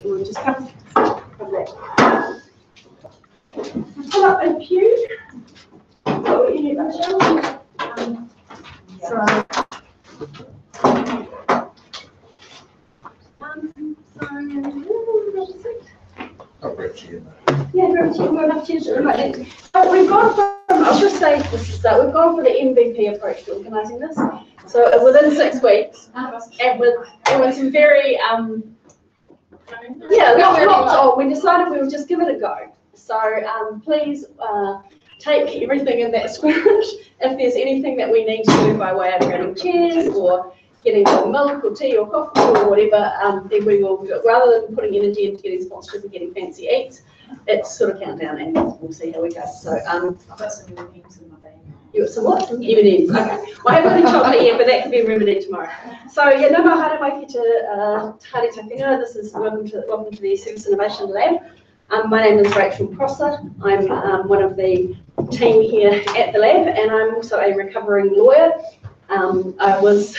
we'll just come from that. Pull up a few. What you need, Michelle? Yeah, very cheap. We've got enough chairs at the moment. So we've gone from, I'll just say this is that we've gone for the MVP approach to organising this. So within 6 weeks, and with some very we decided we would just give it a go. So please take everything in that spirit. If there's anything that we need to do by way of grabbing chairs or getting some milk or tea or coffee or whatever, then we will do it. Rather than putting energy into getting sponsorships and getting fancy eats, it's sort of countdown and we'll see how we go. So I've got some M&Ms in my bag. You got some what? M&Ms. Okay. Well, I haven't got any chocolate yet, but that can be remedied tomorrow. So yeah, no more haere mai ki te Tāre Tawhenua. This is welcome to the Service Innovation Lab. My name is Rachel Prosser. I'm one of the team here at the lab, and I'm also a recovering lawyer. I was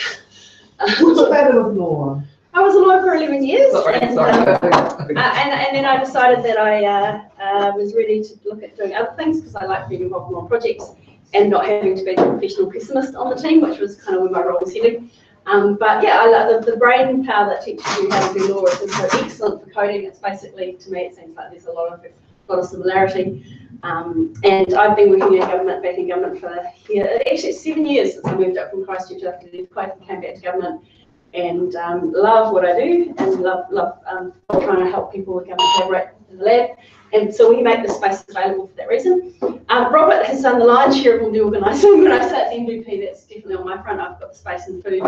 What's better with law? I was a lawyer for 11 years, and then I decided that I was ready to look at doing other things because I like being involved in more projects and not having to be the professional pessimist on the team, which was kind of where my role was heading. But yeah, I like the brain power that teaches you how to do law is so excellent for coding. It's basically, to me, it seems like there's a lot of similarity. And I've been working in government, back in government for actually 7 years since I moved up from Christchurch after the earthquake and came back to government. And love what I do, and love trying to help people with government collaborate in the lab. And so we make the space available for that reason. Robert has done the lion's share of all the organising. When I say it's MVP, that's definitely on my front. I've got the space and food.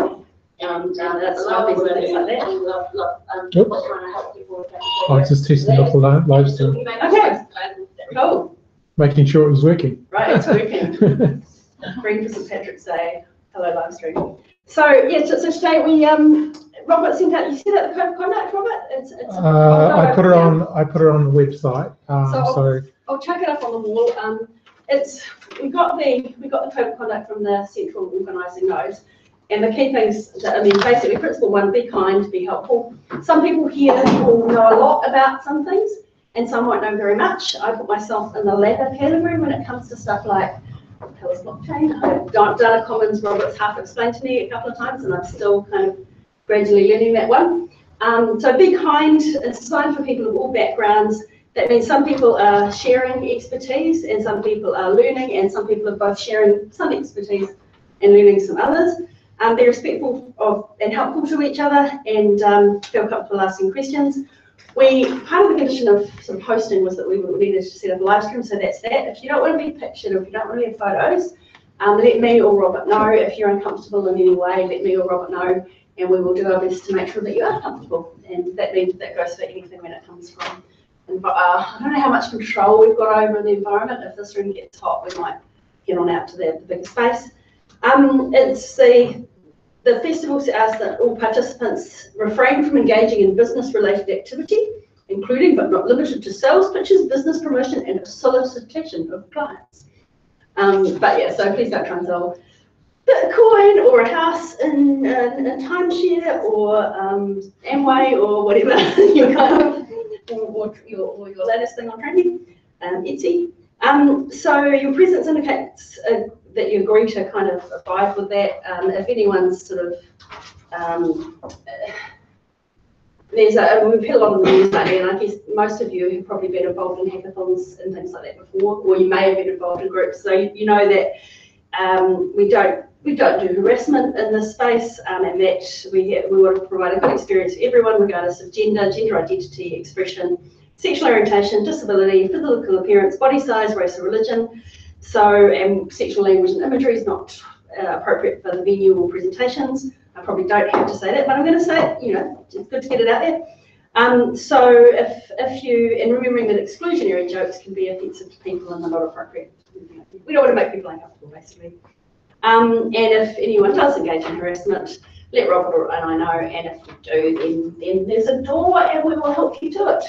That's lovely and things like that. Love trying to help people with government collaborate. I was just testing off the live stream. Okay, cool. Making sure it was working. Right, it's working. Bring for St. Patrick's Day. Hello, live stream. So yeah, so today we Robert sent out. You sent out the code of conduct, Robert. I put it on. I put it on the website. So I'll chuck it up on the wall. We got the code of conduct from the central organising nodes, and the key things. Basically, principle 1: be kind, be helpful. Some people here will know a lot about some things, and some won't know very much. I put myself in the latter category when it comes to stuff like CL+B blockchain. I've done a commons. Robert's half explained to me a couple of times, and I'm still kind of gradually learning that one. So be kind. It's designed for people of all backgrounds. That means some people are sharing expertise, and some people are learning, and some people are both sharing some expertise and learning some others. Be respectful of and helpful to each other, and feel comfortable asking questions. Part of the condition of sort of hosting was that we needed to set up a live stream, so that's that. If you don't want to be pictured, or if you don't want to have photos, let me or Robert know. If you're uncomfortable in any way, let me or Robert know, and we will do our best to make sure that you are comfortable. And that goes for anything when it comes from. I don't know how much control we've got over the environment. If this room gets hot, we might get on out to the bigger space. It's the festival asks that all participants refrain from engaging in business-related activity, including but not limited to sales pitches, business promotion, and solicitation of clients. But yeah, so please don't try and sell Bitcoin or a house in timeshare or Amway or whatever you kind of, or your latest thing on trending, Etsy. So your presence indicates that you agree to kind of abide with that. If anyone's sort of, we've had a lot of the news lately, and I guess most of you have probably been involved in hackathons and things like that before, or you may have been involved in groups, so you know that we don't do harassment in this space, and that we want to provide a good experience for everyone, regardless of gender identity, expression, sexual orientation, disability, physical appearance, body size, race or religion. So, sexual language and imagery is not appropriate for the venue or presentations. I probably don't have to say that, but I'm going to say it, it's good to get it out there. So if you, and remembering that exclusionary jokes can be offensive to people and they're not appropriate. We don't want to make people uncomfortable, basically. And if anyone does engage in harassment, let Robert and I know, and if you do, then there's a door and we will help you do it.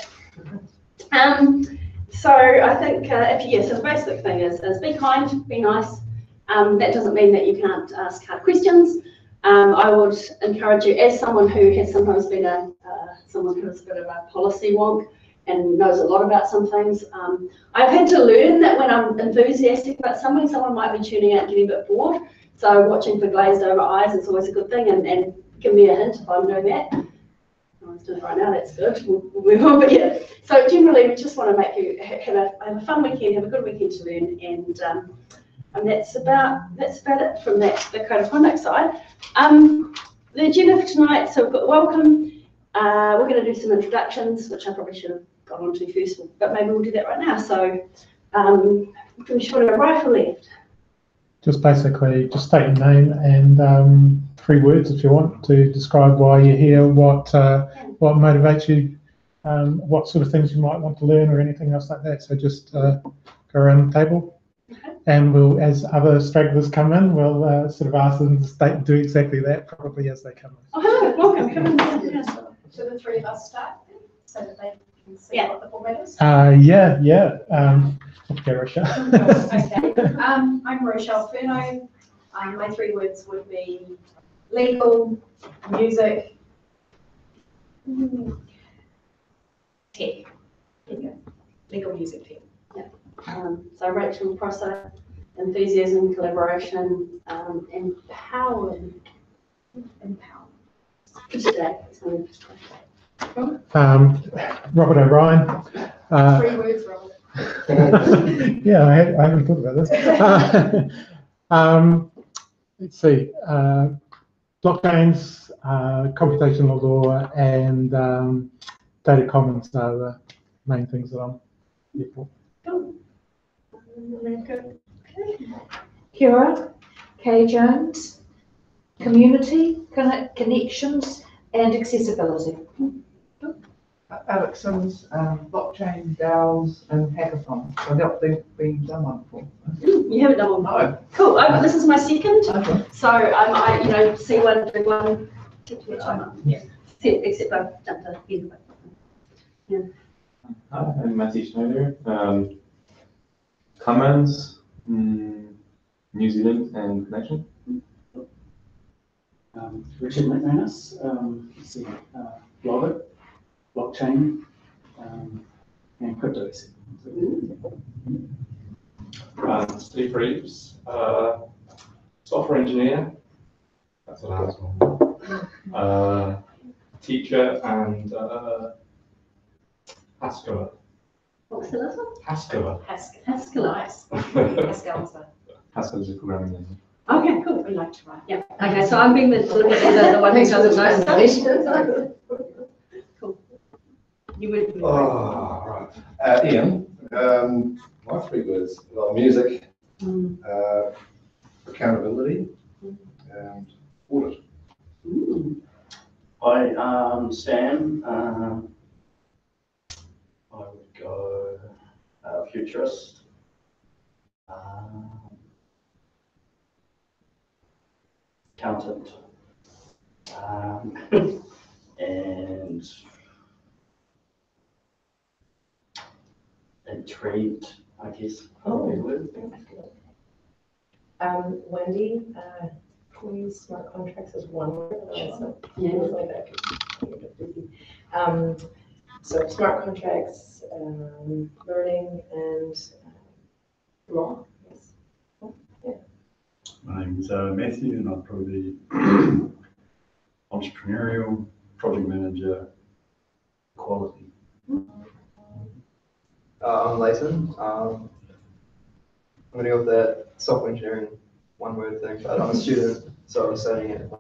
So I think, so the basic thing is be kind, be nice. That doesn't mean that you can't ask hard questions. I would encourage you, as someone who has sometimes been a someone who's a bit of a policy wonk and knows a lot about some things. I've had to learn that when I'm enthusiastic about something, someone might be tuning out and getting a bit bored. So watching for glazed over eyes is always a good thing, and give me a hint if I'm doing that. I'm doing it right now, that's good. We'll move on, but yeah. So generally, we just want to make you have a fun weekend, have a good weekend to learn, and that's about it from the code of conduct side. The agenda for tonight, so we've got welcome. We're going to do some introductions, which I probably should have gone on to first, but maybe we'll do that right now. So, from short to right or left? Just basically, just state your name and 3 words if you want to describe why you're here, what motivates you, what sort of things you might want to learn or anything else like that. So just go around the table. Okay. And we'll, as other stragglers come in, we'll sort of ask them to do exactly that, probably as they come in. Oh, hello, welcome. Come in. Yeah. Should the 3 of us start so that they can see what the format is? Yeah. Okay, Rochelle. Okay. I'm Rochelle Furno. My 3 words would be legal, music, tech. There you go. Legal, music, tech. So Rachel Prosser, enthusiasm, collaboration, empowerment. Today. Robert O'Brien. 3 words, Robert. Yeah, I haven't thought about this. Let's see. Blockchains, computational law, and data commons are the main things that I'm here for. Cool. Kira, Kay Jones, community, connections, and accessibility. Alex Sims, blockchain, DAOs, and hackathons. I don't think we've done one before. You haven't done one. No. Cool. This is my second. Okay. So I see one, do one, yeah. Except I've jumped to the end of it. Yeah. Hi, I'm Matthew Schneider. Commons, New Zealand, and connection. Richard McManus, let's see, blogger, blockchain, and crypto. Steve Reeves, software engineer. That's the last one. Teacher and Haskell. What's the last one? Haskell. Haskell. Nice. Haskell's a Haskell is a programming language. Okay, cool. we like to write. Yeah. Okay, so I'm being the one who doesn't know stuff. Cool. You would. Oh, right. Ian, my 3 words are music, accountability, and audit. Hi, Stan. I would go futurist. Accountant. And intrigued, I guess. Wendy, please, smart contracts is 1 word. So smart contracts, learning, and law. Yes. Yeah. My name's Matthew, and I'm probably entrepreneurial, project manager, quality. I'm Leighton. I'm going to go with that software engineering 1 word thing, but I'm a student, so I'm studying it.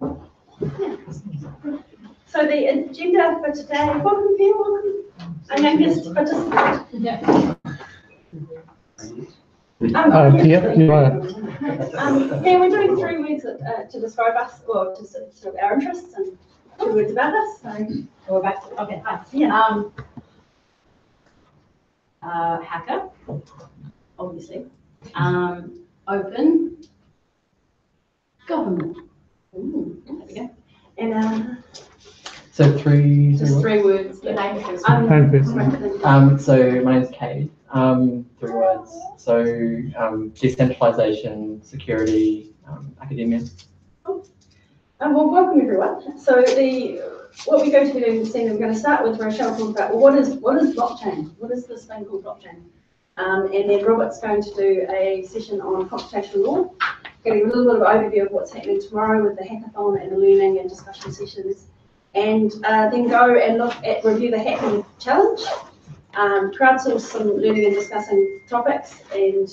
So the agenda for today, welcome Pierre, welcome. I'm youngest participant. Yeah. Pierre, you are. Yeah, we're doing 3 weeks to describe us, or to sort of our interests, and 2 words about us. So we're back to, okay, hi. Yeah. Hacker, obviously. Open. Government. Ooh, there we go. And So just 3 words. Your name first. Name first. So my name's Cade. 3 words. So decentralisation, security, academia. Well, welcome everyone. So what we're going to be doing this evening, we're going to start with Rochelle talking about, well, what is blockchain? What is this thing called blockchain? And then Robert's going to do a session on computational law, getting a little bit of overview of what's happening tomorrow with the hackathon and the learning and discussion sessions, and then go and review the hacking challenge, crowdsource some learning and discussing topics, and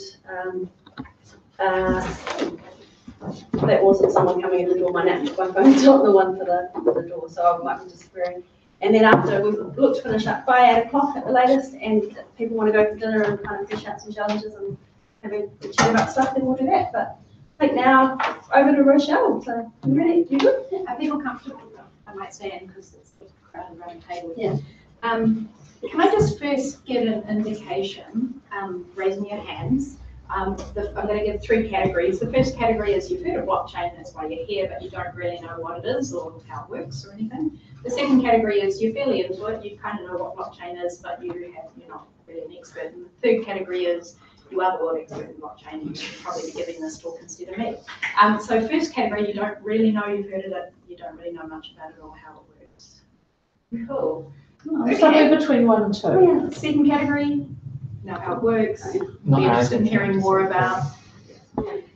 that wasn't someone coming in the door. My phone's not the one for the door, so I might be disappearing. And then after, we look to finish up by 8 o'clock at the latest, and if people want to go for dinner and kind of fish out some challenges and have a chat about stuff, then we'll do that. But I think now over to Rochelle. So you ready? You good? Are people comfortable? I might stand because it's the crowd around the table. Yeah. Can I just first get an indication, raising your hands? I'm going to give 3 categories. The first category is you've heard of blockchain, that's why you're here, but you don't really know what it is or how it works or anything. The second category is you're fairly into it, you kind of know what blockchain is, but you're not really an expert. And the third category is you are the world expert in blockchain, you should probably be giving this talk instead of me. So first category, you don't really know you've heard of it, you don't really know much about it or how it works. Cool. Okay. Somewhere between 1 and 2. Yeah. Second category, know how it works, be interested in hearing more about.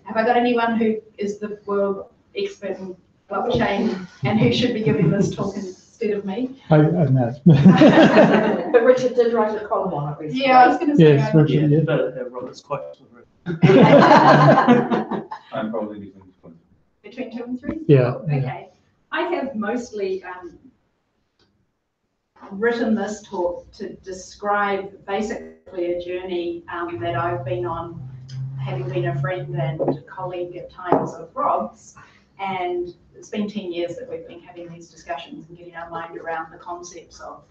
Have I got anyone who is the world expert in blockchain and who should be giving this talk instead of me? I know. But Richard did write a column on it recently. Yeah, I was going to say. Yes, Richard, yeah. But Robert's quite I'm probably Between 2 and 3? Yeah. Okay. I have mostly written this talk to describe basically a journey that I've been on, having been a friend and colleague at times of Rob's, and it's been 10 years that we've been having these discussions and getting our mind around the concepts of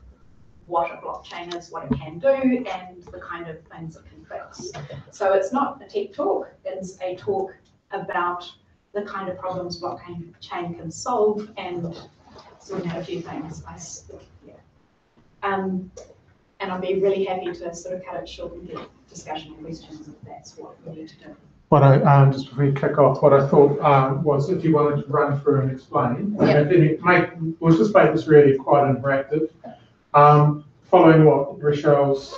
what a blockchain is, what it can do, and the kind of things it can fix. So it's not a tech talk, it's a talk about the kind of problems blockchain can solve, and sorting out a few things. And I'll be really happy to sort of cut it short and get discussion and questions if that's what we need to do. What I, just before we kick off, what I thought was if you wanted to run through and explain, and then we'll just make this really quite interactive. Following what Rochelle's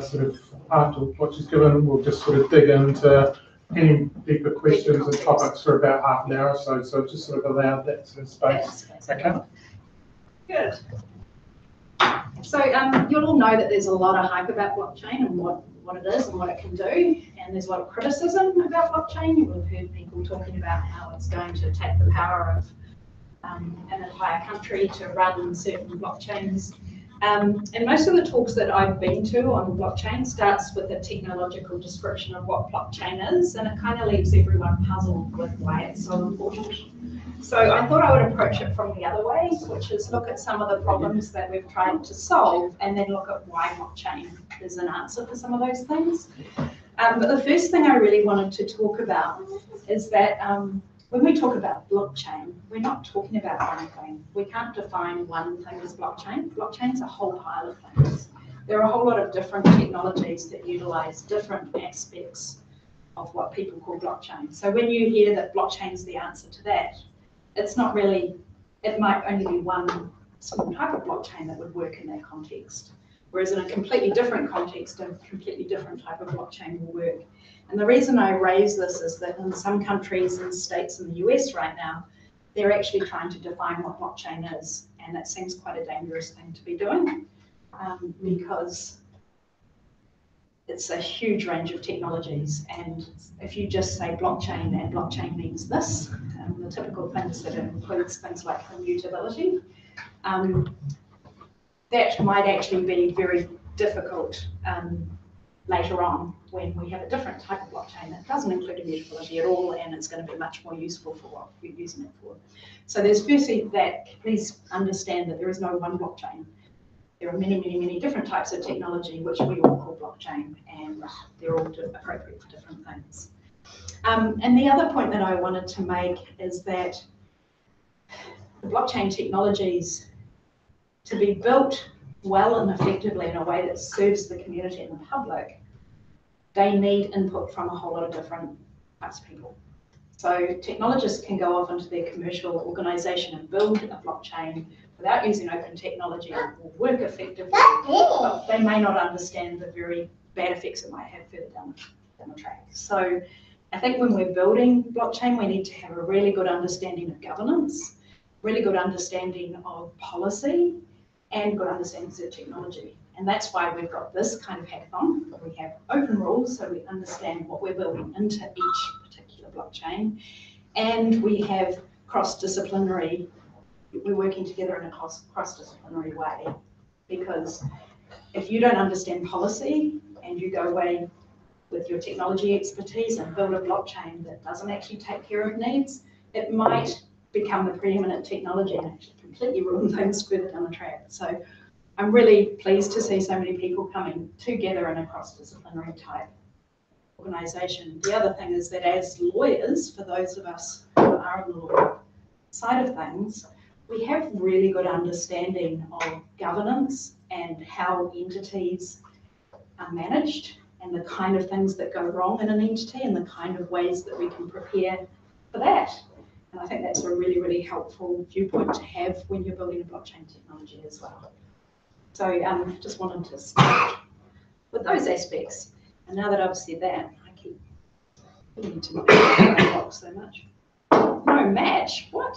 sort of, after what she's given, we'll just sort of dig into any deeper questions and topics for about half an hour or so, so just sort of allow that sort of space. Okay. Good. So you'll all know that there's a lot of hype about blockchain and what it is and what it can do, and there's a lot of criticism about blockchain. You will have heard people talking about how it's going to take the power of an entire country to run certain blockchains. And most of the talks that I've been to on blockchain starts with a technological description of what blockchain is, and it kind of leaves everyone puzzled with why it's so important. So I thought I would approach it from the other way, which is look at some of the problems that we've tried to solve and then look at why blockchain is an answer for some of those things. But the first thing I really wanted to talk about is that when we talk about blockchain, we're not talking about one thing. We can't define one thing as blockchain. Blockchain's a whole pile of things. There are a whole lot of different technologies that utilize different aspects of what people call blockchain. So when you hear that blockchain's the answer to that, it's not really, it might only be one small type of blockchain that would work in that context. Whereas in a completely different context, a completely different type of blockchain will work. And the reason I raise this is that in some countries and states in the US right now, they're actually trying to define what blockchain is. And that seems quite a dangerous thing to be doing because it's a huge range of technologies. And if you just say blockchain and blockchain means this, the typical things that includes things like immutability, that might actually be very difficult later on when we have a different type of blockchain that doesn't include immutability at all, and it's going to be much more useful for what you're using it for. So there's firstly that, please understand that there is no one blockchain. There are many, many, many different types of technology which we all call blockchain, and they're all appropriate for different things. And the other point that I wanted to make is that the blockchain technologies, to be built well and effectively in a way that serves the community and the public, they need input from a whole lot of different types of people. So technologists can go off into their commercial organisation and build a blockchain without using open technology or work effectively, but they may not understand the very bad effects it might have further down the track. So I think when we're building blockchain, we need to have a really good understanding of governance, really good understanding of policy, and good understanding of technology. And that's why we've got this kind of hackathon. We have open rules, so we understand what we're building into each particular blockchain. And we have cross-disciplinary, we're working together in a cross-disciplinary way. Because if you don't understand policy and you go away with your technology expertise and build a blockchain that doesn't actually take care of needs, it might become the preeminent technology and actually completely ruin things further down the track. So I'm really pleased to see so many people coming together in a cross-disciplinary type organisation. The other thing is that as lawyers, for those of us who are on the law side of things, we have really good understanding of governance and how entities are managed and the kind of things that go wrong in an entity and the kind of ways that we can prepare for that. And I think that's a really, really helpful viewpoint to have when you're building a blockchain technology as well. So just wanted to start with those aspects. And now that I've said that, I keep getting to my box so much. No match, what?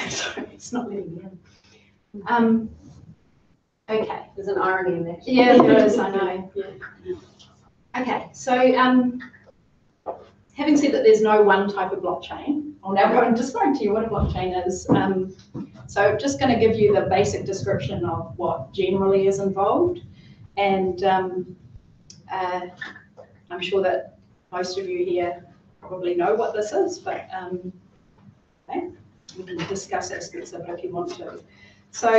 Sorry, it's not letting me in. Okay. There's an irony in that. Yeah, there is, I know. Yeah. Okay, so having said that there's no one type of blockchain, I'll now go and describe to you what a blockchain is. So I'm just going to give you the basic description of what generally is involved. And I'm sure that most of you here probably know what this is, but okay, we can discuss aspects of it if you want to. So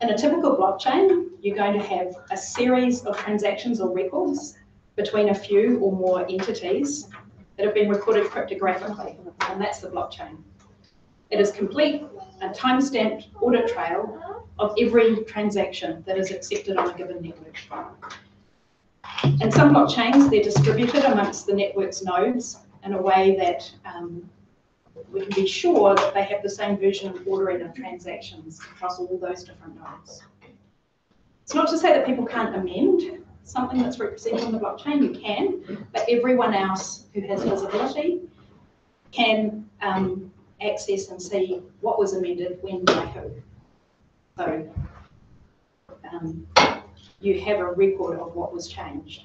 in a typical blockchain, you're going to have a series of transactions or records between a few or more entities that have been recorded cryptographically, and that's the blockchain. It is complete, a time-stamped audit trail of every transaction that is accepted on a given network. In some blockchains, they're distributed amongst the network's nodes in a way that we can be sure that they have the same version of ordering of transactions across all those different nodes. It's not to say that people can't amend something that's represented on the blockchain, you can, but everyone else who has visibility can access and see what was amended, when, by who. So you have a record of what was changed.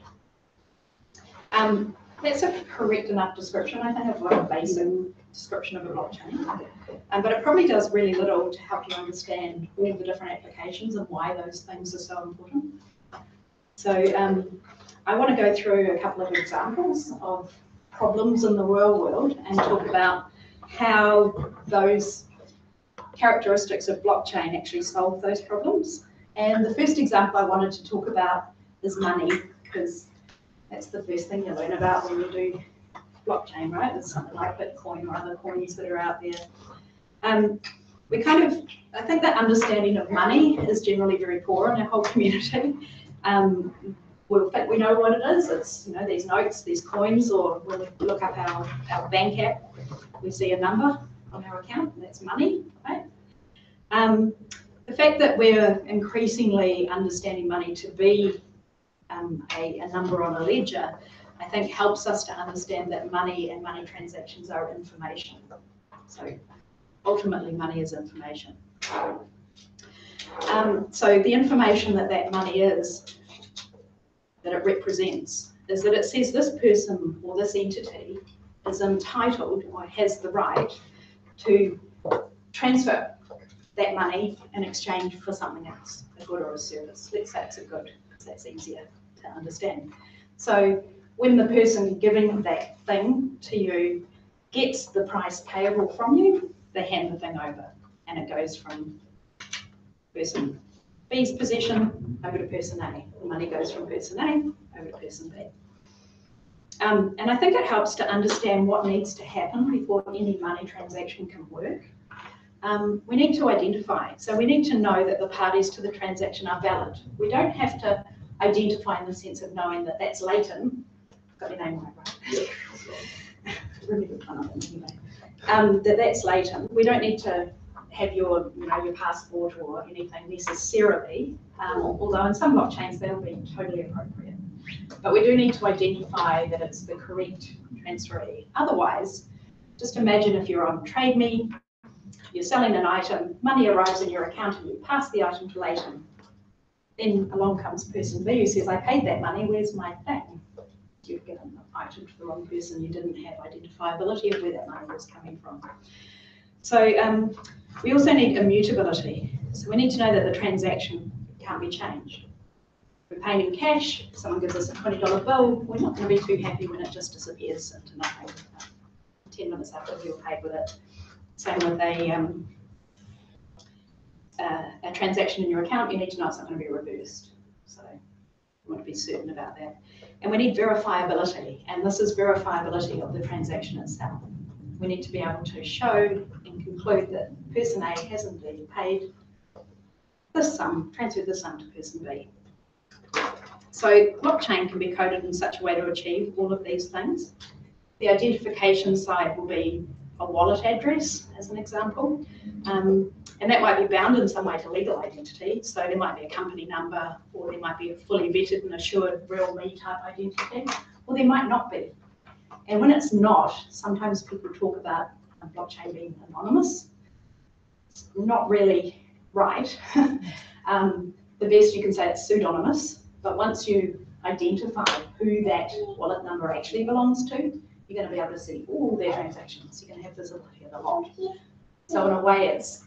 That's a correct enough description, I think, of like a basic description of a blockchain. But it probably does really little to help you understand all the different applications and why those things are so important. So I want to go through a couple of examples of problems in the real world and talk about how those characteristics of blockchain actually solve those problems. And the first example I wanted to talk about is money, because that's the first thing you learn about when you do blockchain, right? It's something like Bitcoin or other coins that are out there. I think that understanding of money is generally very poor in our whole community. We'll think we know what it is. It's, these notes, these coins, or when we look up our bank app, we see a number on our account, and that's money, right? The fact that we're increasingly understanding money to be a number on a ledger, I think helps us to understand that money and money transactions are information. So ultimately money is information. So the information that money is that it represents is that it says this person or this entity is entitled or has the right to transfer that money in exchange for something else, a good or a service. Let's say it's a good, because that's easier to understand. So when the person giving that thing to you gets the price payable from you, they hand the thing over, and it goes from person B's possession over to person A. The money goes from person A over to person B. And I think it helps to understand what needs to happen before any money transaction can work. We need to identify. So we need to know that the parties to the transaction are valid. We don't have to identify in the sense of knowing that that's Leighton. Got your name right? Yeah. Really good fun anyway. That's Leighton. We don't need to have your, your passport or anything necessarily, although in some blockchains they'll be totally appropriate. But we do need to identify that it's the correct transferee. Otherwise, just imagine if you're on TradeMe, you're selling an item, money arrives in your account and you pass the item to Leighton. Then along comes person B who says, I paid that money, where's my thing? You've given the item to the wrong person, you didn't have identifiability of where that money was coming from. So we also need immutability. So we need to know that the transaction can't be changed. We're paying in cash, if someone gives us a $20 bill, we're not going to be too happy when it just disappears into nothing 10 minutes after you're paid with it. Same with a transaction in your account, you need to know it's not going to be reversed. So you want to be certain about that. And we need verifiability, and this is verifiability of the transaction itself. We need to be able to show and conclude that person A has indeed paid this sum, transferred this sum to person B. So blockchain can be coded in such a way to achieve all of these things. The identification side will be a wallet address, as an example. And that might be bound in some way to legal identity. So there might be a company number, or there might be a fully vetted and assured real me type identity, or there might not be. And when it's not, sometimes people talk about a blockchain being anonymous. It's not really right. The best you can say it's pseudonymous, but once you identify who that wallet number actually belongs to, you're going to be able to see all their transactions. You're going to have visibility of the lot. So in a way, it's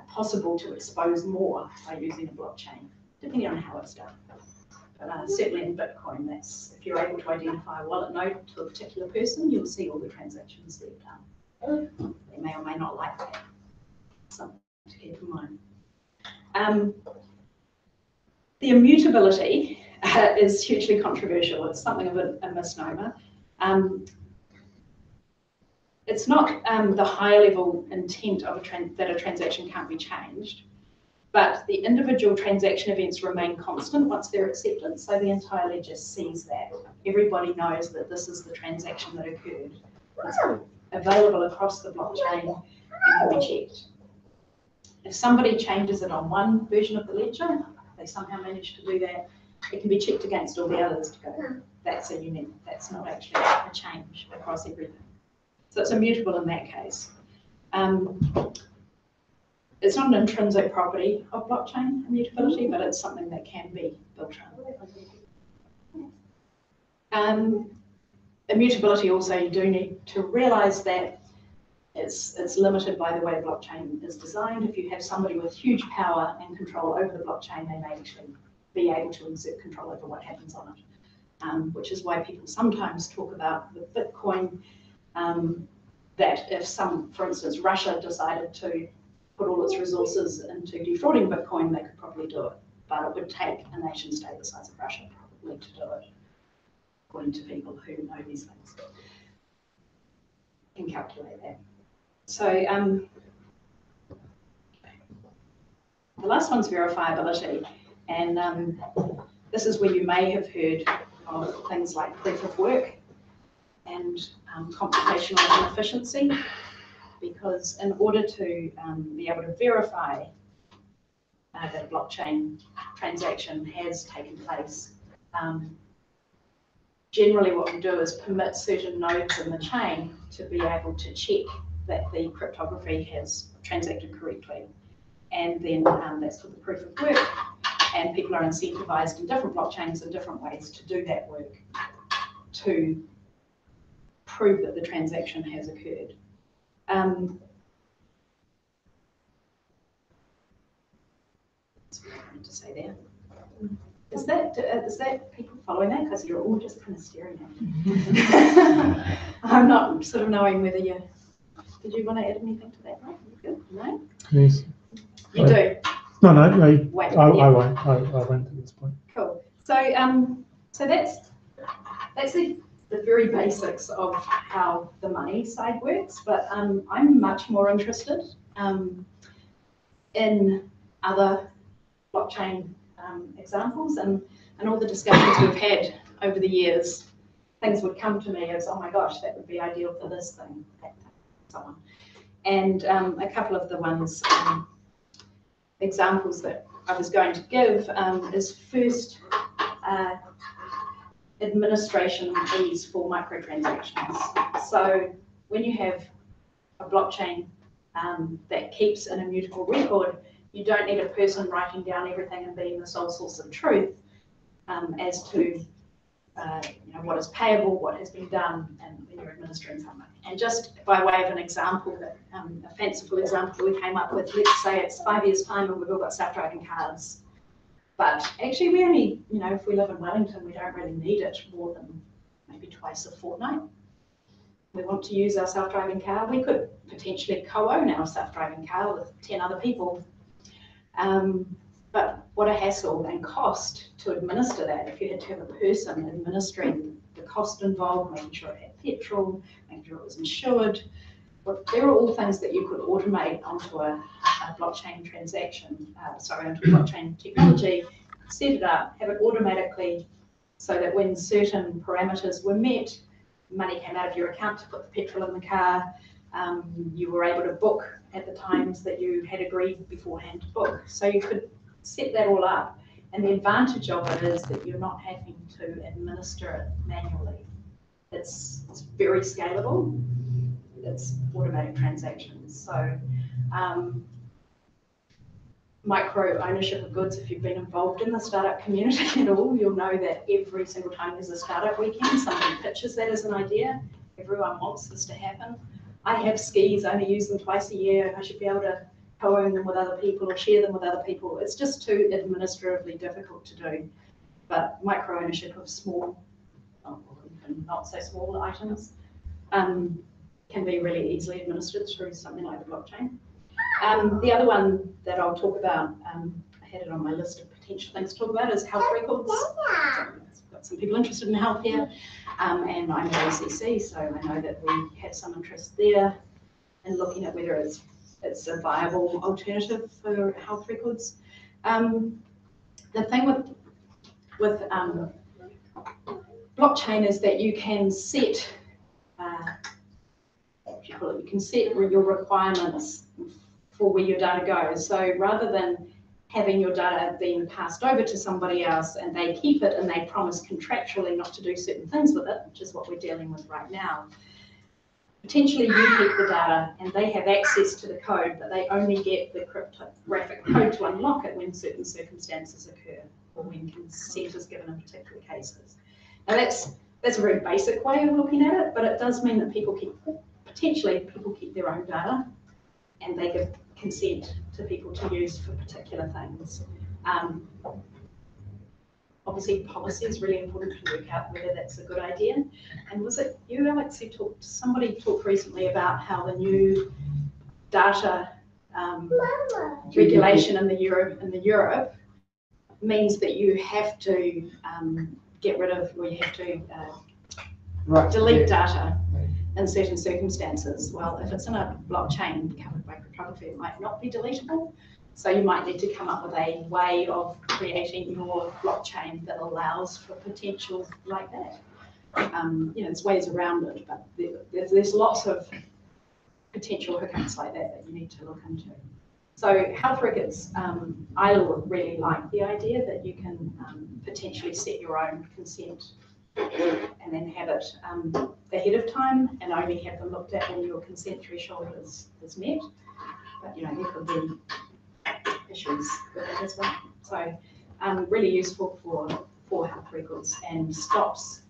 possible to expose more by using a blockchain, depending on how it's done. But certainly in Bitcoin, that's if you're able to identify a wallet node to a particular person, you'll see all the transactions they've done. They may or may not like that. Something to keep in mind. The immutability is hugely controversial. It's something of a misnomer. It's not the higher level intent of that a transaction can't be changed, but the individual transaction events remain constant once they're accepted. So the entire ledger sees that. Everybody knows that this is the transaction that occurred. It's available across the blockchain and can be checked. If somebody changes it on one version of the ledger, they somehow manage to do that, it can be checked against all the others to go, that's a unique, that's not actually a change across everything. So it's immutable in that case. It's not an intrinsic property of blockchain immutability, but it's something that can be built in. Immutability also, you do need to realize that it's limited by the way the blockchain is designed. If you have somebody with huge power and control over the blockchain, they may actually be able to exert control over what happens on it, which is why people sometimes talk about with Bitcoin, that if for instance, Russia decided to put all its resources into defrauding Bitcoin, they could probably do it, but it would take a nation state the size of Russia probably to do it, according to people who know these things, can calculate that. So the last one's verifiability, and this is where you may have heard of things like proof of work and computational inefficiency, because in order to be able to verify that a blockchain transaction has taken place, generally what we do is permit certain nodes in the chain to be able to check that the cryptography has transacted correctly. And then that's called the proof of work. and people are incentivized in different blockchains in different ways to do that work to prove that the transaction has occurred. That's what I wanted to say there. Is that people following that? Because you're all just kind of staring at me. I'm not sort of knowing whether you. Did you want to add anything to that? Right? Good. No. Yes. You do. No, I Wait, won't. yeah. I won't at this point. Cool. So so that's the very basics of how the money side works. But I'm much more interested in other blockchain examples and all the discussions we've had over the years. Things would come to me as, oh my gosh, that would be ideal for this thing, that thing, so on. And a couple of the ones, examples that I was going to give is first administration fees for microtransactions. So when you have a blockchain that keeps an immutable record, you don't need a person writing down everything and being the sole source of truth as to what is payable, what has been done, and when you're administering something. And just by way of an example, that a fanciful example we came up with, let's say it's 5 years' time and we've all got self-driving cars. But actually we only, if we live in Wellington, we don't really need it more than maybe twice a fortnight. We want to use our self-driving car. We could potentially co-own our self-driving car with 10 other people. But what a hassle and cost to administer that if you had to have a person administering the cost involved, making sure it had petrol, making sure it was insured. But there are all things that you could automate onto a blockchain transaction, onto blockchain technology, set it up, have it automatically so that when certain parameters were met, money came out of your account to put the petrol in the car, you were able to book at the times that you had agreed beforehand to book. So you could set that all up. And the advantage of it is that you're not having to administer it manually. It's very scalable. It's automatic transactions. So micro ownership of goods, if you've been involved in the startup community at all, you'll know that every single time there's a startup weekend, somebody pitches that as an idea. Everyone wants this to happen. I have skis, I only use them twice a year. I should be able to co-own them with other people or share them with other people. It's just too administratively difficult to do. But micro ownership of small, or even not so small items can be really easily administered through something like the blockchain. The other one that I'll talk about, I had it on my list of potential things to talk about, is health records. I've got some people interested in health here, and I'm at ACC, so I know that we have some interest there in looking at whether it's a viable alternative for health records. The thing with blockchain is that you can set you can set your requirements for where your data goes. So rather than having your data being passed over to somebody else and they keep it and they promise contractually not to do certain things with it, which is what we're dealing with right now, potentially you keep the data and they have access to the code, but they only get the cryptographic code to unlock it when certain circumstances occur or when consent is given in particular cases. Now that's a very basic way of looking at it, but it does mean that potentially people keep their own data and they give consent to people to use for particular things. Obviously, policy is really important to work out whether that's a good idea. And was it you, Alex, who talked? Somebody talked recently about how the new data regulation in Europe means that you have to get rid of, or you have to delete data in certain circumstances. Well, if it's in a blockchain covered by cryptography, it might not be deletable. So you might need to come up with a way of creating your blockchain that allows for potential like that. There's ways around it, but there's lots of potential hiccups like that you need to look into. So health records, I really like the idea that you can potentially set your own consent and then have it ahead of time and only have them looked at when your consent threshold is met. But there could be issues with it as well. So really useful for health records and stops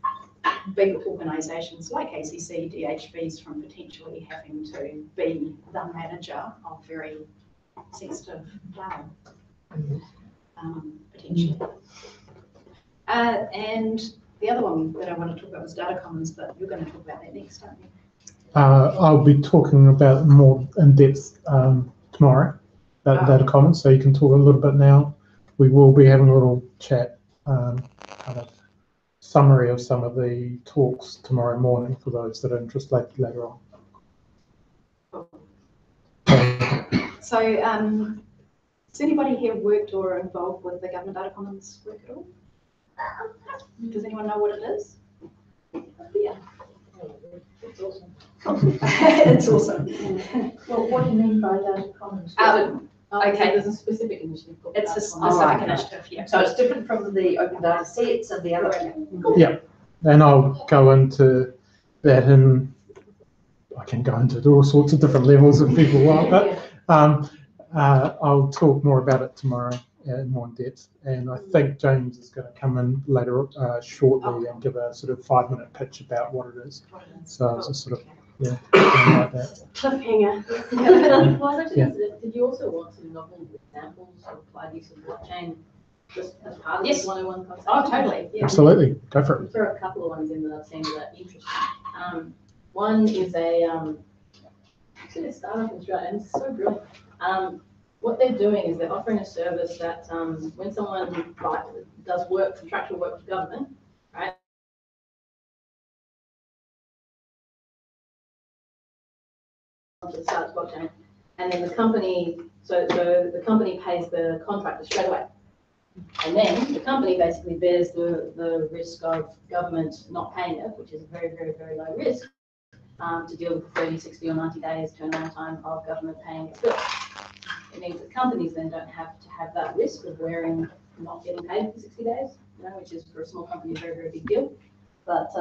big organisations like ACC, DHBs from potentially having to be the manager of very sensitive data, potentially. And the other one that I want to talk about was data commons, but you're going to talk about that next, aren't you? I'll be talking about more in depth tomorrow about data commons, so you can talk a little bit now. We will be having a little chat, kind of summary of some of the talks tomorrow morning for those that are interested later on. So, has anybody here worked or involved with the government data commons work at all? Does anyone know what it is? Yeah. It's awesome. It's awesome. Well, what do you mean by data commons? Okay. There's a specific initiative. It's a Data specific commons. initiative, yeah. So it's different from the open data sets and the other. Yeah, and I'll go into that, and I can go into all sorts of different levels if people want, but I'll talk more about it tomorrow in more depth. And I think James is going to come in later shortly and give a sort of 5-minute pitch about what it is. So it's a sort of, yeah, like that. Cliffhanger. Did you also want some novel examples of applied use of blockchain just as part of Yes. this 101 concept? Oh, totally. Yeah. Absolutely, go for it. There are a couple of ones in that I've seen that are interesting. One is actually a startup in Australia, and it's so brilliant. What they're doing is they're offering a service that when someone does contractual work with government, right? Onto the startup blockchain, and then the company, so the company pays the contractor straight away. And then the company basically bears the risk of government not paying it, which is a very, very, very low risk, to deal with 30, 60 or 90 days turnaround time of government paying its bill. It means that companies then don't have to have that risk of not getting paid for 60 days, which is for a small company a very, very big deal. But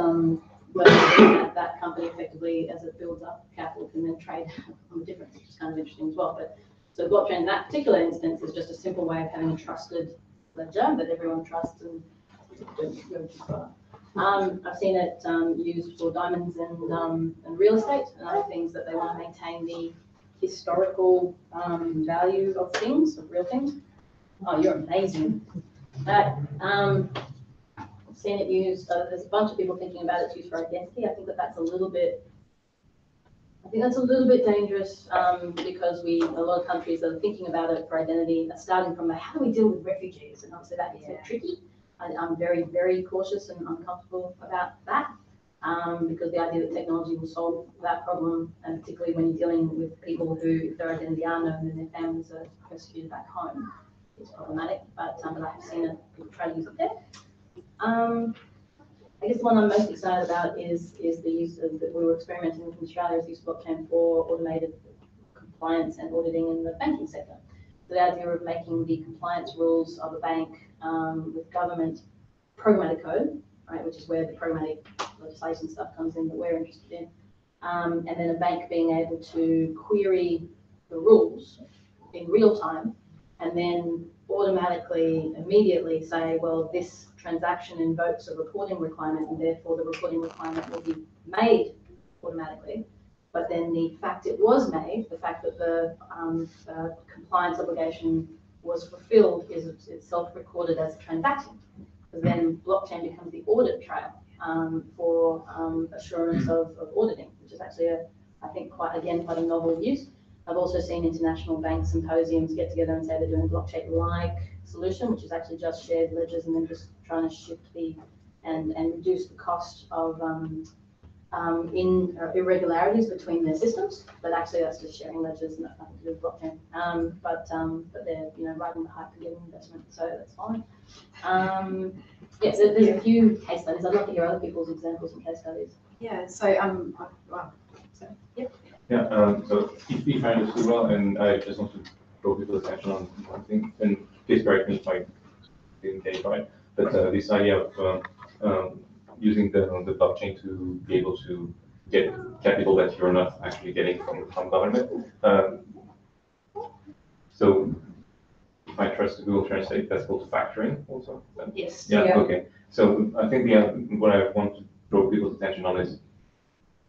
that company effectively, as it builds up capital, can then trade on the difference, which is kind of interesting as well. But so blockchain in that particular instance is just a simple way of having a trusted ledger that everyone trusts and don't go too far. I've seen it used for diamonds and real estate and other things that they want to maintain the historical value of things, of real things. Oh, you're amazing. I've seen it used, there's a bunch of people thinking about its use for identity. I think that's a little bit dangerous because a lot of countries that are thinking about it for identity are starting from how do we deal with refugees? And obviously that gets a bit tricky. I'm very, very cautious and uncomfortable about that because the idea that technology will solve that problem, and particularly when you're dealing with people who, if their identity are known and their families are persecuted back home, is problematic. But I have seen people try to use it there. I guess the one I'm most excited about is the use of, that we were experimenting with in Australia, is the use of blockchain for automated compliance and auditing in the banking sector. The idea of making the compliance rules of a bank with government programmatic code, right, which is where the programmatic legislation stuff comes in that we're interested in, and then a bank being able to query the rules in real time and then automatically, immediately say, well, this transaction invokes a reporting requirement and therefore the reporting requirement will be made automatically. But then the fact it was made, the fact that the compliance obligation was fulfilled is itself recorded as a transaction. Because then blockchain becomes the audit trail for assurance of auditing, which is actually I think quite a novel use. I've also seen international bank symposiums get together and say they're doing a blockchain-like solution, which is actually just shared ledgers and then just trying to shift and reduce the cost of irregularities between their systems. But actually that's just sharing ledgers and that's nothing to do with blockchain. But they're riding the hype and getting investment, so that's fine. Yes, there's a few case studies. I'd love to hear other people's examples and case studies. Yeah, so so if I understood well, and I just want to draw people's attention on one thing, and please correct me if I didn't get it right, but this idea of using the blockchain to be able to get capital that you're not actually getting from government. So my trust to Google Translate, that's called factoring also. Yes. Yeah, okay. So I think what I want to draw people's attention on is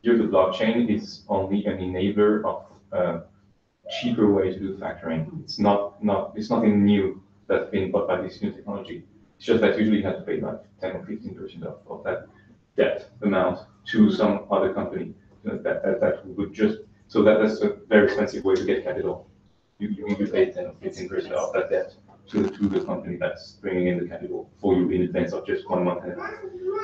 here the blockchain is only an enabler of a cheaper way to do factoring. It's nothing new that's been bought by this new technology. It's just that usually you have to pay like 10 or 15% of that debt amount to some other company that would just, so that's a very expensive way to get capital. You pay 10 or 15% of that debt to the company that's bringing in the capital for you in advance of just 1 month.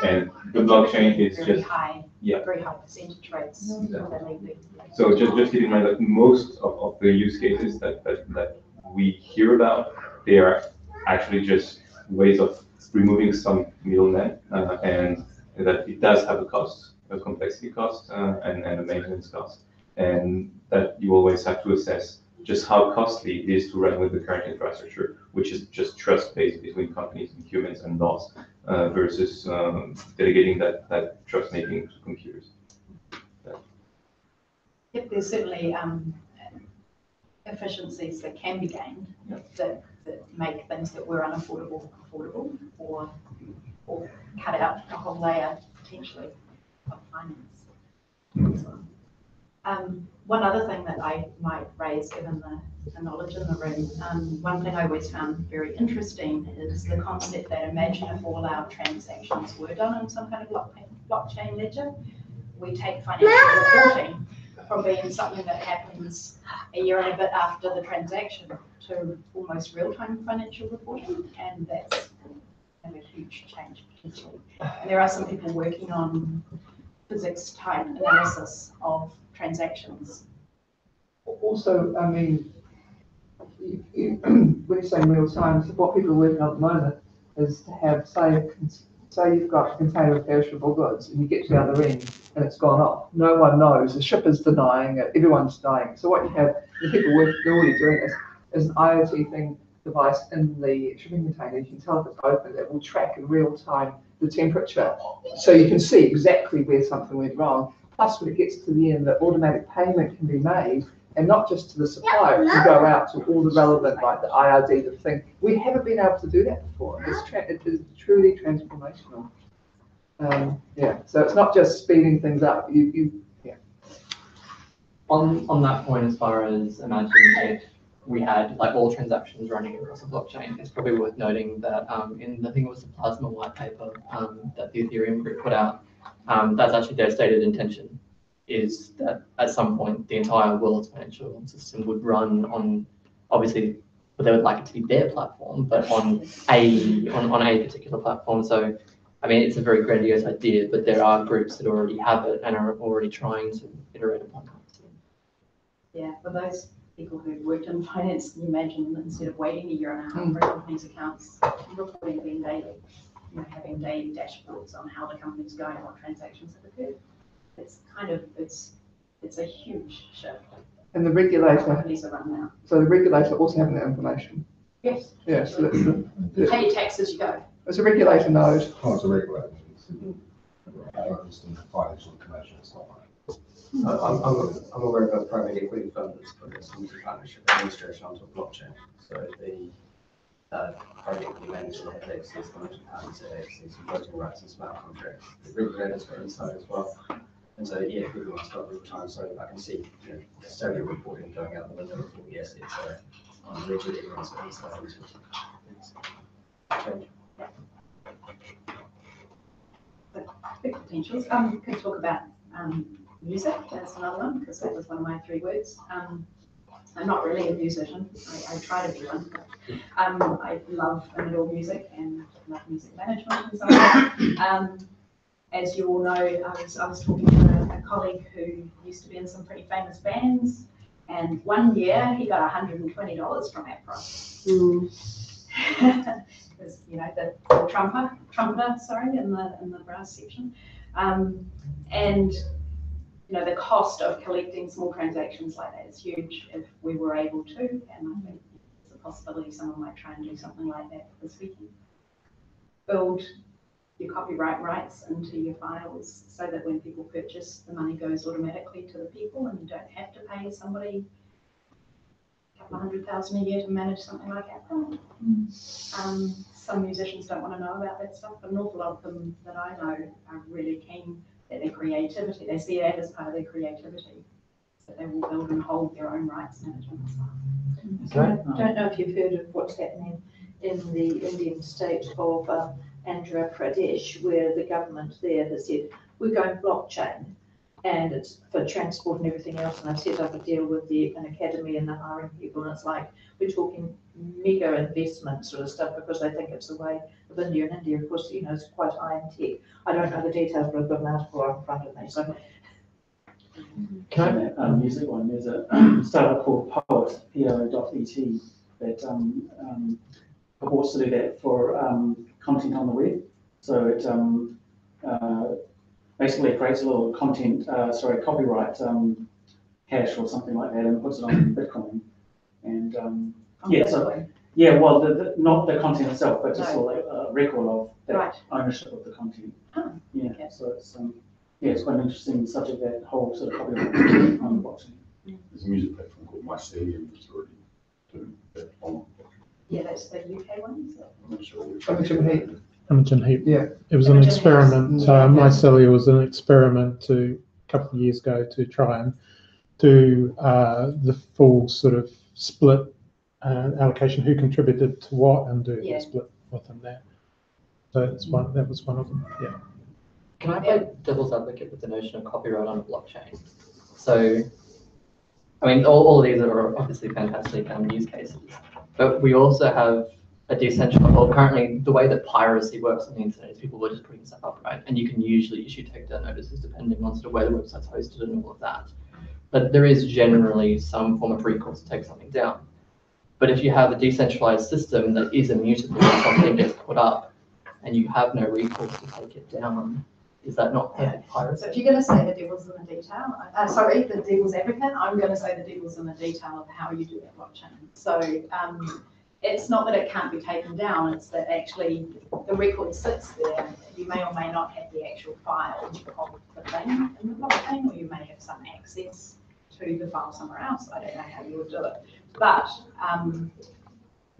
And the blockchain is very just, high, yeah. very high percentage rates. Exactly. So just keep in mind that most of the use cases that we hear about, they are actually just ways of removing some middlemen, and that it does have a cost, a complexity cost, and a maintenance cost, and that you always have to assess just how costly it is to run with the current infrastructure, which is just trust-based between companies and humans and laws, versus delegating that trust-making to computers. Yep, there's certainly efficiencies that can be gained that make things that were unaffordable affordable, or cut out a whole layer potentially of finance. One other thing that I might raise, given the knowledge in the room, one thing I always found very interesting is the concept that imagine if all our transactions were done in some kind of blockchain ledger. We take financial reporting from being something that happens a year and a bit after the transaction to almost real-time financial reporting, and that's a huge change potentially. And there are some people working on physics-type analysis of transactions. Also, I mean, when you say real time, so what people are working on at the moment is to have, say you've got a container of perishable goods and you get to the other end and it's gone off. No one knows. The shipper's denying it. Everyone's denying it. So what you have, the people they're already doing this, is an IoT device in the shipping container. You can tell if it's open. It will track in real time the temperature, so you can see exactly where something went wrong. Plus, when it gets to the end, the automatic payment can be made, and not just to the supplier, to go out to all the relevant, like the IRD, the thing. We haven't been able to do that before. It is truly transformational. Yeah, so it's not just speeding things up. Yeah. On that point, as far as imagine if we had like all transactions running across a blockchain, it's probably worth noting that in I think it was the Plasma white paper that the Ethereum group put out, that's actually their stated intention, is that at some point the entire world's financial system would run on, obviously, but they would like it to be their platform, but on a particular platform. So, I mean, it's a very grandiose idea, but there are groups that already have it and are already trying to iterate upon that. Yeah, for those people who worked in finance, can you imagine instead of waiting a year and a half for a company's accounts, reporting being daily, having daily dashboards on how the company's going, what transactions have occurred. It's kind of, it's a huge shift. And the regulator, companies are run now. So the regulator also having that information. Yes. Yes. Yeah, so you pay your tax as you go. It's a regulator node. Oh, it's a regulator. I don't understand the financial and commercial stuff. I'm aware of a private equity fund that's put its partnership administration onto a blockchain. So the private equity manager that has access, financial partners that have access, and voting rights and smart contracts. The regulators got insight as well. And so, yeah, everyone's got real time. So I can see, custodial reporting going out the window of all the assets. So on the ledger, everyone's got insight into it. Change. Big potentials. Could talk about music. That's another one, because that was one of my 3 words. I'm not really a musician. I try to be one. I love middle music and love music management and so on. As you all know, I was talking to a colleague who used to be in some pretty famous bands, and one year he got $120 from APRA. Because the trumpeter, sorry, in the brass section, and the cost of collecting small transactions like that is huge if we were able to, and I think it's a possibility someone might try and do something like that this weekend. Build your copyright rights into your files so that when people purchase, the money goes automatically to the people and you don't have to pay somebody a couple of $100,000 a year to manage something like Apple. Some musicians don't want to know about that stuff, but an awful lot of them that I know are really keen that their creativity, they see that as part of their creativity, that they will build and hold their own rights management stuff. I don't know if you've heard of what's happening in the Indian state of Andhra Pradesh, where the government there has said, we're going blockchain, and it's for transport and everything else, and I've set up a deal with an academy and they're hiring people, and it's like, we're talking mega investment sort of stuff, because they think it's the way of India, and India, of course, you know, is quite high in tech. I don't know the details, but I've got an article in front of me, so. Can I, music one, there's a startup called Poet, PO.ET, that purports to do that for content on the web. So it basically creates a little content, copyright hash or something like that, and puts it on Bitcoin. And well, not the content itself, but just a record of that ownership of the content. Okay. So it's it's quite an interesting subject, that whole sort of copyright on the blockchain. There's a music platform called My CD, and it's already doing that on. Yeah, that's the UK one, is it? I'm not sure. Imogen Heap. Yeah. It was an Imogen experiment. Mycelia was an experiment a couple of years ago to try and do the full sort of split allocation, who contributed to what, and do the split within that. So that was one of them. Yeah. Can I play devil's advocate with the notion of copyright on a blockchain? So, I mean, all of these are obviously fantastic use cases, but we also have a decentralized, well, currently the way that piracy works on the internet is people are just putting stuff up, right? And you can usually issue takedown notices depending on sort of where the website's hosted and all of that. But there is generally some form of recourse to take something down. But if you have a decentralized system that is immutable, if something gets put up and you have no recourse to take it down, is that not piracy? So if you're going to say the devil's in the detail, the devil's advocate, I'm going to say the devil's in the detail of how you do that blockchain. So it's not that it can't be taken down, it's that actually the record sits there. You may or may not have the actual file of the thing in the blockchain, or you may have some access to the file somewhere else. I don't know how you would do it. But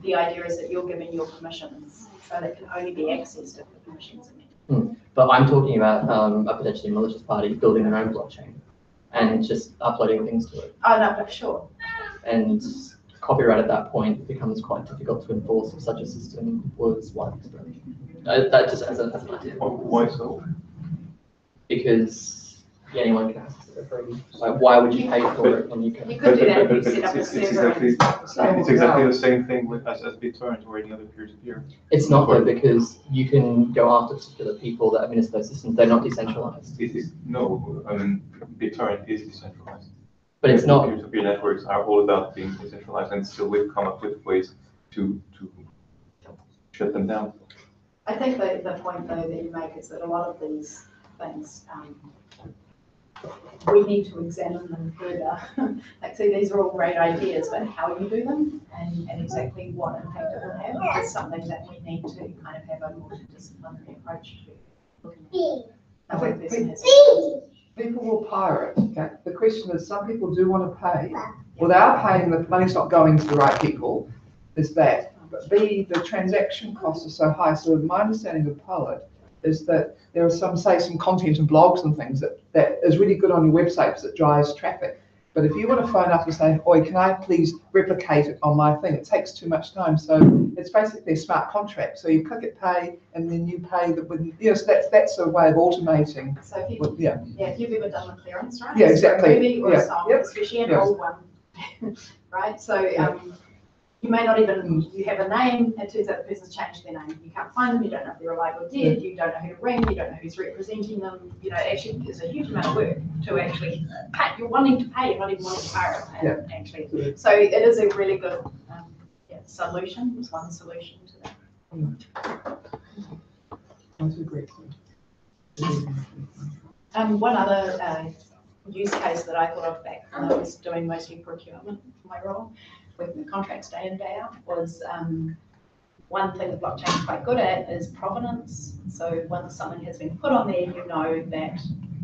the idea is that you're giving your permissions, so that can only be accessed if the permissions are met. But I'm talking about a potentially malicious party building their own blockchain and just uploading things to it. Oh, no, sure. And copyright at that point becomes quite difficult to enforce if such a system was widespread. That just as an idea. Why so? Because anyone can access it for free. Like, why would you pay for it when you can? You could do that if you But set up a it's server. exactly the same thing with as BitTorrent or any other peer-to-peer. It's not though, because you can go after particular people that administer those systems. They're not decentralized. No, I mean, BitTorrent is decentralized. But it's not. Peer-to-peer networks are all about being decentralized, and still we've come up with ways to shut them down. I think the point though that you make is that a lot of these things, we need to examine them further. Like, see, these are all great ideas, but how you do them and exactly what impact it will have is something that we need to kind of have a multidisciplinary approach to looking at. How a person has People will pirate. Okay? The question is, some people do want to pay. Well, they are paying, the money's not going to the right people. There's that. But B, the transaction costs are so high. So my understanding of Poet is that there are some content and blogs and things that is really good on your website because it drives traffic. But if you want to phone up and say, "Oi, can I please replicate it on my thing?" It takes too much time. So it's basically a smart contract. So you click it, pay, and then you pay so that's a way of automating. So if you've ever done the clearance, right? Yeah, exactly. So a movie or a song, especially an old one, right? So you may not even, you have a name, it turns out the person's changed their name. You can't find them, you don't know if they're alive or dead, you don't know who to ring, you don't know who's representing them. You know, actually, there's a huge amount of work to actually pay. You're wanting to pay, you're not even wanting to hire it, actually. So it is a really good solution. It's one solution to that. That's a great point. One other use case that I thought of back when I was doing mostly procurement for my role, with the contracts day in, day out, was one thing the blockchain is quite good at is provenance. So once something has been put on there, you know that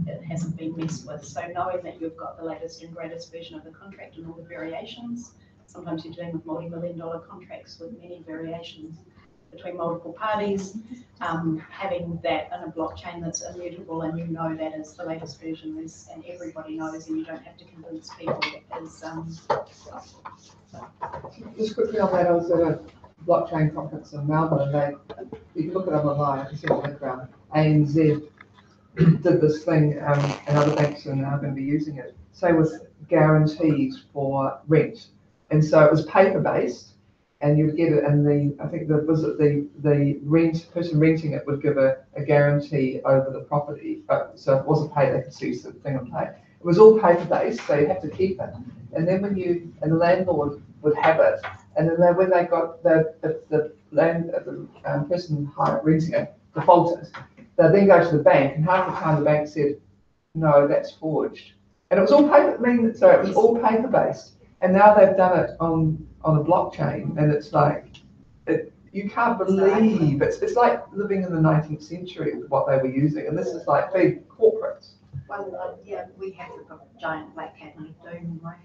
it hasn't been messed with. So knowing that you've got the latest and greatest version of the contract and all the variations sometimes you're dealing with multi-million-dollar contracts with many variations between multiple parties. Having that in a blockchain that's immutable and you know that is the latest version is, and everybody knows, and you don't have to convince people is. Just quickly on that, I was at a blockchain conference in Melbourne, and you can look it up online and see the background. ANZ did this thing, and other banks are now going to be using it, say with guarantees for rent. And so it was paper-based, and you'd get it, and I think the person renting it would give a guarantee over the property, but so if it wasn't paid, they could seize the thing and pay. It was all paper-based, so you have to keep it. And then the landlord would have it, and then when they got the person renting it defaulted, they'd then go to the bank, and half the time the bank said, no, that's forged. And it was all paper, so it was all paper-based. And now they've done it on a blockchain, and it's like, you can't believe, it's like living in the 19th century with what they were using, and this is like big corporates. Well, yeah, we have the giant black cat in the doom in my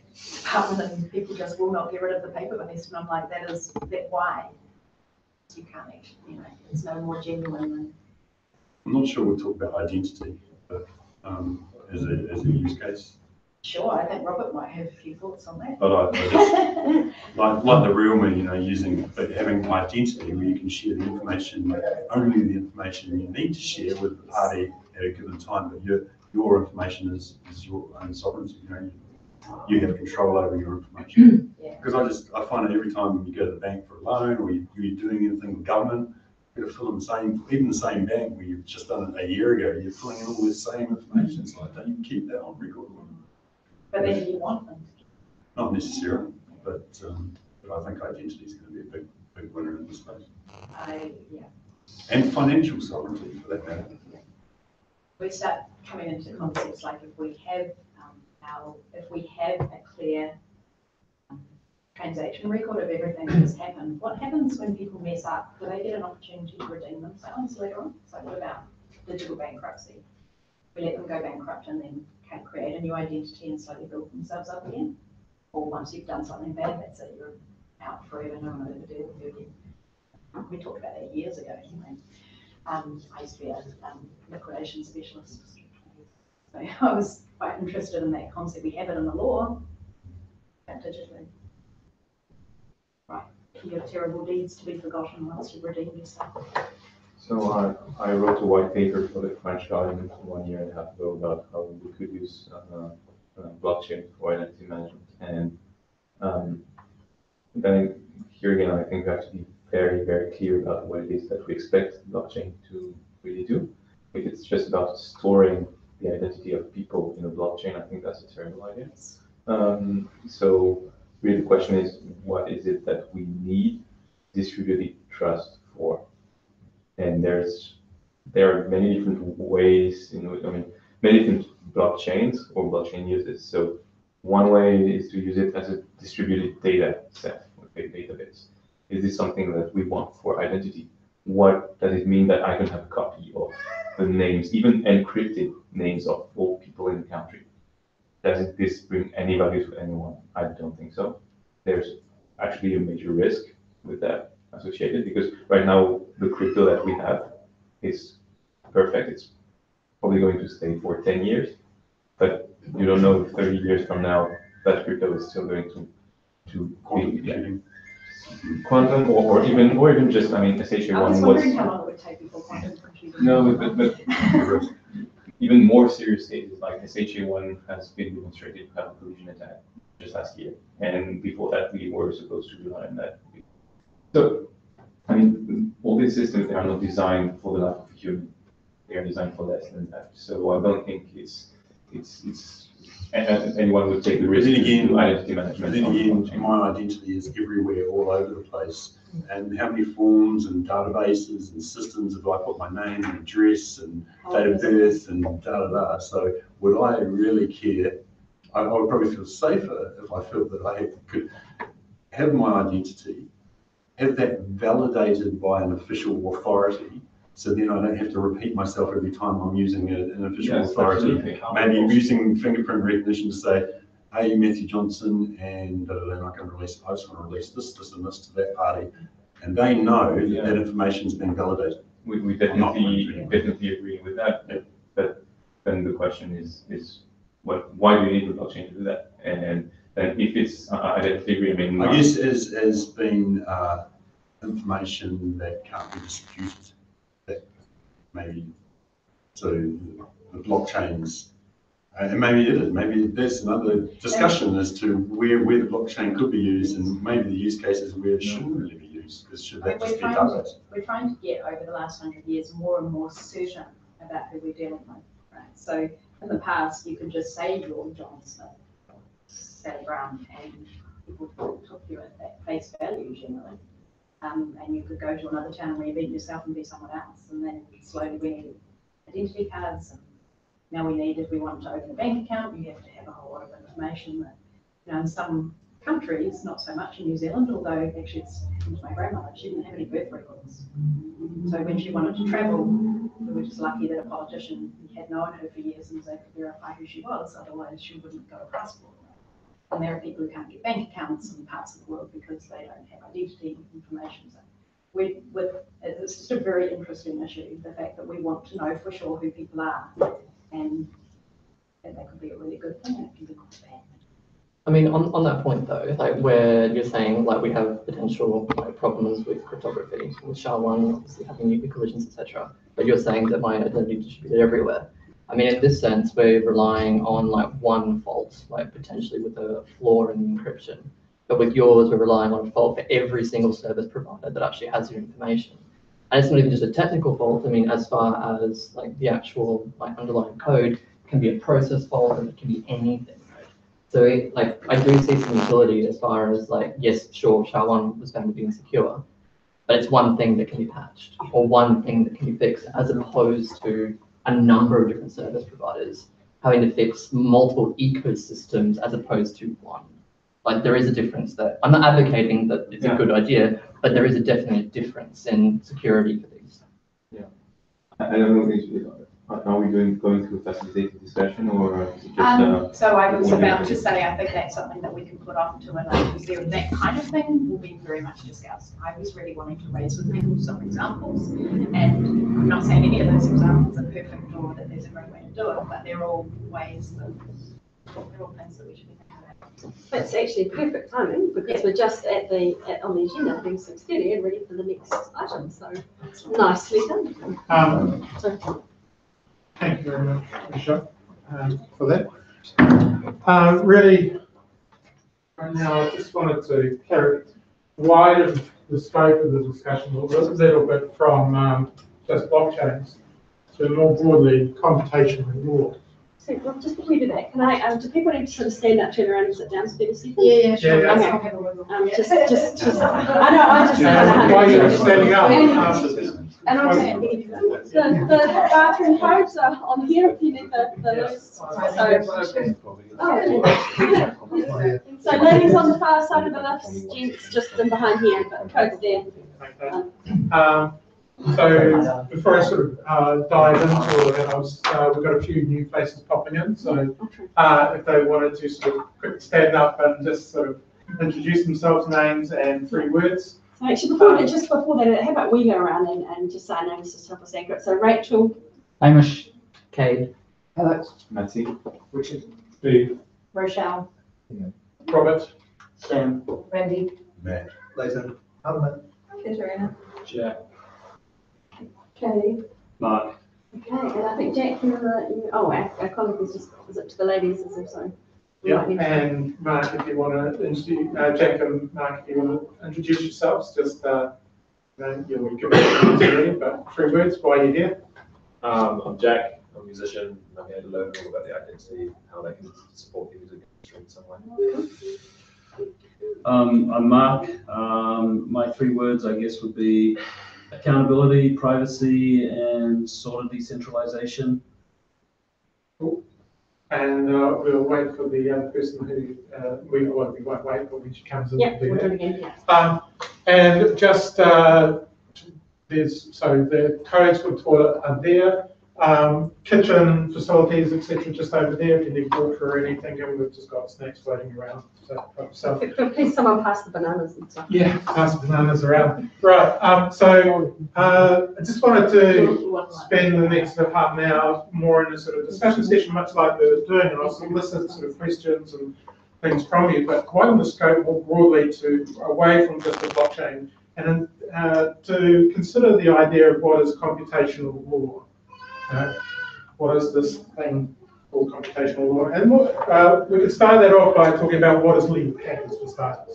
apartment, and people just will not get rid of the paper-based, and I'm like, that why? You can't actually, it's no more genuine than. I'm not sure we'll talk about identity, but as a use case. Sure, I think Robert might have a few thoughts on that. But I just, like the real me, having identity where you can share the information, only the information you need to share with the party at a given time, but your information is your own sovereignty. You have control over your information. Because I find that every time you go to the bank for a loan or you're doing anything with government, you're filling even the same bank where you've just done it a year ago, you're filling in all the same information. It's like, don't you keep that on record? But then you want them. Not necessarily, but I think identity is going to be a big winner in this space. And financial sovereignty, for that matter. We start coming into concepts like if we have a clear transaction record of everything that has happened, what happens when people mess up? Do they get an opportunity to redeem themselves later on? So what about digital bankruptcy? We let them go bankrupt and then can create a new identity and slowly build themselves up again. Or once you've done something bad, that's it, you're out forever, no one will ever deal with you again. We talked about that years ago anyway. I used to be a liquidation specialist. So I was quite interested in that concept. We have it in the law, but digitally. Right, your terrible deeds to be forgotten once you've redeemed yourself. So I wrote a white paper for the French government 1.5 years ago about how we could use blockchain for identity management. And then here again, I think we have to be very, very clear about what it is that we expect blockchain to really do. If it's just about storing the identity of people in a blockchain, I think that's a terrible idea. So really the question is, what is it that we need distributed trust for? And there are many different ways, many different blockchains or blockchain uses. So one way is to use it as a distributed data set, a database. Is this something that we want for identity? What does it mean that I can have a copy of the names, even encrypted names of all people in the country? Does this bring any value to anyone? I don't think so. There's actually a major risk with that associated, because right now the crypto that we have is perfect. It's probably going to stay for 10 years, but you don't know 30 years from now that crypto is still going to be quantum or even just, SHA1 I was wondering how long it would take before quantum computing. No, but even more serious cases like SHA1 has been demonstrated to have a collision attack just last year, and before that we were supposed to rely on that. So, all these systems, they are not designed for the life of a human. They are designed for less than that. So I don't think anyone would take the risk to do identity management. Then again, my identity is everywhere, all over the place. And how many forms and databases and systems have I put my name and address and date of birth and da-da-da. So would I really care? I would probably feel safer if I felt that I could have my identity, have that validated by an official authority, so then I don't have to repeat myself every time I'm using an official authority. Maybe using fingerprint recognition to say, hey, Matthew Johnson, and I'm going to release, I just want to release this, and this to that party, and they know that that information's been validated. We definitely agree with that. Yeah. But then the question is why do you need the blockchain to do that? And if it's, I definitely agree. I mean, I guess as being information that can't be disputed, that maybe so the blockchains, and maybe it is, maybe there's another discussion as to where the blockchain could be used, and maybe the use cases where it shouldn't really be used, because should that just be done? We're trying to get over the last 100 years more and more certain about who we're dealing with, right? So in the past, you could just say you're John Smith, Sally Brown, and people took you at that face value generally. And you could go to another town and reinvent yourself and be someone else. And then slowly we need identity cards. And now we need, if we want to open a bank account, you have to have a whole lot of information that, you know, in some countries, not so much in New Zealand, although actually it's happened to my grandmother, she didn't have any birth records. So when she wanted to travel, we were just lucky that a politician had known her for years and was able to verify who she was, otherwise she wouldn't go a passport. And there are people who can't get bank accounts in parts of the world because they don't have identity information. So it's just a very interesting issue, the fact that we want to know for sure who people are, and that could be a really good thing, it can be quite bad. I mean, on that point though, like where you're saying like we have potential like problems with cryptography, with SHA-1 obviously having nuclear collisions, etc. But you're saying that my identity is distributed everywhere. I mean, in this sense, we're relying on like one fault, like potentially with a flaw in the encryption. But with yours, we're relying on a fault for every single service provider that actually has your information. And it's not even just a technical fault. I mean, as far as like the actual like underlying code, it can be a process fault, and it can be anything. Right? So I do see some utility as far as like, yes, sure, SHA-1 was found to be insecure, but it's one thing that can be patched or one thing that can be fixed, as opposed to a number of different service providers having to fix multiple ecosystems as opposed to one. Like there is a difference there. I'm not advocating that it's a good idea, but there is a definite difference in security for these. Yeah. I don't know, are we going through a facilitated discussion, or is it just so I was about to say, I think that's something that we can put off to another year. That kind of thing will be very much discussed. I was really wanting to raise with people some examples, and I'm not saying any of those examples are perfect or that there's a great way to do it, but they're all ways that, they're all things that we should be thinking about. It's actually perfect timing, because we're just on the agenda having 6:30 and ready for the next item, so nicely done. Thank you very much, Michelle, for that. Really, right now, I just wanted to widen the scope of the discussion a little bit from just blockchains to more broadly computational law. So, well, just before we do that, can I, do people need to sort of stand up, turn around and sit down for 30 seconds? Yeah, sure. Yeah, okay. Just, I know, I just. Why are you standing up? And I'm saying, the bathroom codes are on here if you need the list. So ladies on the far side of the lifts, gents just in behind here, but codes there. So before I sort of dive into it, we've got a few new faces popping in. So if they wanted to sort of quickly stand up and just sort of introduce themselves, names and 3 words. So actually, before that, how about we go around and just say our names just help us anchor it. So Rachel, Hamish, Kate, Alex, Matty, Richard, Steve, Rochelle, Robert, Sam, Wendy. Matt, Leighton, Hannah, Katerina. Jack, Katie. Mark. Okay, and I think Jack, our colleague is it to the ladies, is there, sorry? Yeah, and Mark, if you want to introduce, Jack and Mark, if you want to introduce yourselves, just, you'll give it but 3 words, why you're here. I'm Jack, I'm a musician, and I'm here to learn all about the identity, how they can support the music industry in some way. I'm Mark. My 3 words, I guess, would be accountability, privacy, and sort of decentralization. Cool. And we'll wait for the other person who we won't wait for when she comes in. Yeah, we'll do it again. Yeah. And just the codes for the toilet are there. kitchen facilities, etc., just over there if you need water or anything, and we've just got snacks floating around. So Please, someone pass the bananas and stuff. yeah, pass the bananas around. Right. I just wanted to spend the next sort of half an hour more in a sort of discussion session, much like we were doing, and I'll solicit sort of questions and things from you, but widen the scope more broadly to away from just the blockchain, and to consider the idea of what is computational law. What is this thing called computational law? And we could start that off by talking about what is legal hackers for starters.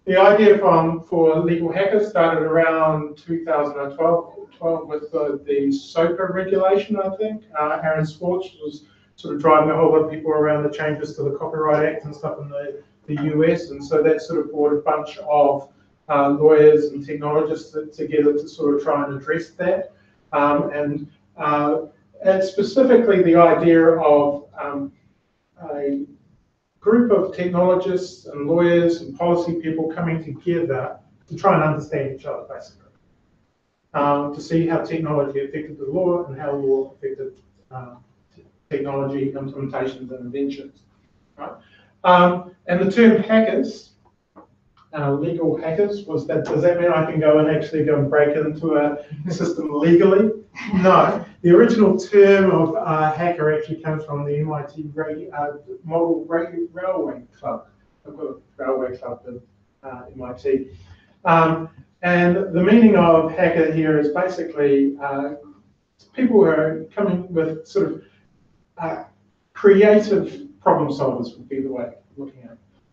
The idea for legal hackers started around 2012 with the SOPA regulation, I think. Aaron Swartz was sort of driving a whole lot of people around the changes to the Copyright Act and stuff in the US, and so that sort of brought a bunch of lawyers and technologists together to sort of try and address that. And specifically the idea of a group of technologists and lawyers and policy people coming together to try and understand each other, basically. To see how technology affected the law and how law affected technology implementations and inventions. Right? And the term hackers, legal hackers, does that mean I can go and break into a system legally? No. The original term of hacker actually comes from the MIT Model Railway Club. I've got a railway club at MIT. And the meaning of hacker here is basically people who are coming with sort of creative problem solvers would be the way of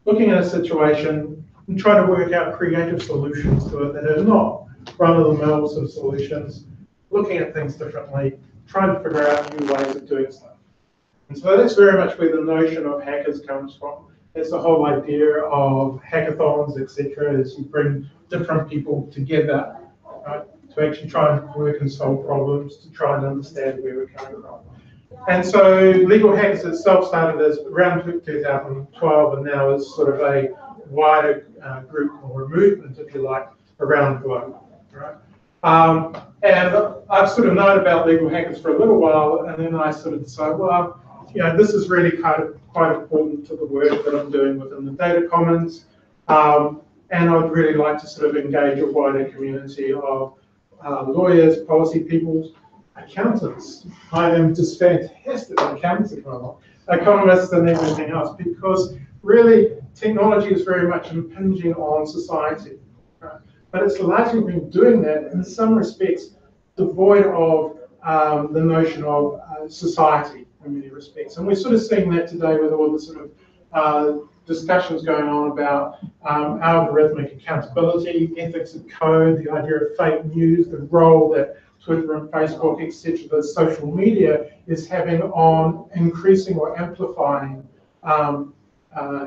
looking at a situation and trying to work out creative solutions to it that are not run-of-the-mill sort of solutions, looking at things differently, trying to figure out new ways of doing stuff. And so that's very much where the notion of hackers comes from. It's the whole idea of hackathons, etc., is you bring different people together, right, to actually try and work and solve problems, to try and understand where we're coming from. And so legal hackers itself started as around 2012 and now is sort of a wider group or a movement, if you like, around the globe. Right? And I've sort of known about legal hackers for a little while, and then I sort of decided, well, this is really quite important to the work that I'm doing within the data commons, and I'd really like to sort of engage a wider community of lawyers, policy people, accountants. I am just fantastic at accountants, economists and everything else, because really technology is very much impinging on society. Right? But it's largely been doing that in some respects devoid of the notion of society in many respects. And we're sort of seeing that today with all the sort of discussions going on about algorithmic accountability, ethics of code, the idea of fake news, the role that Twitter and Facebook, etc., the social media is having on increasing or amplifying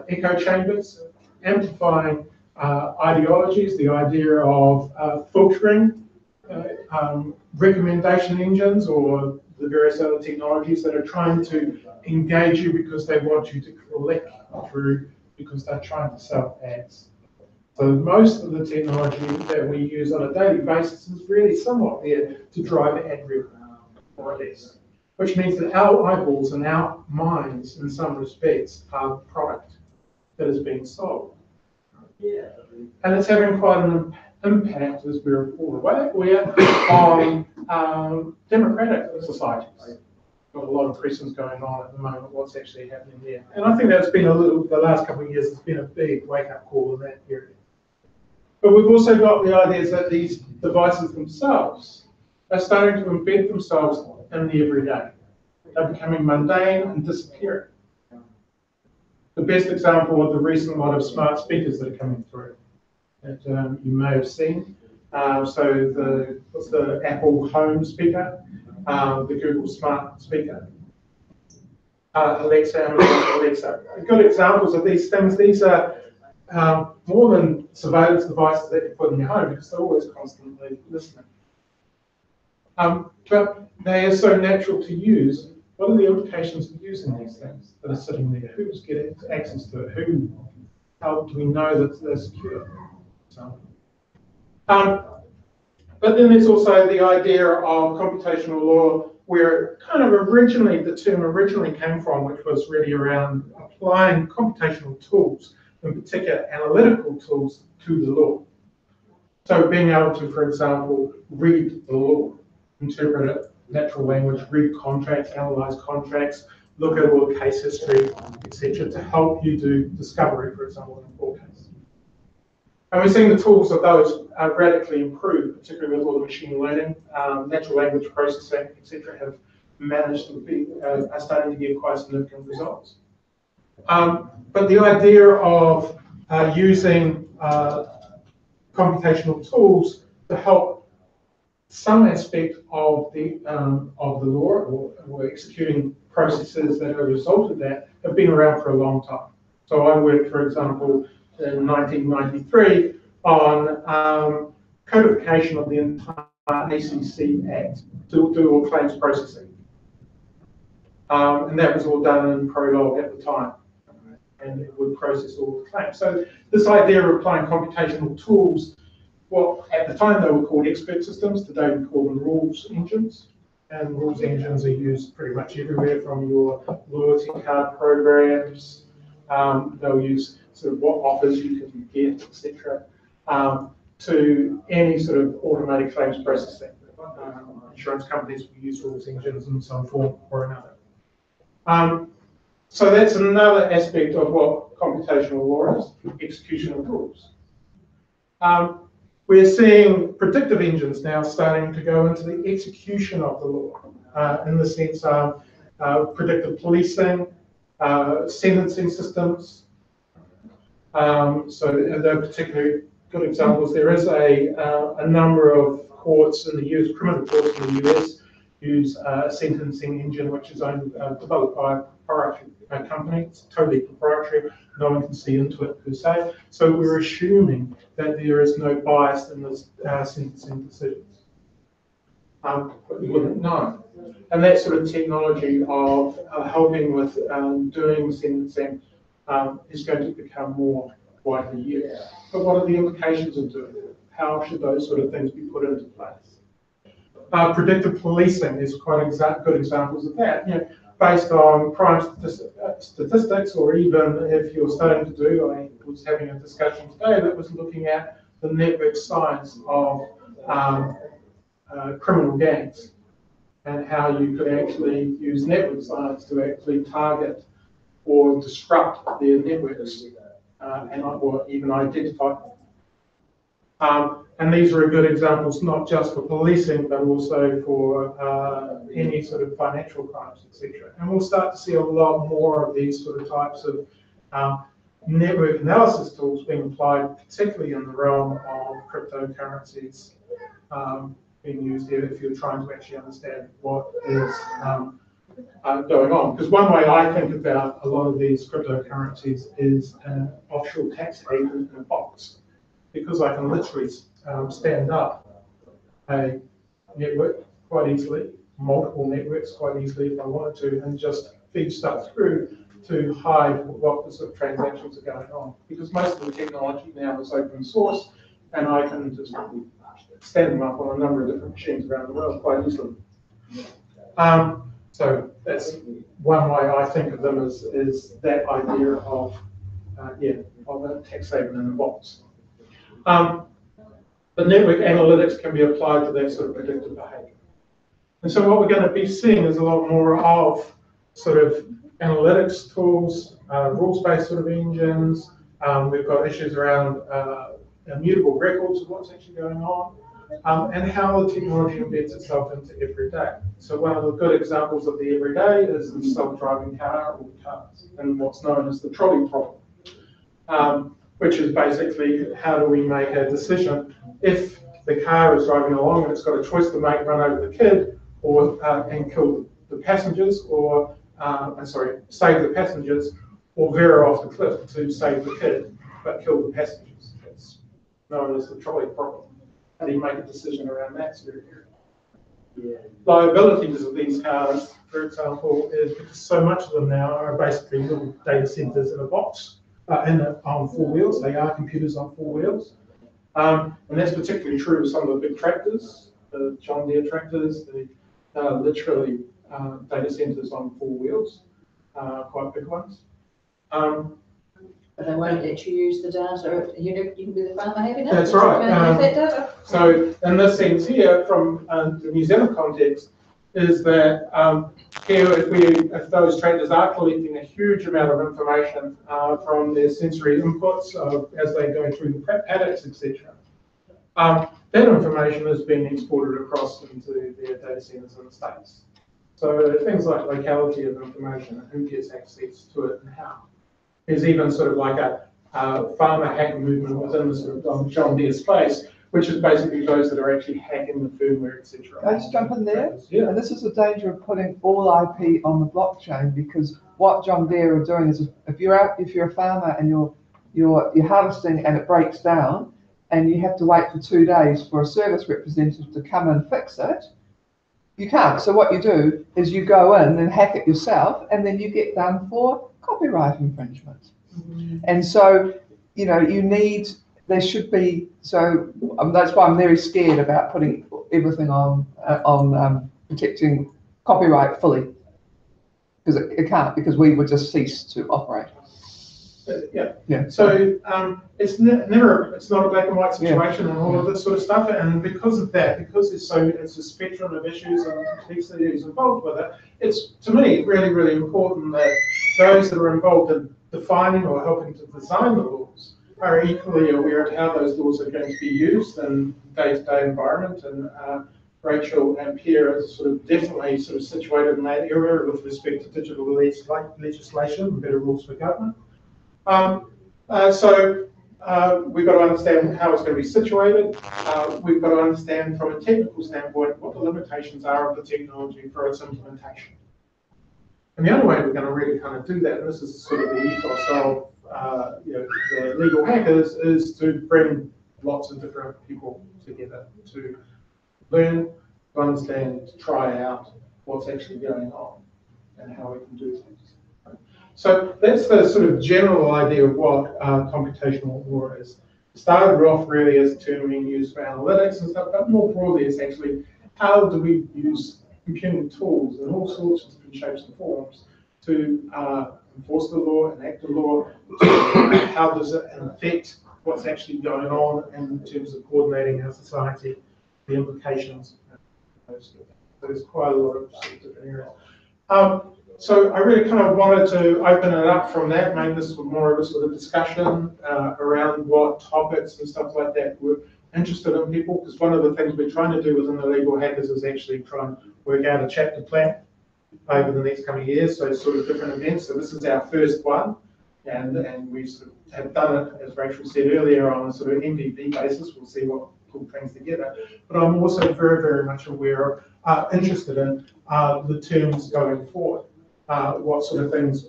echo chambers, amplifying ideologies, the idea of filtering, recommendation engines, or the various other technologies that are trying to engage you because they want you to click through, because they're trying to sell ads. So most of the technology that we use on a daily basis is really somewhat there to drive ad revenue, more or less, which means that our eyeballs and our minds, in some respects, are the product that is being sold. And it's having quite an impact, as we're all aware, on democratic societies. Got a lot of questions going on at the moment, what's actually happening there. And I think that's been the last couple of years, it's been a big wake-up call in that area. But we've also got the ideas that these devices themselves are starting to embed themselves in the everyday. They're becoming mundane and disappearing. The best example of the recent lot of smart speakers that are coming through that you may have seen. So what's the Apple Home speaker, the Google Smart speaker, Alexa, Amazon Alexa. Good examples of these things. These are more than surveillance devices that you put in your home, because they're always constantly listening. But they are so natural to use. What are the implications of using these things that are sitting there? Who's getting access to it? How do we know that they're secure? So, but But then there's also the idea of computational law, where kind of originally, the term originally came from, which was really around applying computational tools, in particular analytical tools, to the law. So being able to, for example, read the law, interpret it, natural language, read contracts, analyze contracts, look at all the case history, etc., to help you do discovery, for example, in a court case. And we're seeing the tools of those radically improve, particularly with all the machine learning, natural language processing, etc., have managed to be, are starting to give quite significant results. But the idea of using computational tools to help some aspect of the law or executing processes that are a result of that have been around for a long time. So I worked, for example, in 1993 on codification of the entire ACC Act to do all claims processing. And that was all done in Prolog at the time. And it would process all the claims. So this idea of applying computational tools, well, at the time they were called expert systems, today we call them rules engines. And rules engines are used pretty much everywhere, from your loyalty card programs, they'll use sort of what offers you can get, etc., to any sort of automated claims processing. Insurance companies will use rules engines in some form or another. So that's another aspect of what computational law is, execution of rules. We're seeing predictive engines now starting to go into the execution of the law, in the sense of predictive policing, sentencing systems. So they're particularly good examples. There is a number of courts in the US, criminal courts in the US, use a sentencing engine which is owned, developed by a proprietary company. It's totally proprietary. No one can see into it per se. So we're assuming that there is no bias in the sentencing decisions. But we wouldn't know. And that sort of technology of helping with doing sentencing is going to become more widely used. But what are the implications of doing it? How should those sort of things be put into place? Predictive policing is quite good examples of that. You know, based on crime statistics, or even if you're starting to do, I was having a discussion today that was looking at the network size of criminal gangs, and how you could actually use network science to actually target or disrupt their networks, or even identify them. And these are good examples, not just for policing, but also for any sort of financial crimes, etc. And we'll start to see a lot more of these sort of types of network analysis tools being applied, particularly in the realm of cryptocurrencies, being used here if you're trying to actually understand what is going on. Because one way I think about a lot of these cryptocurrencies is an offshore tax haven in a box, because I can literally stand up a network quite easily, multiple networks quite easily if I wanted to, and just feed stuff through to hide what the sort of transactions are going on. Because most of the technology now is open source, and I can just stand them up on a number of different machines around the world quite easily. So that's one way I think of them, is that idea of a tax haven in a box. The network analytics can be applied to that sort of predictive behavior. And so what we're going to be seeing is a lot more of sort of analytics tools, rules-based sort of engines. We've got issues around immutable records of what's actually going on, and how the technology embeds itself into everyday. So one of the good examples of the everyday is the self-driving car or cars, and what's known as the trolley problem, which is basically how do we make a decision if the car is driving along and it's got a choice to make, run over the kid or and kill the passengers, or save the passengers, or veer off the cliff to save the kid but kill the passengers. That's known as the trolley problem. How do you make a decision around that sort of area? Liabilities of these cars, for example, is because so much of them now are basically little data centers in a box, on four wheels. They are computers on four wheels. And that's particularly true of some of the big tractors, the John Deere tractors, the literally data centers on 4 wheels, quite big ones. But they won't let you use the data. You can be the farmer having it. That's You right. can't use that data. So in this sense here, from the New Zealand context, is that here if those traders are collecting a huge amount of information from their sensory inputs as they go through the paddocks, etc. That information is being exported across into their data centers in the States. So things like locality of information, who gets access to it and how. There's even sort of like a farmer hacker movement within the sort of John Deere space, which is basically those that are actually hacking the firmware, etc. Can I just jump in there? Yeah. And this is the danger of putting all IP on the blockchain, because what John Deere are doing is if you're a farmer and you're harvesting and it breaks down, and you have to wait for 2 days for a service representative to come and fix it, you can't. So what you do is you go in and hack it yourself, and then you get done for copyright infringement. And so, you know, there should be, so that's why I'm very scared about putting everything on protecting copyright fully, because it can't, because we would just cease to operate. Yeah. So it's not a black and white situation and all of this sort of stuff. And because of that, because it's a spectrum of issues and complexities involved with it, it's, to me, really, really important that those that are involved in defining or helping to design the laws are equally aware of how those laws are going to be used in day-to-day environment. And Rachel and Pierre are definitely situated in that area with respect to digital legislation and better rules for government. We've got to understand how it's going to be situated. We've got to understand from a technical standpoint what the limitations are of the technology for its implementation. And the only way we're going to really kind of do that, and this is sort of the ethos of the legal hackers, is to bring lots of different people together to learn, to understand, to try out what's actually going on and how we can do things. So that's the sort of general idea of what computational law is. It started off really as a term being used for analytics and stuff, but more broadly it's actually how do we use computing tools in all sorts of different shapes and forms to enforce the law, enact the law, how does it affect what's actually going on in terms of coordinating our society, the implications. So there's quite a lot of different areas. So I really kind of wanted to open it up from that, make this more of a sort of discussion around what topics and stuff like that we're interested in people, because one of the things we're trying to do within the Legal Hackers is actually try and work out a chapter plan over the next coming years, so sort of different events. So this is our first one, and we sort of have done it, as Rachel said earlier, on a sort of MVP basis. We'll see what pull things together. But I'm also very, very much aware, interested in the terms going forward. What sort of things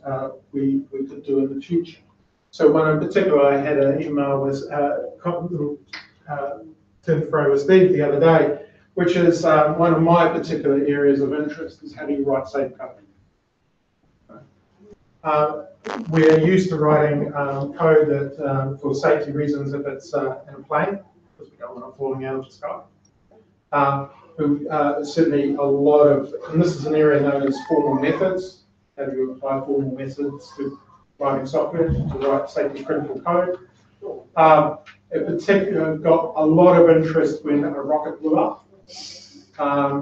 we could do in the future. So one in particular, I had an email with Tim Fro with Steve the other day, which is one of my particular areas of interest is how do you write safe code. We're used to writing code that, for safety reasons, if it's in a plane, because we don't want it falling out of the sky. Certainly a lot of, and this is an area known as formal methods. How do you apply formal methods to writing software, to write safety critical code? In particular, got a lot of interest when a rocket blew up,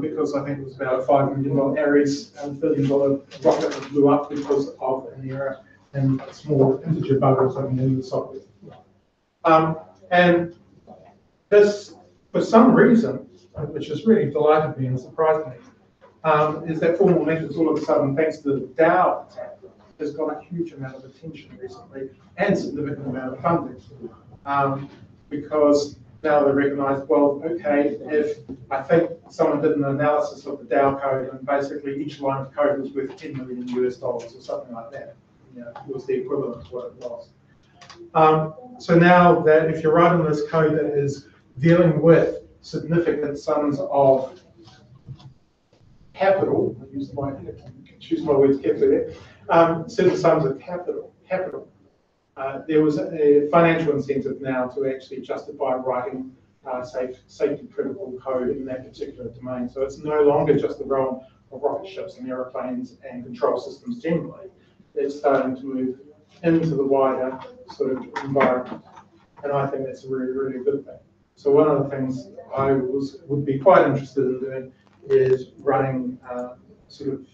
because I think it was about a $5 million Ares $1 billion rocket that blew up because of an error and a small integer bug or something in the software. And this, for some reason, which has really delighted me and surprised me, is that formal methods all of a sudden, thanks to the DAO attack, has got a huge amount of attention recently and significant amount of funding. Because now they recognise, well, okay, if I think someone did an analysis of the DAO code and basically each line of code was worth $10 million US or something like that. You know, it was the equivalent to what it was. So now that if you're writing this code that is dealing with significant sums of capital, choose my words carefully there, certain sums of capital, there was a financial incentive now to actually justify writing safety critical code in that particular domain. So it's no longer just the realm of rocket ships and aeroplanes and control systems generally. It's starting to move into the wider sort of environment. And I think that's a really, really good thing. So one of the things I would be quite interested in doing is running sort of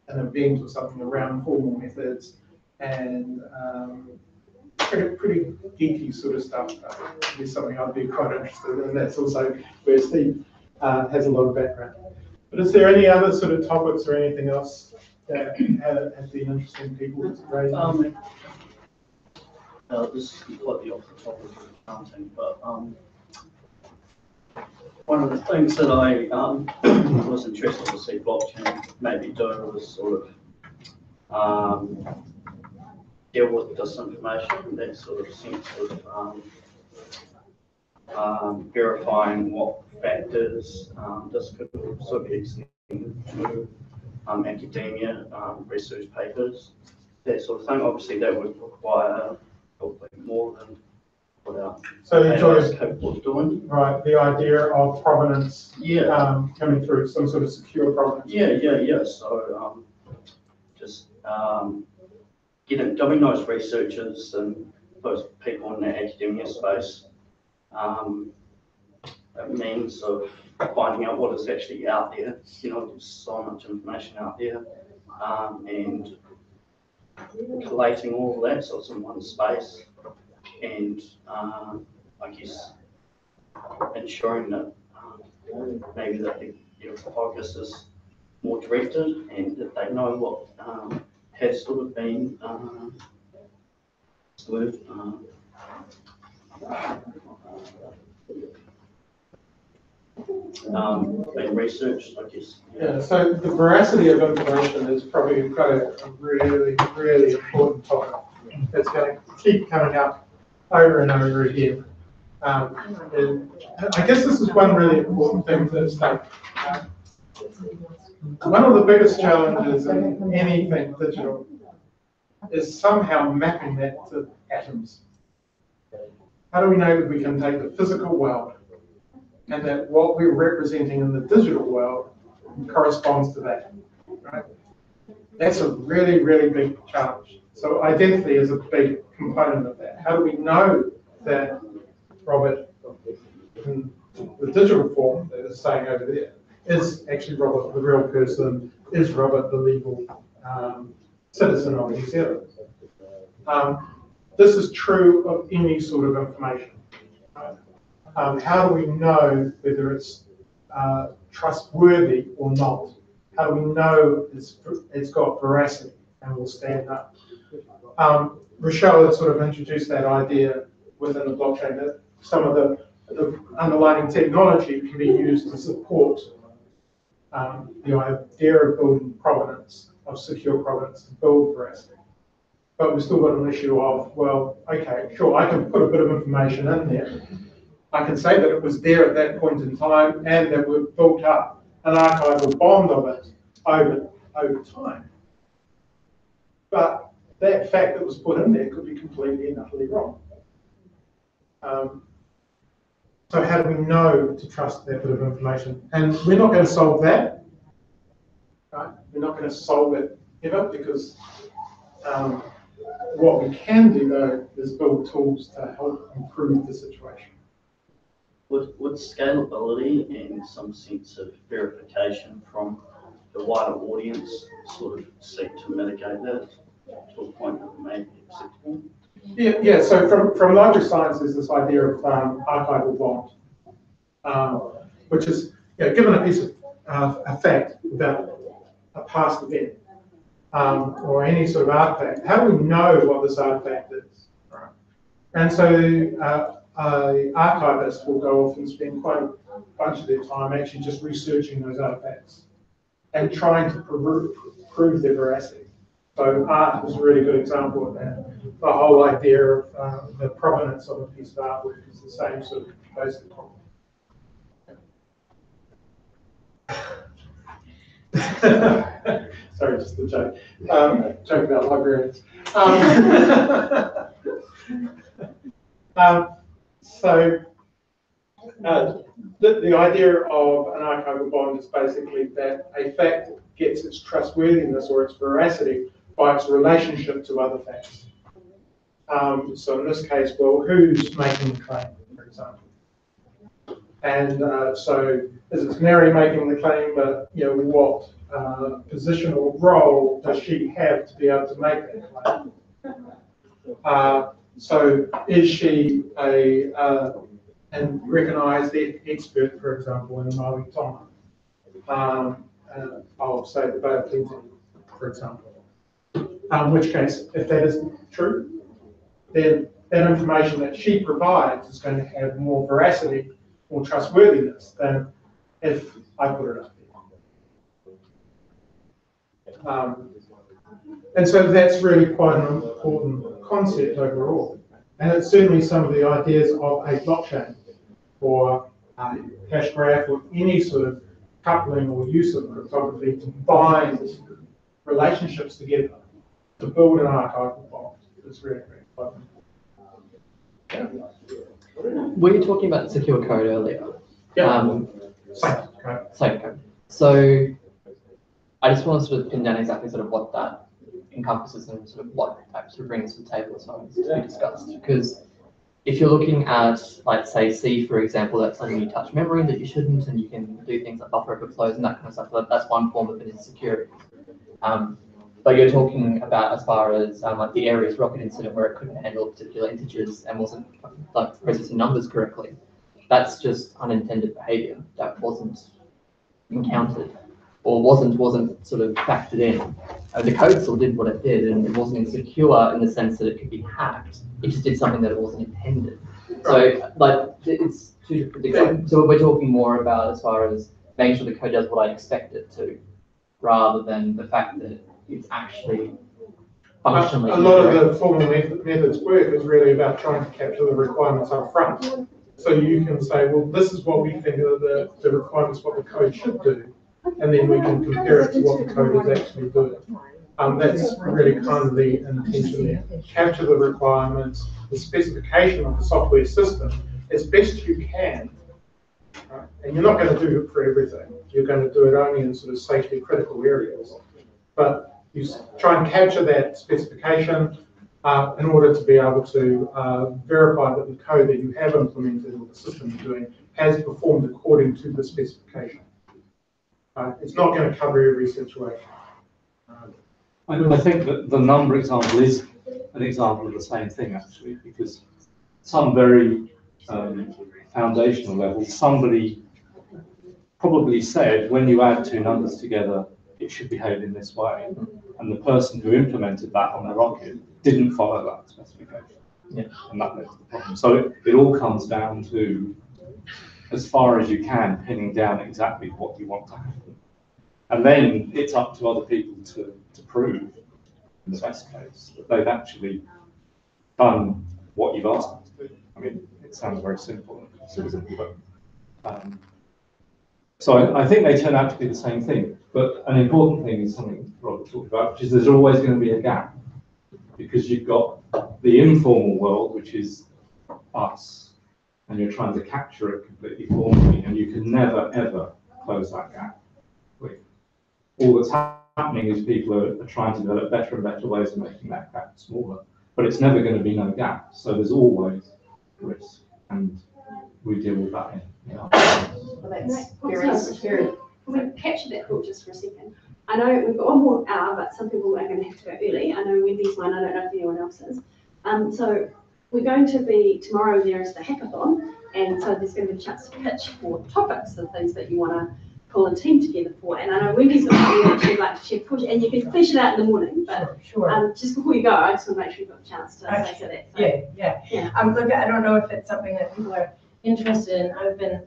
an event or something around formal methods and pretty geeky sort of stuff. Is something I'd be quite interested in, and that's also where Steve has a lot of background. But is there any other sort of topics or anything else that have been interesting people to raise? This is completely off the topic of accounting, but one of the things that I was interested to see blockchain maybe do was sort of deal with disinformation, that sort of sense of verifying what factors this could sort of extend to academia, research papers, that sort of thing. Obviously, that would require probably more than what our AI is capable of doing. Right, the idea of provenance coming through, some sort of secure provenance. Yeah. So just giving those researchers and those people in the academia space a means of finding out what is actually out there. You know, there's so much information out there, and collating all of that so it's in one space, and I guess ensuring that maybe that the focus is more directed and that they know what has sort of been been researched, I guess. Yeah, so the veracity of information is probably quite a really, really important topic that's going to keep coming up over and over again. And I guess this is one really important thing to state. One of the biggest challenges in anything digital is somehow mapping that to atoms. How do we know that we can take the physical world and that what we're representing in the digital world corresponds to that, right? That's a really, really big challenge. So identity is a big component of that. How do we know that Robert, in the digital form that is saying over there, is actually Robert the real person, is Robert the legal citizen of New Zealand? This is true of any sort of information. Right? How do we know whether it's trustworthy or not? How do we know it's got veracity and will stand up? Rochelle has sort of introduced that idea within the blockchain that some of the underlying technology can be used to support the idea of building provenance, of secure provenance, to build veracity. But we've still got an issue of, well, okay, sure, I can put a bit of information in there. I can say that it was there at that point in time and that we've built up an archival bond of it over time. But that fact that was put in there could be completely and utterly wrong. So how do we know to trust that bit of information? And we're not going to solve that. Right? We're not going to solve it ever, because what we can do, though, is build tools to help improve the situation. Would scalability and some sense of verification from the wider audience sort of seek to mitigate that to a point that may be acceptable? Yeah. So from library science, there's this idea of archival bond, which is given a piece of a fact about a past event or any sort of artifact. How do we know what this artifact is? Right. And so archivists will go off and spend quite a bunch of their time actually just researching those artifacts and trying to prove their veracity. So art is a really good example of that. The whole idea of the provenance of a piece of artwork is the same sort of basic problem. Sorry, just a joke. Joke about librarians. So the idea of an archival bond is basically that a fact gets its trustworthiness or its veracity by its relationship to other facts. So in this case, well, who's making the claim, for example? And so is it Mary making the claim, but what position or role does she have to be able to make that claim? So is she and recognised expert, for example, in Maori tonga? I'll say the Bay of Plenty, for example. In which case, if that isn't true, then that information that she provides is going to have more veracity or trustworthiness than if I put it up there. And so that's really quite an important concept overall. And it's certainly some of the ideas of a blockchain or hash graph or any sort of coupling or use of cryptography to bind relationships together to build an archival bond. It's really, really important. Were you talking about secure code earlier? Yeah. Safe code. So I just want to sort of pin down exactly sort of what that encompasses and sort of what that sort of brings to the table as well as to be discussed. Because if you're looking at, like, say, C, for example, that's letting you touch memory that you shouldn't, and you can do things like buffer overflows and that kind of stuff. That's one form of an insecurity. But you're talking about as far as like the Aries rocket incident where it couldn't handle particular integers and wasn't like processing numbers correctly. That's just unintended behavior that wasn't encountered or wasn't sort of factored in. The code still did what it did, and it wasn't insecure in the sense that it could be hacked. It just did something that it wasn't intended. So, like, it's two different things. So we're talking more about as far as making sure the code does what I expect it to, rather than the fact that it's actually functionally. A lot of the formal methods work is really about trying to capture the requirements up front. So you can say, well, this is what we think are the requirements, what the code should do, and then we can compare it to what the code is actually doing. That's really kind of the intention there. Capture the requirements, the specification of the software system as best you can. Right? And you're not going to do it for everything. You're going to do it only in sort of safety critical areas. But you try and capture that specification in order to be able to verify that the code that you have implemented or the system you're doing has performed according to the specification. It's not going to cover every situation. I think that the number example is an example of the same thing, actually, because some very foundational level, somebody probably said, when you add two numbers together, it should behave in this way. And the person who implemented that on the rocket didn't follow that specification. Yeah. And that led to the problem. So it all comes down to, as far as you can, pinning down exactly what you want to happen. And then it's up to other people to prove, in the best case, that they've actually done what you've asked them to do. I mean, it sounds very simple, but so I think they turn out to be the same thing. But an important thing is something Robert talked about, which is there's always going to be a gap, because you've got the informal world, which is us, and you're trying to capture it completely formally, and you can never, ever close that gap. All that's happening is people are trying to develop better and better ways of making that gap smaller, but it's never going to be no gap. So there's always risk, and we deal with that in our Well, that's very secure. Can we capture that thought just for a second? I know we've got one more hour, but some people are going to have to go early. I know Wendy's one, I don't know if anyone else is. So we're going to be, tomorrow there is the hackathon, and so there's going to be a chance to pitch for topics and things that you want to pull a team together for. And I know Wendy's got something that she'd like to push, and you can flesh it out in the morning, but Sure. just before you go, I just want to make sure you've got a chance to say to that. So, Yeah. Look, I don't know if it's something that people are interested in. I've been,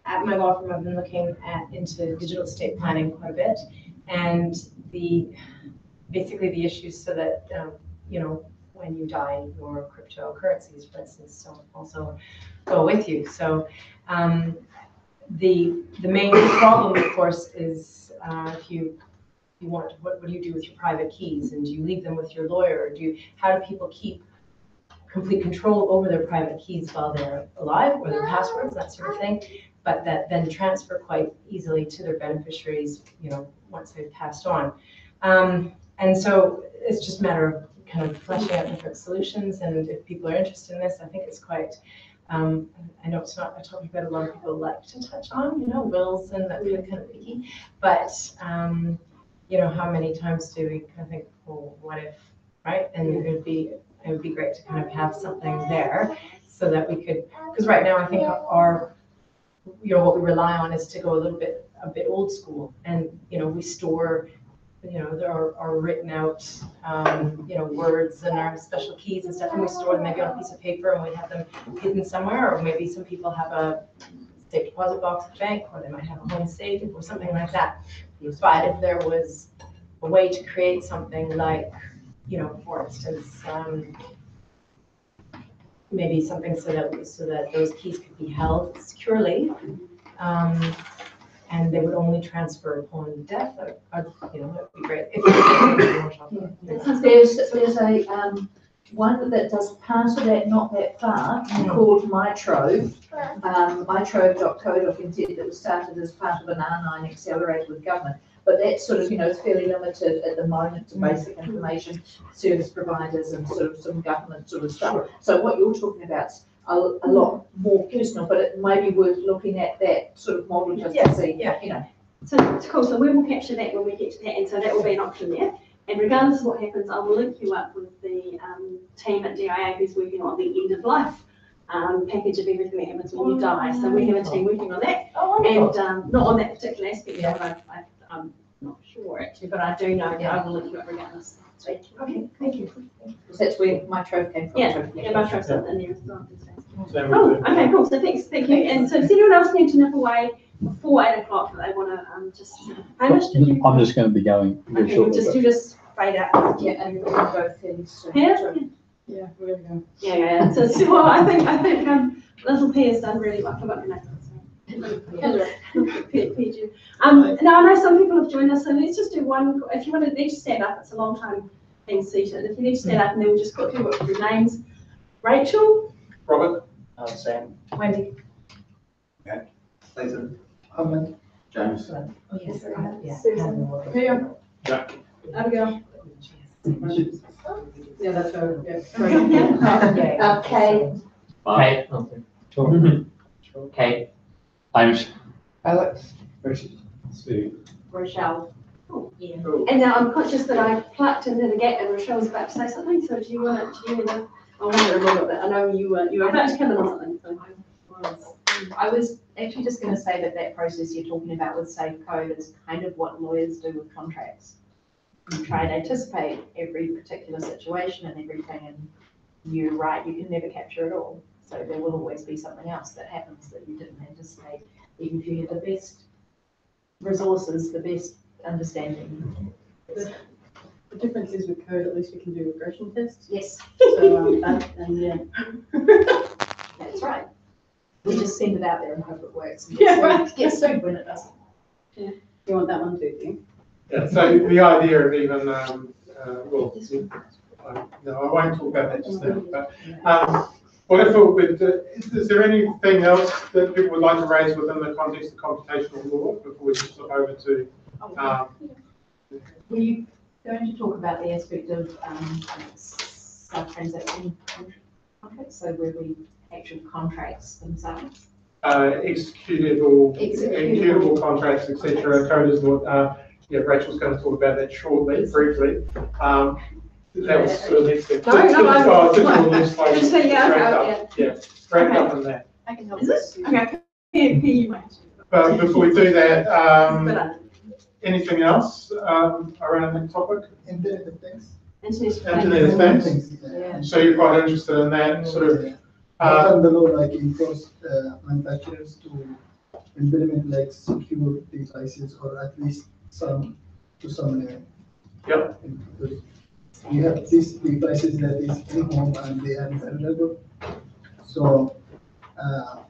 at my law firm, I've been looking into digital estate planning quite a bit, and basically the issues so that, when you die, your cryptocurrencies, for instance, don't also go with you. So the main problem, of course, is if you you want, what do you do with your private keys, and do you leave them with your lawyer? How do people keep complete control over their private keys while they're alive, or their passwords, that sort of thing, but that then transfer quite easily to their beneficiaries, once they've passed on. And so it's just a matter of kind of fleshing out different solutions, and if people are interested in this, I think it's quite, I know it's not a topic that a lot of people like to touch on, wills and that kind of picky, but how many times do we kind of think, well, what if, right? And it would be great to kind of have something there so that we could, because right now I think our what we rely on is to go a bit old school, and we store, there are written out words and our special keys and stuff, and we store them maybe on a piece of paper and we have them hidden somewhere, or maybe some people have a safe deposit box at the bank, or they might have a home safe or something like that. But if there was a way to create something like, for instance, maybe something so that those keys could be held securely, and they would only transfer upon death, that would be great. There's a one that does part of that, not that far, called MyTrove, mytrove.co.nz, that was started as part of an R9 accelerator with government. But that's sort of, it's fairly limited at the moment to basic information service providers and sort of some government sort of stuff. So what you're talking about is a lot more personal, but it may be worth looking at that sort of model just to see, So it's cool. So we will capture that when we get to that, and so that will be an option there. And regardless of what happens, I will link you up with the team at DIA who's working on the end of life package of everything that happens when you die. So we have a team working on that, and not on that particular aspect. I'm not sure actually, but I do know that I will link you up regardless. Okay, thank you. That's where MyTrove came from. Yeah, MyTrove's in there as well. Oh, okay, cool. So thank you. And so does anyone else need to nip away before 8 o'clock that they want to just Hamish, did you? I'm just going to be going. Okay, you just fade out. Yeah, and we'll go things. Yeah, we're going to go. Yeah. So well, I think little P has done really well. I forgot your name. Now I know some people have joined us, so let's just do one. If you want to each stand up, it's a long time being seated. If you need to stand up, and then we'll just quickly work through names. Rachel, Robert, Sam, Wendy, Nathan, James, Susan, Jack, Abigail. Yeah, that's her. Kate. Hamish. Alex. Steve, Rochelle. Oh, yeah. And now I'm conscious that I plucked into the gap and Rochelle's about to say something, so do you want to, I want to remember that. I know you were about to come in on something. So. I was actually just going to say that process you're talking about with safe code is kind of what lawyers do with contracts. You try and anticipate every particular situation and everything, and you're right, you can never capture it all. So there will always be something else that happens that you didn't anticipate, even if you have the best resources, the best understanding. The difference is with code, at least we can do regression tests. Yes. So yeah. That's right. We just send it out there and hope it works. Yeah, right. Get sued when it doesn't. Yeah. You want that one too, do you? Yeah, so the idea of even, no, I won't talk about that just now, but what if is there anything else that people would like to raise within the context of computational law before we just flip over to? Were you going to talk about the aspect of sub-transaction contracts, so where we actual contracts themselves? Executable contracts, etc. Code is what, Rachel's going to talk about that shortly, briefly. That was sort of the next step. Break up on that. I can help. Is this? Okay. You might. But before we do that, anything else around that topic? Internet of Things. Internet of Things. Yeah. So you're quite interested in that sort of. The law like enforce manufacturers to implement like secure devices, or at least some to some extent. Yep. You have these devices that is in home and they are vulnerable. So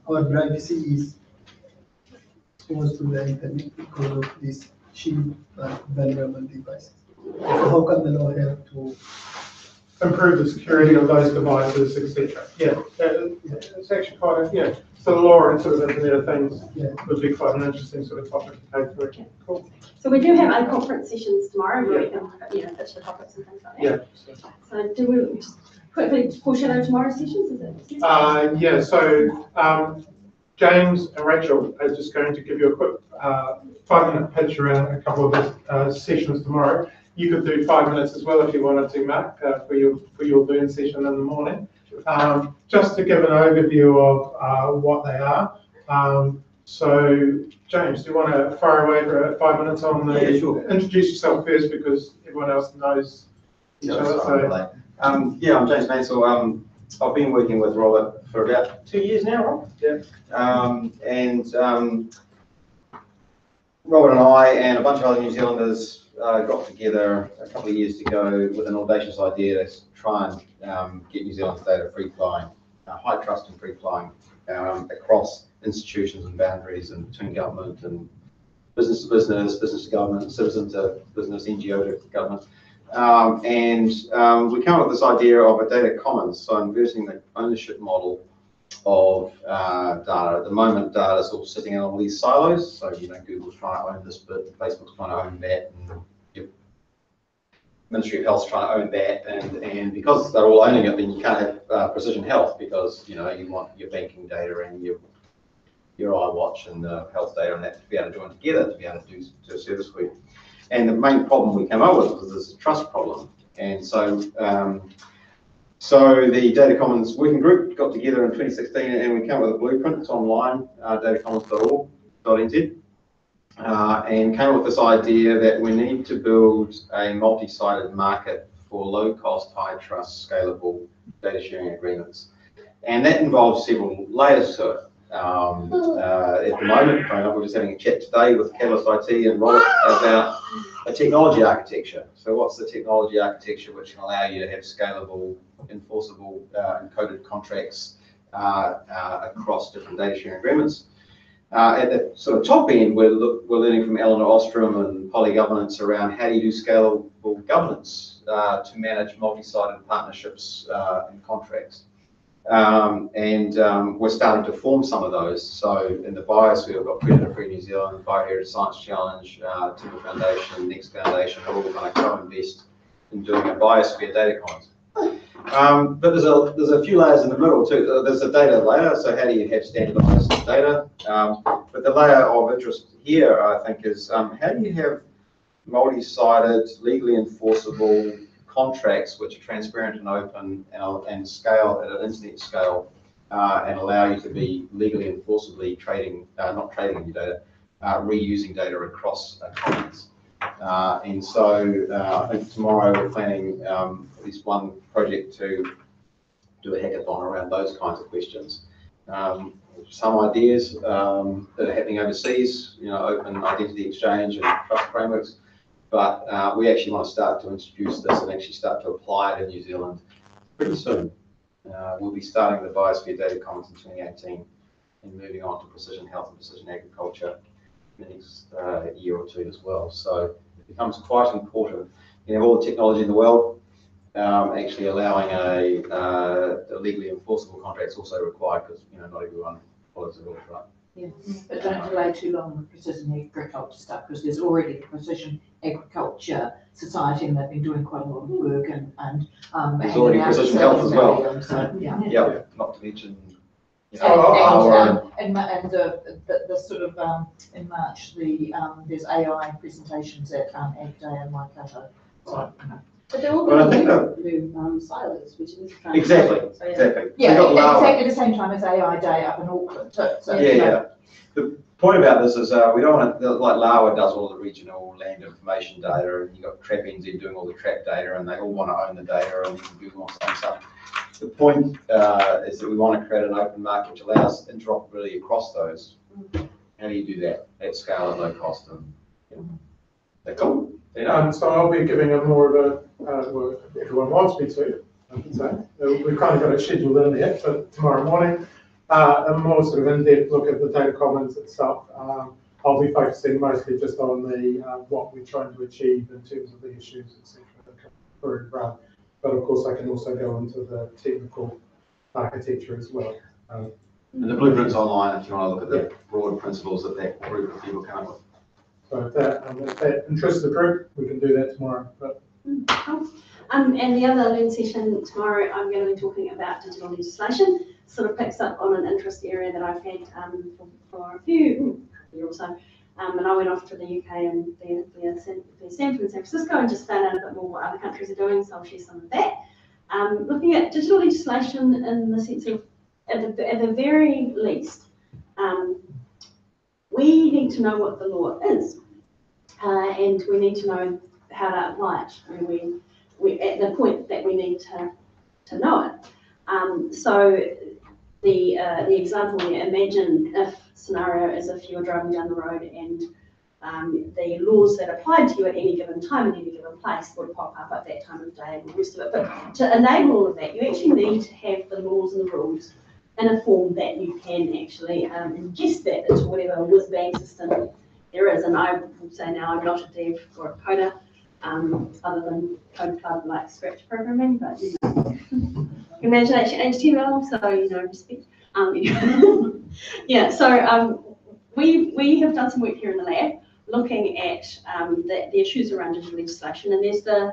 our privacy is exposed to the internet because of this shield vulnerability basis. So how can the law help to improve the security of those devices, etc. Yeah, it's actually quite a, yeah. So the law and sort of Internet of Things would be quite an interesting sort of topic to take through. Cool. So we do have unconference sessions tomorrow where we can, pitch the topics and things like that. Yeah. So do we just quickly foreshadow tomorrow's sessions? Is it? Yeah. So James and Rachel are just going to give you a quick 5-minute pitch around a couple of the sessions tomorrow. You could do 5 minutes as well if you wanted to, Mark, for your burn session in the morning. Just to give an overview of what they are. So, James, do you want to fire away for 5 minutes on the? Yeah, sure. Introduce yourself first because everyone else knows each other. So. I'm James Mansell. I've been working with Robert for about 2 years now, Rob. Yeah. Robert and I and a bunch of other New Zealanders got together a couple of years ago with an audacious idea to try and get New Zealand's data free flowing, high trust and free flowing across institutions and boundaries and between government and business to business, business to government, citizen to business, NGO to government. We came up with this idea of a data commons, so inverting the ownership model of data. At the moment, data is all sitting in all these silos. So, Google's trying to own this bit, Facebook's trying to own that, and the Ministry of Health's trying to own that. And because they're all owning it, then you can't have precision health because, you want your banking data and your iWatch and the health data and that to be able to join together to be able to do a service for you. And the main problem we came up with was this trust problem. And so the Data Commons Working Group got together in 2016 and we came up with a blueprint. It's online, datacommons.org.nz, and came up with this idea that we need to build a multi-sided market for low-cost, high-trust, scalable data sharing agreements. And that involves several layers to it. At the moment, we're just having a chat today with Catalyst IT and Robert about a technology architecture. So what's the technology architecture which can allow you to have scalable, enforceable, encoded contracts across different data sharing agreements? At the sort of top end, we're learning from Eleanor Ostrom and Poly Governance around how do you do scalable governance to manage multi-sided partnerships and contracts. We're starting to form some of those. So in the biosphere, we've got Predator Free New Zealand, Bioheritage Science Challenge, Timber Foundation, Next Foundation, are all going to co-invest in doing a biosphere data commons. But there's a few layers in the middle too. There's a data layer, so how do you have standardized data? But the layer of interest here, I think, is how do you have multi-sided, legally enforceable contracts which are transparent and open and scale at an internet scale and allow you to be legally enforceably not trading your data, reusing data across commons. I think tomorrow we're planning at least one project to do a hackathon around those kinds of questions. Some ideas that are happening overseas, open identity exchange and trust frameworks. But we actually want to start to introduce this and actually start to apply it in New Zealand pretty soon. We'll be starting the Biosphere Data Commons in 2018 and moving on to precision health and precision agriculture in the next year or two as well. So it becomes quite important. You have all the technology in the world, actually allowing a legally enforceable contract is also required because not everyone follows the rules, right? Yeah, but don't delay too long with precision agriculture stuff because there's already the Precision Agriculture Society and they've been doing quite a lot of work and there's already precision health as well. So, yeah. Not to mention. The sort of in March there's AI presentations at Ag Day and Waikato. So, But they're all going to do silos, which is exactly. Yeah, exactly the same time as AI Day up in Auckland too. So, The point about this is we don't want to, like Lawa does all the regional land information data, and you've got Trap NZ doing all the trap data, and they all want to own the data, and Google wants to own stuff. The point is that we want to create an open market which allows interoperability across those. How do you do that at scale at low cost? And that's cool. So I'll be giving a more of well, if everyone wants me to, I can say. We've kind of got it scheduled in there for tomorrow morning. A more sort of in-depth look at the data commons itself. I'll be focusing mostly just on the what we're trying to achieve in terms of the issues, etc. that come through. But of course, I can also go into the technical architecture as well. And the blueprint's online if you want to look at the broad principles that that group of people come up with. So if that interests the group, we can do that tomorrow. But and the other Learn session tomorrow, I'm going to be talking about digital legislation. Sort of picks up on an interest area that I've had for a year or so. And I went off to the UK and Stanford and San Francisco and just found out a bit more what other countries are doing, so I'll share some of that. Looking at digital legislation in the sense of, at the very least, we need to know what the law is, and we need to know how to apply it. I mean, we at the point that we need to know it. So the example, imagine if scenario is if you're driving down the road and the laws that apply to you at any given time in any given place would pop up at that time of day and the rest of it. But to enable all of that, you actually need to have the laws and the rules in a form that you can actually ingest that into whatever whiz-bang system there is. And I will say now I'm not a dev or a coder, other than Code Club like Scratch programming, but you know, imagination HTML, so you know, respect. Yeah, so we have done some work here in the lab looking at the issues around digital legislation, and there's the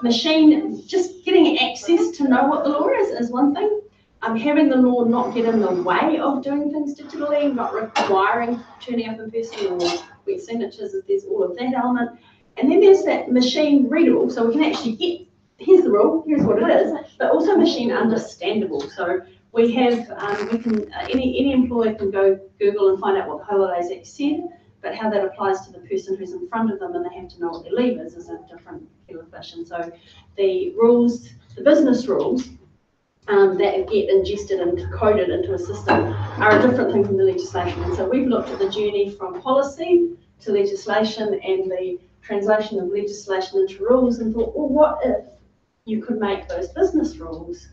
machine, just getting access to know what the law is one thing. Having the law not get in the way of doing things digitally, not requiring turning up in person or wet signatures, there's all of that element. And then there's that machine readable, so we can actually get, here's the rule, here's what it is, but also machine understandable. So we have, any employer can go Google and find out what the holidays actually said, but how that applies to the person who's in front of them and they have to know what their leave is a different kettle of fish. And so the rules, the business rules, that get ingested and coded into a system are a different thing from the legislation. And so we've looked at the journey from policy to legislation and the translation of legislation into rules and thought, well, what if you could make those business rules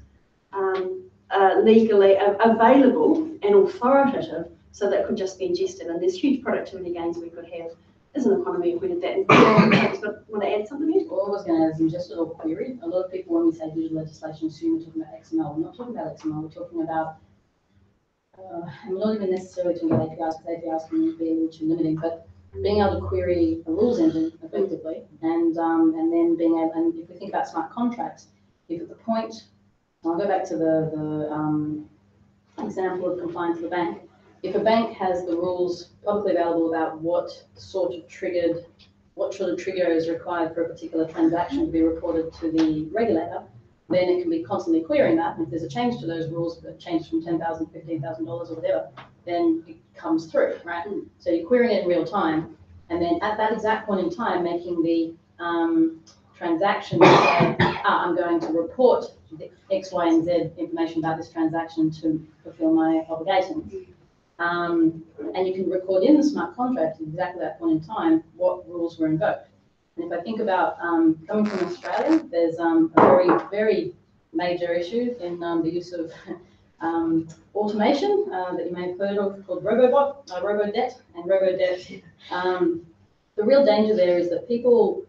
legally available and authoritative so that could just be ingested? And there's huge productivity gains we could have as an economy if we did that. But want to add something here? All I was going to add is just a little query. A lot of people, when we say digital legislation, assume we're talking about XML. We're not talking about XML. We're talking about, and we're not even necessarily talking about APIs, because APIs can be a little too limiting, but being able to query a rules engine effectively, and then being able, and if we think about smart contracts, if at the point, I'll go back to the example of compliance of the bank. If a bank has the rules publicly available about what sort of trigger is required for a particular transaction to be reported to the regulator, then it can be constantly querying that. And if there's a change to those rules, that change from $10,000 to $15,000 or whatever, then it comes through, right? So you're querying it in real time, and then at that exact point in time, making the transaction say, I'm going to report the X, Y, and Z information about this transaction to fulfill my obligations. And you can record in the smart contract at exactly that point in time what rules were invoked. And if I think about coming from Australia, there's a very, very major issue in the use of automation that you may have heard of called robo-debt. And robo-debt, the real danger there is that people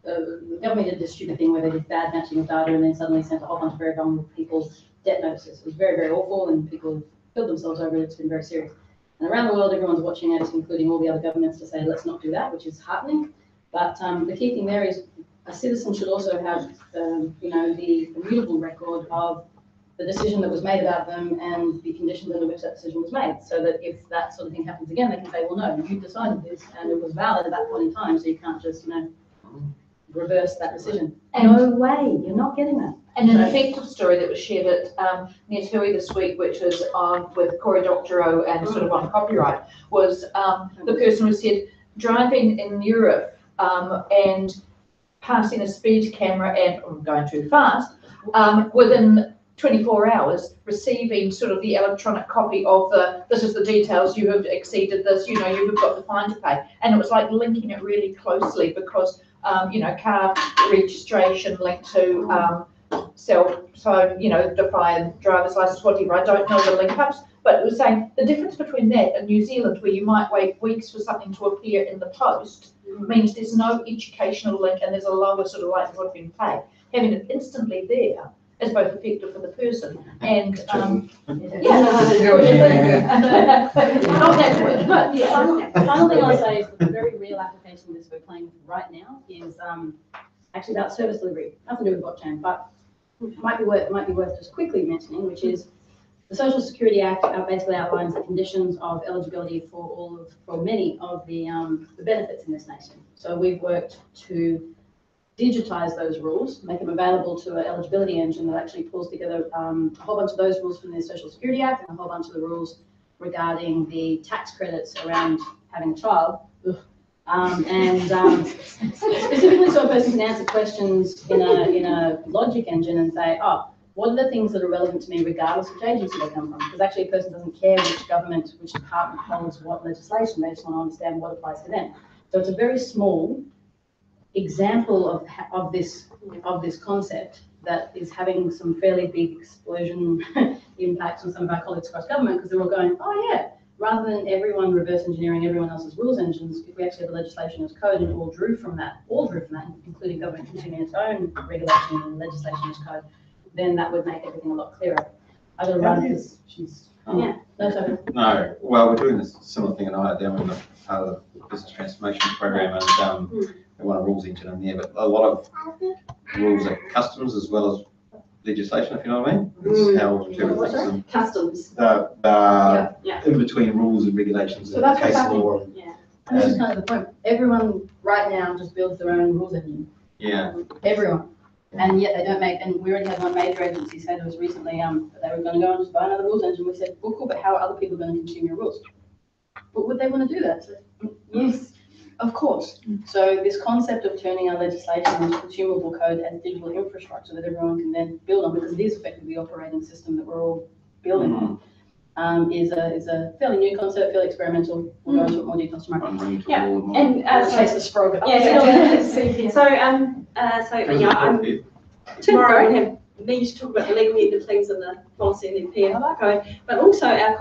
the government did this stupid thing where they did bad matching of data and then suddenly sent a whole bunch of very vulnerable people debt notices. It was very, very awful, and people killed themselves over it. It's been very serious. And around the world, everyone's watching it, including all the other governments, to say, let's not do that, which is heartening. But the key thing there is a citizen should also have, the immutable record of the decision that was made about them and the conditions under which that decision was made, so that if that sort of thing happens again, they can say, well, no, you decided this and it was valid at that point in time, so you can't just, reverse that decision. No way, you're not getting that. And an effective story that was shared at near Tui this week, which was with Cory Doctorow and sort of on copyright, was the person who said driving in Europe and passing a speed camera and going too fast, within 24 hours, receiving sort of the electronic copy of this is the details, you have exceeded this, you have got the fine to pay. And it was like linking it really closely because, car registration linked to cell phone, define driver's license, whatever. I don't know the link ups, But it was saying the difference between that and New Zealand, where you might wait weeks for something to appear in the post, means there's no educational link and there's a lower sort of likelihood of being paid. Having it instantly there is both effective for the person and, not that word, but yeah. The final thing I'll say is that the very real application that we're playing with right now is actually about service delivery. Nothing to do with blockchain, but it might be worth just quickly mentioning, which is the Social Security Act basically outlines the conditions of eligibility for many of the benefits in this nation. So we've worked to digitize those rules, make them available to an eligibility engine that actually pulls together a whole bunch of those rules from the Social Security Act and a whole bunch of the rules regarding the tax credits around having a child. Specifically so a person can answer questions in a logic engine and say, oh, what are the things that are relevant to me regardless of which agency they come from? Because actually a person doesn't care which government, which department holds what legislation, they just want to understand what applies to them. So it's a very small example of this concept that is having some fairly big explosion impacts on some of our colleagues across government, because they're all going, oh yeah, rather than everyone reverse engineering everyone else's rules engines, if we actually have the legislation as code and all drew from that, including government consuming its own regulation and legislation as code, then that would make everything a lot clearer. I got to run because she's, yeah, no, sorry. No, well, we're doing this similar thing in IDEM in the part of the business transformation program, and we want a rules engine in there, but a lot of rules are customs as well as legislation, if you know what I mean. It's how we interpret them. Customs. In between rules and regulations So and that's case what's law. Yeah. And this is kind of the point. Everyone right now just builds their own rules engine. Yeah. Everyone. And yet they don't make, and we already had one major agency say to us recently that they were going to go and just buy another rules engine. We said, well, cool, but how are other people going to consume your rules? But would they want to do that? So, yes, of course. So this concept of turning our legislation into consumable code as digital infrastructure that everyone can then build on, because it is effectively the operating system that we're all building on, is a fairly new concept, fairly experimental. We'll go into more details tomorrow. Yeah, and chase the frog. Tomorrow we have me to talk about the legal end of things and the policy and the PR code, but also our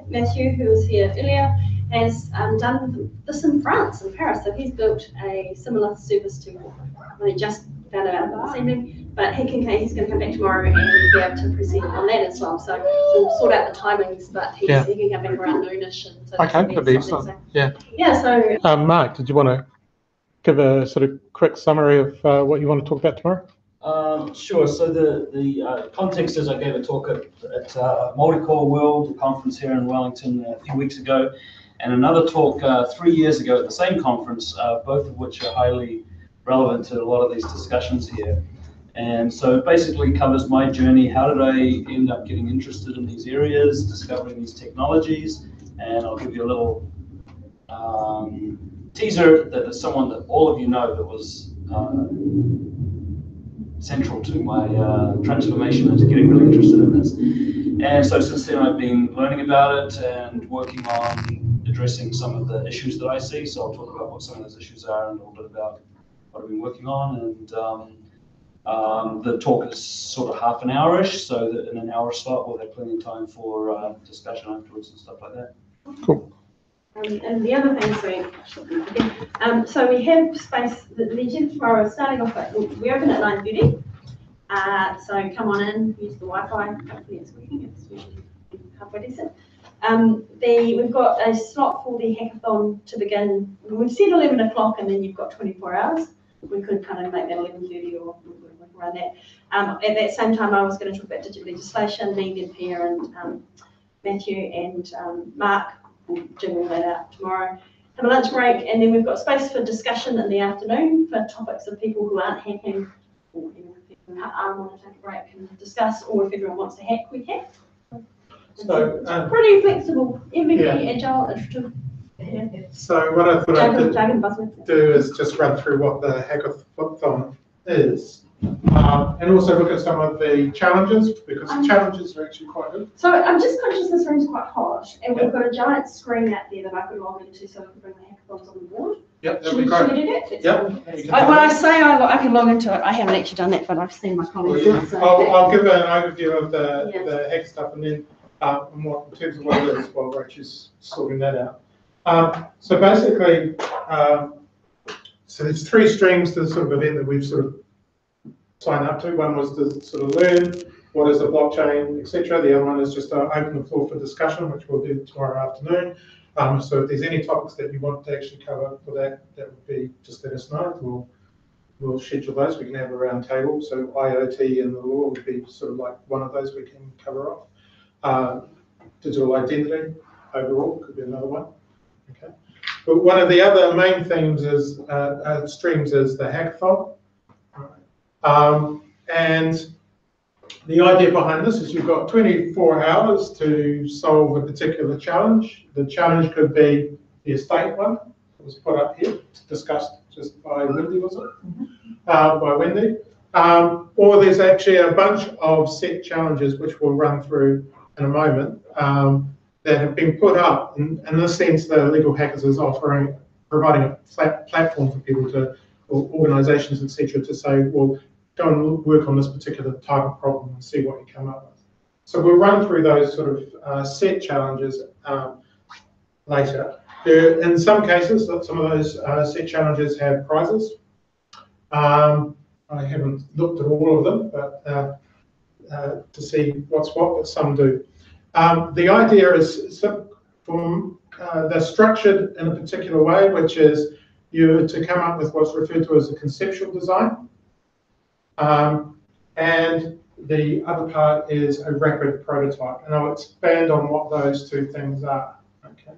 Matthew, who was here earlier, has done this in France, in Paris. So he's built a similar service to what I just found out this evening, but he's going to come back tomorrow and we'll be able to present on that as well. So we'll sort out the timings, but he can come back around noonish. And so Okay, that'd be excellent. So, yeah. Yeah, so... Mark, did you want to give a sort of quick summary of what you want to talk about tomorrow? Sure. So the context is I gave a talk at Multicore World, a conference here in Wellington a few weeks ago, and another talk 3 years ago at the same conference, both of which are highly relevant to a lot of these discussions here. And so it basically covers my journey. How did I end up getting interested in these areas, discovering these technologies? And I'll give you a little teaser that there's someone that all of you know that was central to my transformation into getting really interested in this. And so since then I've been learning about it and working on addressing some of the issues that I see. So I'll talk about what some of those issues are and a little bit about what I've been working on. And the talk is sort of half an hour-ish, so that in an hour slot we'll have plenty of time for discussion afterwards and stuff like that. Cool. And the other thing, so we have space, the agenda tomorrow is starting off at, we open at 9:30. So come on in, use the Wi-Fi, hopefully it's working, it's usually halfway decent. We've got a slot for the hackathon to begin. We've said 11 o'clock and then you've got 24 hours. We could kind of make that 11:30 or around that. At that same time, I was going to talk about digital legislation, me and Pierre and Matthew and Mark. We'll jiggle that out tomorrow. Have a lunch break, and then we've got space for discussion in the afternoon for topics of people who aren't hacking, or even if people want to take a break and discuss, or if everyone wants to hack, we hack. So pretty flexible, everything agile, iterative. So what I thought I could do is just run through what the hackathon is. And also look at some of the challenges, because the challenges are actually quite good. So I'm just conscious this room's quite hot, and we've got a giant screen out there that I could log into so I can bring the hackathons on the board. Yep, that'd be great. Should we do that? Yep. When I say I can log into it, I haven't actually done that, but I've seen my colleagues do it. So I'll give an overview of the hack stuff, and then and what, in terms of what it is, while Rachel's sorting that out. So basically, so there's 3 streams to the sort of event that we've sort of signed up to. One was to sort of learn what is a blockchain, etc. The other one is just to open the floor for discussion, which we'll do tomorrow afternoon. So if there's any topics that you want to actually cover for that, that would be, just let us know. We'll schedule those. We can have a round table. So IoT and the law would be sort of like one of those we can cover off. Digital identity overall could be another one. Okay. But one of the other main themes is streams is the hackathon. And the idea behind this is you've got 24 hours to solve a particular challenge. The challenge could be the estate one that was put up here, discussed just by Wendy, was it? By Wendy. Or there's actually a bunch of set challenges which we'll run through in a moment that have been put up. In this sense, the Legal Hackers is providing a platform for people to, or organisations, etc., to say, well, go and work on this particular type of problem and see what you come up with. So we'll run through those sort of set challenges later. In some cases, some of those set challenges have prizes. I haven't looked at all of them, but to see what's what, but some do. The idea is they're structured in a particular way, which is you to come up with what's referred to as a conceptual design. And the other part is a rapid prototype, and I'll expand on what those 2 things are. Okay.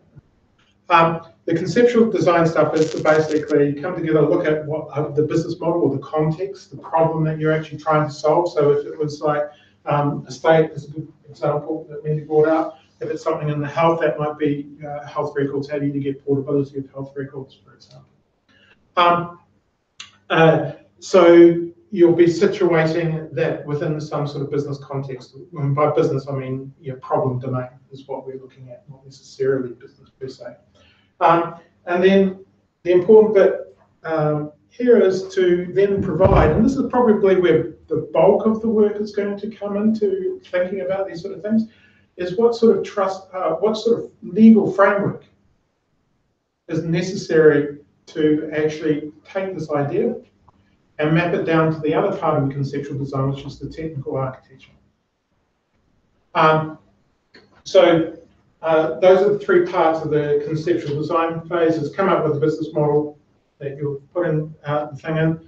The conceptual design stuff is to basically come together, look at what the business model or the context, the problem that you're actually trying to solve. So if it was like estate is a good example that Wendy brought out. If it's something in the health, that might be health records. How do you get portability of health records, for example? So you'll be situating that within some sort of business context. And by business, I mean your problem domain is what we're looking at, not necessarily business per se. And then the important bit here is to then provide, and this is probably where the bulk of the work is going to come into thinking about these sort of things, is what sort of what sort of legal framework is necessary to actually take this idea and map it down to the other part of the conceptual design, which is the technical architecture. So those are the 3 parts of the conceptual design phase: is come up with a business model that you'll put in the thing in,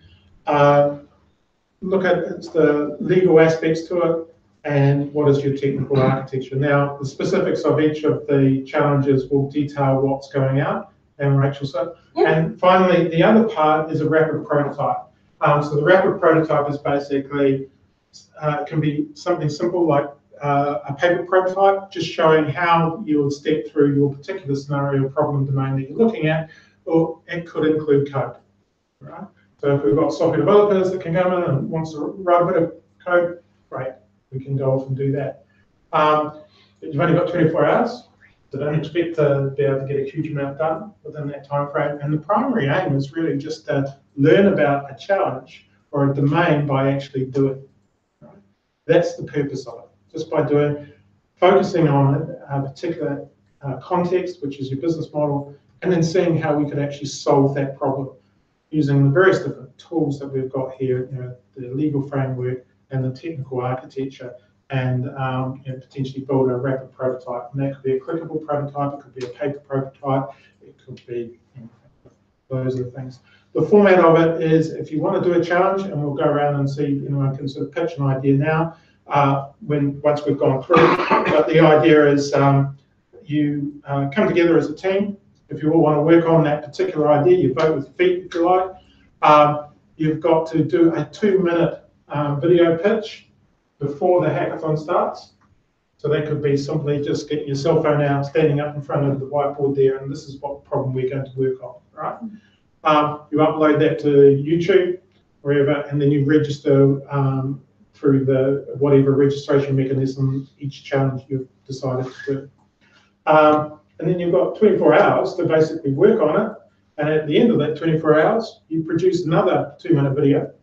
look at the legal aspects to it, and what is your technical architecture. Now, the specifics of each of the challenges will detail what's going out, and Rachel said. And finally, the other part is a rapid prototype. So the rapid prototype is basically, can be something simple like a paper prototype, just showing how you would step through your particular scenario problem domain that you're looking at, or it could include code. Right? So if we've got software developers that can come in and wants to write a bit of code, great, we can go off and do that. You've only got 24 hours, so don't expect to be able to get a huge amount done within that time frame. And the primary aim is really just to learn about a challenge or a domain by actually doing. Right? That's the purpose of it. Just by focusing on a particular context, which is your business model, and then seeing how we could actually solve that problem using the various different tools that we've got here, the legal framework and the technical architecture, and potentially build a rapid prototype. And that could be a clickable prototype, it could be a paper prototype, it could be those are the things. The format of it is, if you want to do a challenge, and we'll go around and see, I can sort of pitch an idea now, once we've gone through. But the idea is you come together as a team. If you all want to work on that particular idea, you vote with your feet, if you like. You've got to do a 2-minute video pitch before the hackathon starts. So that could be simply just getting your cell phone out, standing up in front of the whiteboard there, and this is what problem we're going to work on, right? You upload that to YouTube, wherever, and then you register through the whatever registration mechanism each challenge you've decided to do. And then you've got 24 hours to basically work on it, and at the end of that 24 hours, you produce another 2-minute video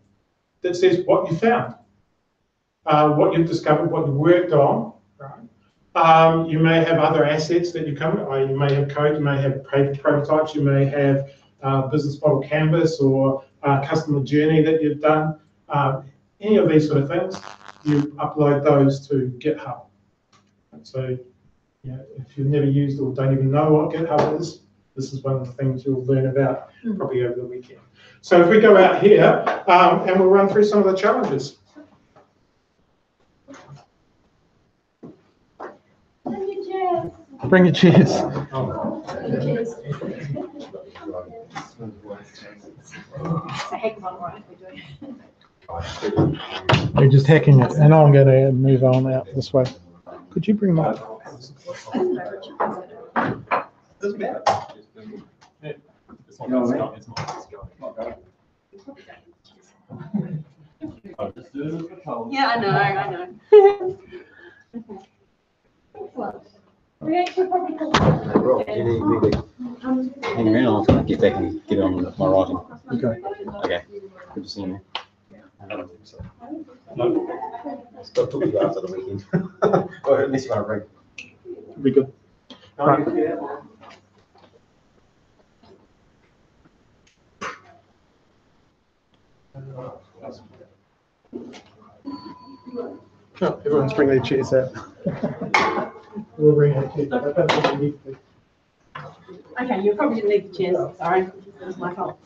that says what you found, what you've discovered, what you worked on, right? You may have other assets that you come, you may have code, you may have prototypes, you may have business model canvas or customer journey that you've done. Any of these sort of things, you upload those to GitHub. So, if you've never used or don't even know what GitHub is, this is one of the things you'll learn about probably over the weekend. So if we go out here and we'll run through some of the challenges. Bring your chairs. It's a heck of a lot we're doing. We're just hacking it, and I'm going to move on out this way. Could you bring them up? Yeah, I know. We actually probably Hang around, I was going to get back and get on my writing. Okay. Okay. Good to see you. I don't think so. No. Stop talking about after the weekend. Or unless you want to bring. Be good. Right. Oh, everyone's bring their chairs out. We'll bring our chairs out. I don't think we need to. Okay, you probably didn't need the chairs, sorry. It was my fault.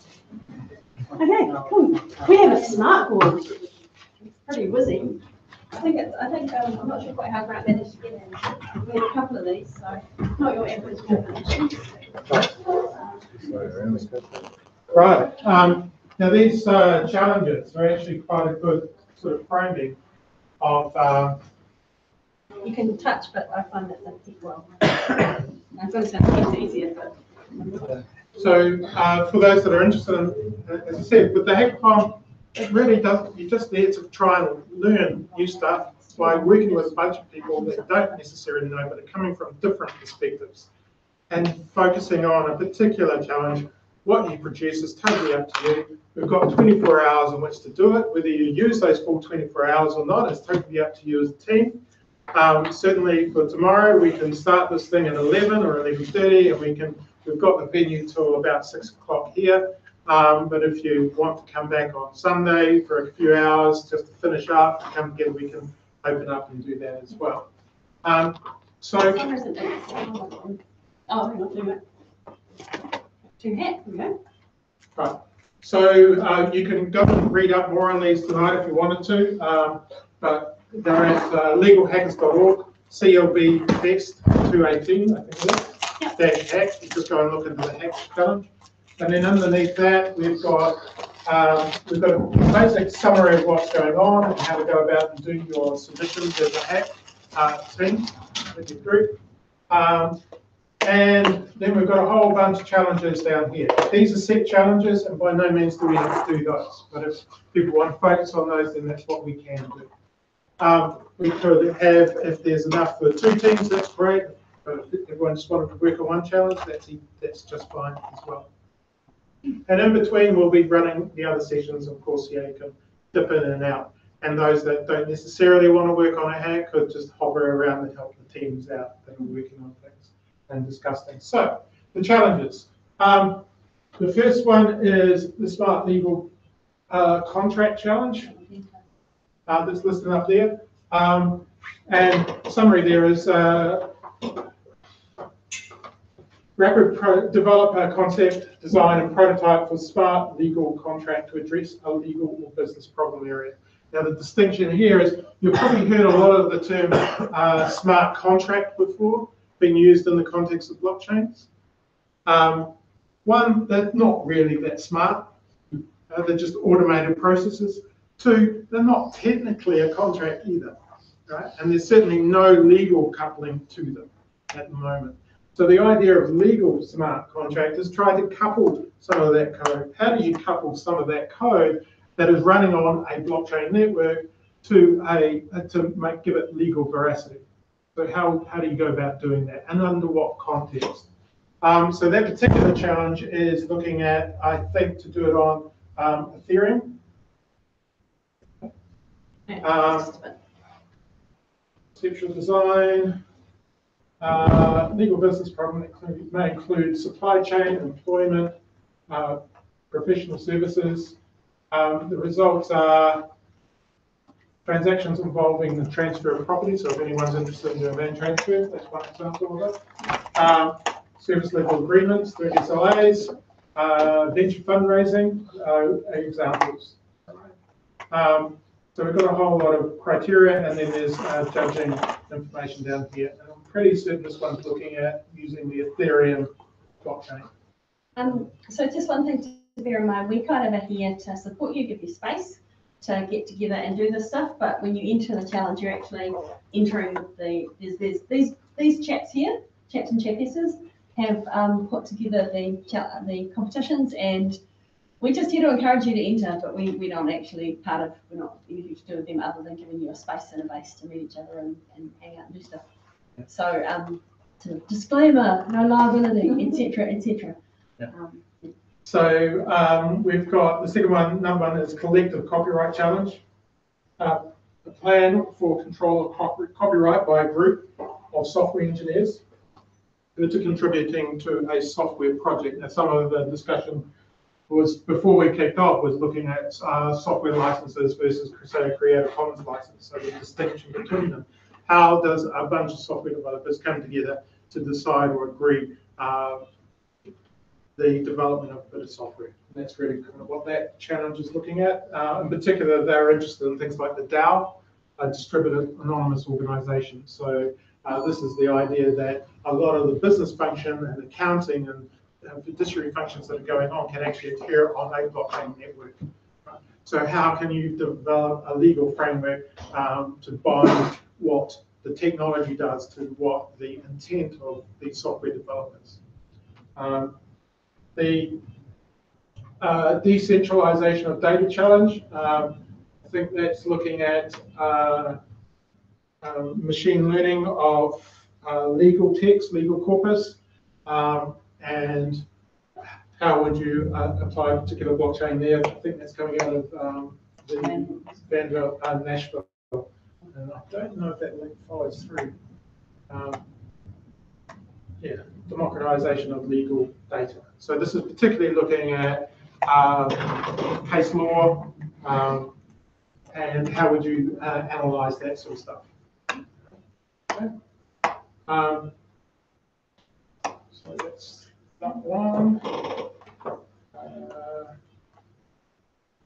Okay, cool. We have a smart board. It's pretty whizzy. I'm not sure quite how Grant managed to get in. We have a couple of these, so not your average definition. Right. Now these challenges are actually quite a good sort of framing of. You can touch, but I find that doesn't take well. I'm going to say it's easier, but. So for those that are interested in, as I said, with the hackathon, it really does, you're just there to try and learn new stuff by working with a bunch of people that don't necessarily know, but are coming from different perspectives and focusing on a particular challenge. What you produce is totally up to you. We've got 24 hours in which to do it. Whether you use those full 24 hours or not is totally up to you as a team. Certainly for tomorrow, we can start this thing at 11 or 11:30, and we've got the venue till about 6 o'clock here. But if you want to come back on Sunday for a few hours just to finish up, come again, we can open up and do that as well. Oh, hang on, two hats, we go. Right. So you can go and read up more on these tonight if you wanted to, but they're at legalhackers.org, CL+B Fest 2018, I think it is. Dash hack. You just go and look into the hack challenge. And then underneath that, we've got a basic summary of what's going on and how to go about and do your submissions as a hack team with your group. And then we've got a whole bunch of challenges down here. These are set challenges, and by no means do we have to do those. But if people want to focus on those, then that's what we can do. We could have, if there's enough for 2 teams, that's great. But if everyone just wanted to work on one challenge, that's just fine as well. And in between, we'll be running the other sessions. Of course, you can dip in and out. And those that don't necessarily want to work on a hack could just hover around and help the teams out that are working on things and discuss things. So, the challenges. The first one is the Smart Legal Contract Challenge. That's listed up there. And summary there is develop a concept, design, and prototype for smart legal contract to address a legal or business problem area. Now, the distinction here is you've probably heard a lot of the term smart contract before being used in the context of blockchains. One, they're not really that smart. They're just automated processes. 2, they're not technically a contract either, right? And there's certainly no legal coupling to them at the moment. So the idea of legal smart contract is try to couple some of that code. How do you couple some of that code that is running on a blockchain network to give it legal veracity? So how do you go about doing that, and under what context? So that particular challenge is looking at, I think, to do it on Ethereum. Conceptual design. Legal business problem may include supply chain, employment, professional services. The results are transactions involving the transfer of property, so if anyone's interested in doing land transfer, that's one example of it. Service level agreements, the SLAs, venture fundraising, examples. So we've got a whole lot of criteria, and then there's judging information down here. And I'm pretty certain this one's looking at using the Ethereum blockchain. So just one thing to bear in mind, we kind of are here to support you, give you space to get together and do this stuff, but when you enter the challenge, you're actually entering with these chaps here, chaps and chapesses, have put together the competitions, and we're just here to encourage you to enter, but we don't actually we're not anything to do with them other than giving you a space and a base to meet each other and hang out and do stuff. So, sort of disclaimer, no liability, etc., etc. So we've got the second one, number one is collective copyright challenge. A plan for control of copyright by a group of software engineers who are contributing to a software project. Now, some of the discussion was, before we kicked off, was looking at software licenses versus, say, a Creative Commons license, so the distinction between them. How does a bunch of software developers come together to decide or agree the development of a bit of software? And that's really kind of what that challenge is looking at. In particular, they're interested in things like the DAO, a distributed anonymous organization. So this is the idea that a lot of the business function and accounting and fiduciary functions that are going on can actually appear on a blockchain network. Right? So how can you develop a legal framework to bind what the technology does to what the intent of the software developers? The decentralisation of data challenge, I think that's looking at machine learning of legal text, legal corpus, and how would you apply a particular blockchain there? I think that's coming out of the Vanderbilt, Nashville. And I don't know if that link follows through. Yeah, democratization of legal data. So this is particularly looking at case law and how would you analyze that sort of stuff. Okay. So that's that one.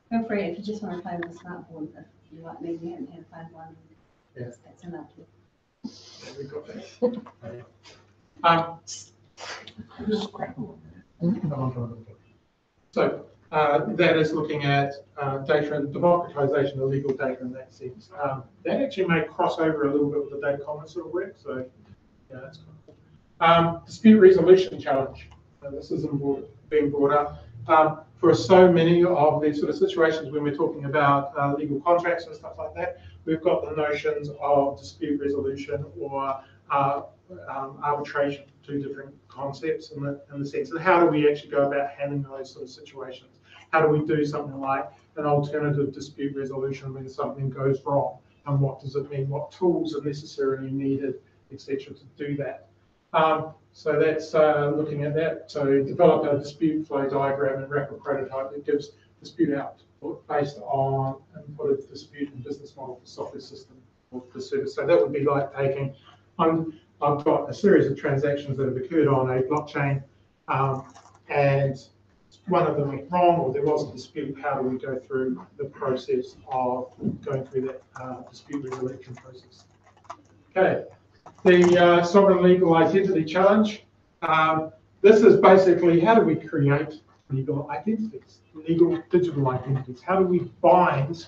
Feel free if you just want to play with a smartboard. If you like me, you haven't had a phone one. Yeah. That's enough. There we got that. Just scrabble. So that is looking at data and democratization of legal data in that sense. That actually may cross over a little bit with the data commons sort of work. So yeah, that's cool. Dispute resolution challenge. This is being brought up. For so many of these sort of situations when we're talking about legal contracts and stuff like that, we've got the notions of dispute resolution or arbitration, two different concepts in the sense of how do we actually go about handling those sort of situations? How do we do something like an alternative dispute resolution when something goes wrong? And what does it mean? What tools are necessarily needed, etc., to do that? So that's looking at that. So develop a dispute flow diagram and rapid prototype that gives dispute output based on input of dispute and business model for software system or the service. So that would be like taking, I've got a series of transactions that have occurred on a blockchain, and one of them went wrong or there was a dispute. How do we go through the process of going through that dispute resolution process? Okay. The sovereign legal identity challenge. This is basically how do we create legal identities, legal digital identities? How do we bind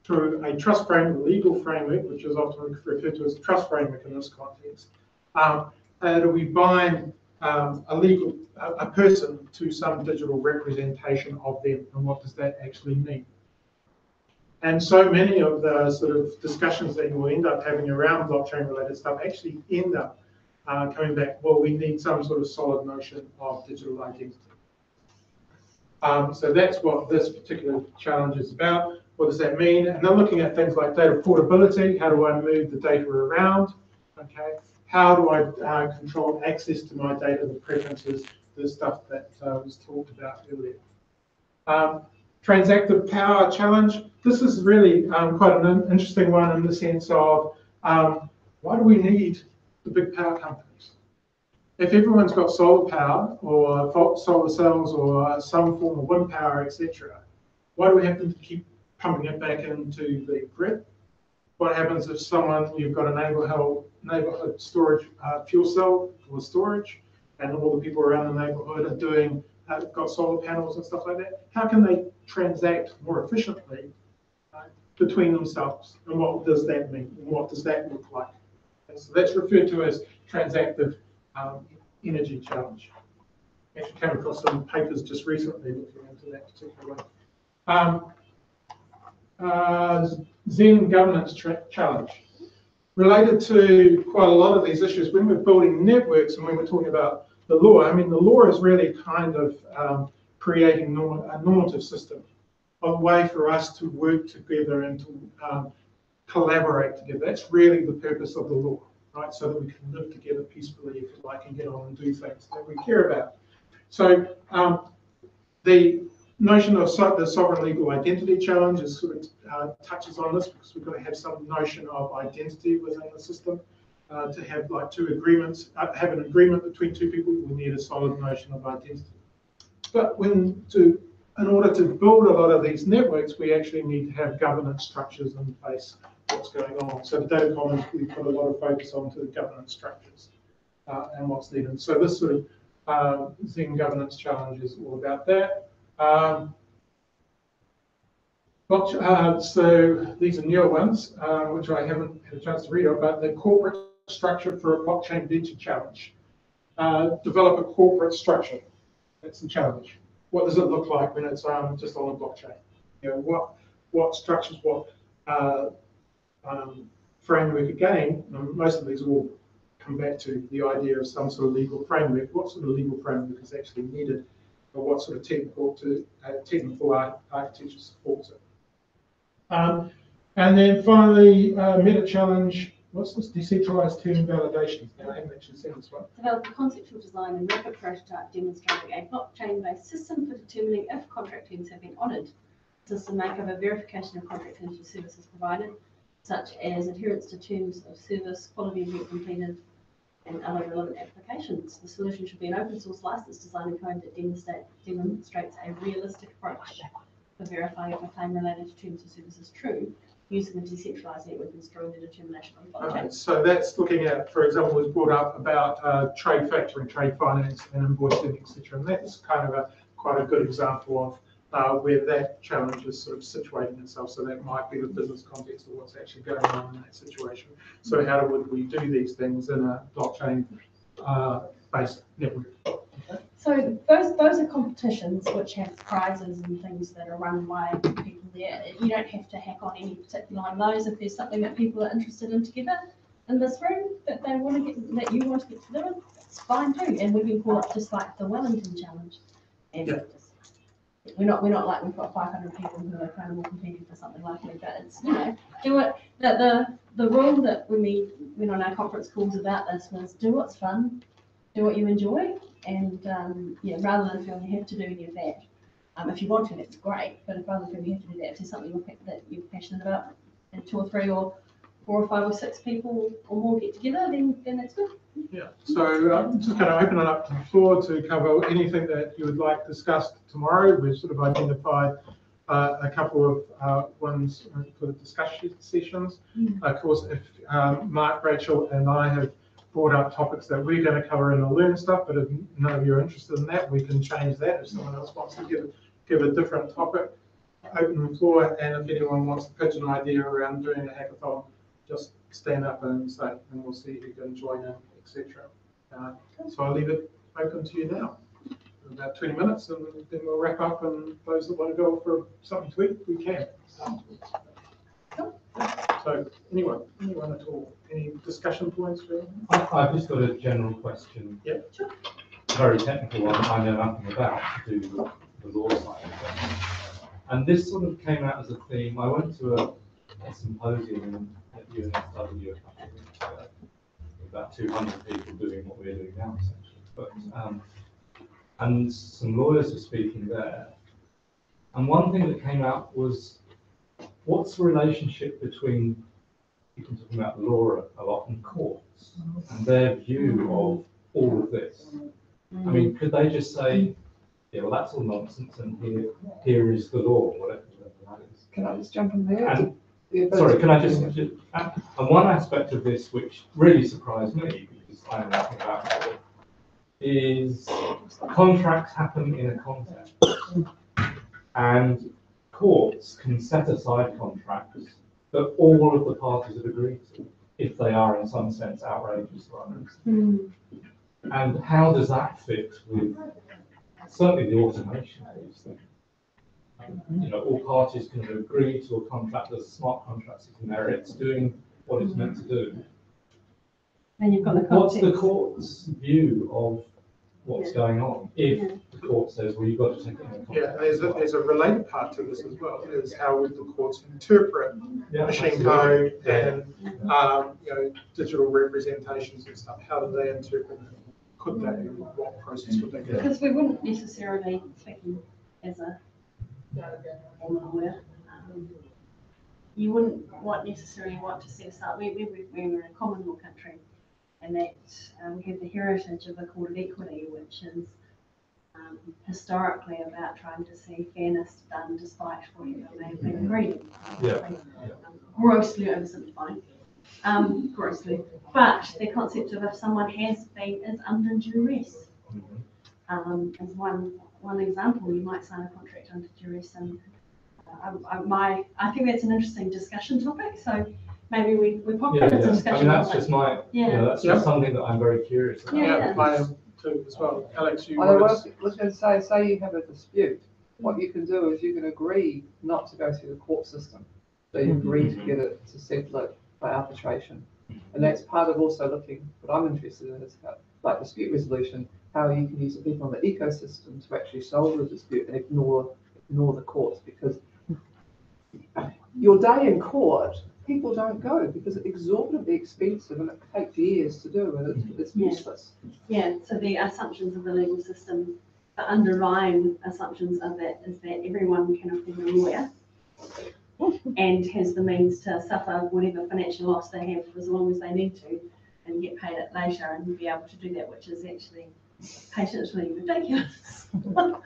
through a trust framework, legal framework, which is often referred to as a trust framework in this context? How do we bind a person to some digital representation of them, and what does that actually mean? And so many of the sort of discussions that you will end up having around blockchain related stuff actually end up coming back, well, we need some sort of solid notion of digital identity. So that's what this particular challenge is about. What does that mean? And they're looking at things like data portability. How do I move the data around? Okay. how do I control access to my data, the preferences, the stuff that was talked about earlier. Transactive power challenge. This is really quite an interesting one in the sense of why do we need the big power companies? If everyone's got solar power or solar cells or some form of wind power, etc., why do we have to keep pumping it back into the grid? What happens if you've got a neighborhood storage fuel cell or storage, and all the people around the neighborhood are doing, got solar panels and stuff like that? How can they transact more efficiently between themselves? And what does that mean? And what does that look like? And so that's referred to as transactive energy challenge. Actually came across some papers just recently looking into that particular one. Zen governance challenge. Related to quite a lot of these issues, when we're building networks and when we're talking about the law, I mean, the law is really kind of creating a normative system, a way for us to work together and to collaborate together. That's really the purpose of the law, right? So that we can live together peacefully, if you like, and get on and do things that we care about. So the notion of the sovereign legal identity challenge is sort of touches on this, because we've got to have some notion of identity within the system. To have like two agreements, have an agreement between two people, we need a solid notion of identity. But in order to build a lot of these networks, we actually need to have governance structures in place. What's going on? So the data commons, we put a lot of focus onto the governance structures and what's needed. So this sort of Zen governance challenge is all about that. So these are newer ones, which I haven't had a chance to read of, but the corporate structure for a blockchain venture challenge. Develop a corporate structure. That's the challenge. What does it look like when it's just on a blockchain? You know, what structures, what framework again? Most of these will come back to the idea of some sort of legal framework. What sort of legal framework is actually needed, or what sort of technical architecture supports it? And then finally, meta challenge. What's this? Decentralized term validation. Now, I haven't actually seen this one. Develop a conceptual design and rapid prototype demonstrating a blockchain-based system for determining if contract terms have been honoured. System may cover verification of contract terms for services provided, such as adherence to terms of service, quality of work completed, and other relevant applications. The solution should be an open source license design and code that demonstrates a realistic approach for verifying if a claim related to terms of service is true, using the decentralized network and storing the determination on the blockchain. Okay, so that's looking at, for example, was brought up about trade factoring, trade finance, and invoicing, etc. And that's kind of quite a good example of where that challenge is sort of situating itself. So that might be the business context of what's actually going on in that situation. So how would we do these things in a blockchain based network? Okay. So those are competitions which have prizes and things that are run by people there. You don't have to hack on any particular one of those. If there's something that people are interested in together in this room that they want to get, that you want to get together, it's fine too. And we can call it just like the Wellington challenge. And yeah. We're not like we've got 500 people who are kind of all competing for something like that. But it's, you know, do it. The rule that when we went on our conference calls about this was do what's fun, do what you enjoy, and yeah, rather than feeling you have to do any of that. If you want to, that's great. But if rather than feeling you have to do that, if there's something that you're passionate about, and 2 or 3 or 4 or 5 or 6 people or more get together, then that's good. Yeah. So I'm just going to open it up to the floor to cover anything that you would like discussed tomorrow. We've sort of identified a couple of ones for the discussion sessions. Of course, if Mark, Rachel, and I have brought up topics that we're going to cover in the Learn stuff, but if none of you are interested in that, we can change that. If someone else wants to give a different topic, open the floor, and if anyone wants to pitch an idea around doing a hackathon, just stand up and say, and we'll see who can join in, etc. So I'll leave it open to you now. In about 20 minutes, and then we'll wrap up, and those that want to go for something to eat, we can. So anyone at all? Any discussion points? I've just got a general question. Yeah, sure. Very technical one I know nothing about, to do with the law side of things. And this sort of came out as a theme. I went to a symposium at UNSW a couple of weeks ago about 200 people doing what we're doing now, essentially. But, and some lawyers were speaking there. And one thing that came out was, what's the relationship between people talking about law a lot and courts and their view of all of this? I mean, could they just say, yeah, well, that's all nonsense, and here is the law, whatever that is. Can I just jump in there? And, sorry, can I just and one aspect of this which really surprised me, because I know nothing about it, is contracts happen in a context, and courts can set aside contracts that all of the parties have agreed to, if they are in some sense outrageous or unreasonable. And how does that fit with certainly the automation of these things? You know, all parties can agree to a contract. There's a smart contract sitting there. It's doing what it's meant to do. And you've got the What's context. the court's view of what's going on if the court says, well, you've got to take it into Yeah, there's a related part to this as well, is how would the courts interpret machine code and you know, digital representations and stuff? How do they interpret it? Could they? What process would they go? Because we wouldn't necessarily, speaking as a lawyer, you wouldn't necessarily want to set us up. We're in a common law country, and that we have the heritage of the Court of Equity, which is historically about trying to see fairness done despite whatever may have been agreed. Grossly oversimplifying. Grossly. But the concept of if someone is under duress, as one example, you might sign a contract under duress, and I think that's an interesting discussion topic. So maybe we pop that as a discussion. I mean, that's just my, you know, that's just something that I'm very curious about. Yeah, I am too as well. Alex, you I was going to say you have a dispute. What you can do is you can agree not to go through the court system. So you agree to get it to settle it by arbitration. And that's part of also looking, what I'm interested in is how, like dispute resolution, how you can use the people in the ecosystem to actually solve the dispute and ignore the courts, because your day in court, people don't go because it's exorbitantly expensive and it takes years to do, and it's useless. Yeah, so the assumptions of the legal system, the underlying assumptions of that is that everyone can afford a lawyer and has the means to suffer whatever financial loss they have as long as they need to and get paid at leisure and be able to do that, which is actually patently ridiculous. But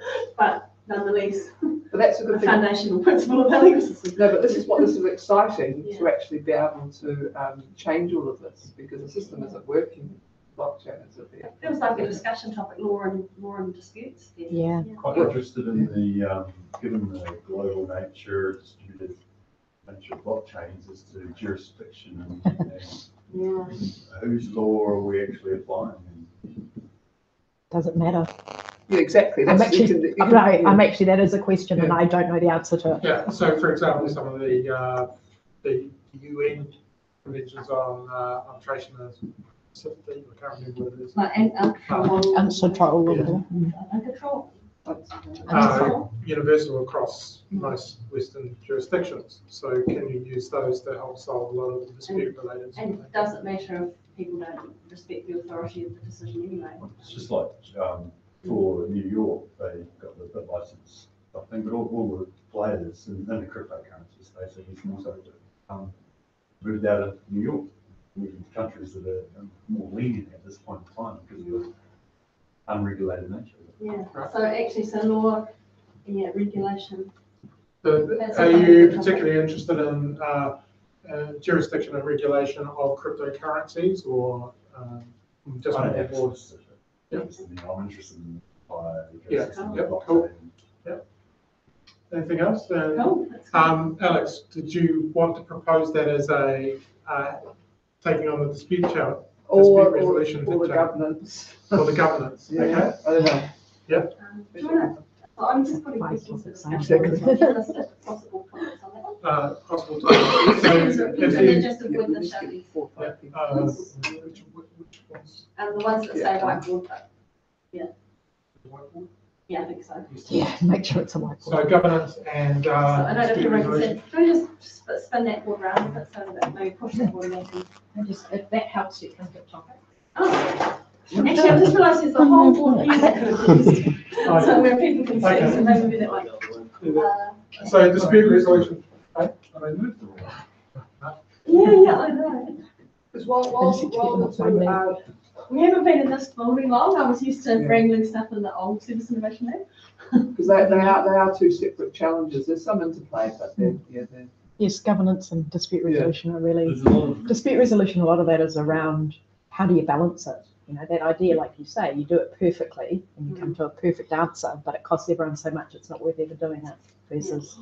nonetheless, but that's a good foundational principle of the legal system. No, but this is exciting to actually be able to change all of this, because the system isn't working. Blockchain is a bit. It feels like a discussion topic, law and disputes. Yeah. Quite interested in the given the global nature, distributed nature of blockchains as to jurisdiction and whose law are we actually applying? Doesn't matter. Yeah, exactly. I'm actually, that is a question and I don't know the answer to it. Yeah, so for example, some of the UN conventions on arbitration are 50, I can't remember what it is. Universal across most Western jurisdictions. So can you use those to help solve a lot of the dispute related? And it doesn't matter if people don't respect the authority of the decision anyway. It's just like for New York, they got the license, I think, but all the players in the cryptocurrency space have also moved out of New York, moving to countries that are more lenient at this point in time because of the unregulated nature. Yeah, so actually, so law, regulation. Are you particularly interested in jurisdiction and regulation of cryptocurrencies, or just more? I'm interested in cool. Yep. Anything else? Cool. Alex, did you want to propose that as a taking on the dispute challenge? Or the governance. Or the governance. Yeah. Okay. I don't know. Yep. I'm just putting questions to discussion. Possible comments on that. Possible comments. Just with the showing. Which ones? And the ones that say whiteboard, but yeah. Whiteboard? Yeah, I think so. Yeah, make sure it's a whiteboard. So governance and, So I don't know if dispute you're resolution. can we just spin that board around a bit so that maybe push that board back in? And just, if that helps you think of topics. Oh, actually, I just realised there's a whole board here that could have used. So where people can see, so maybe that like. So dispute resolution. Right? Yeah, I know. Because while We haven't been in this building long. I was used to wrangling stuff in the old service innovation lab. because they are two separate challenges. There's some interplay, but they're. Yes, governance and dispute resolution are really, There's a lot of dispute resolution, a lot of that is around how do you balance it? You know, that idea, like you say, you do it perfectly and you come to a perfect answer, but it costs everyone so much it's not worth ever doing it versus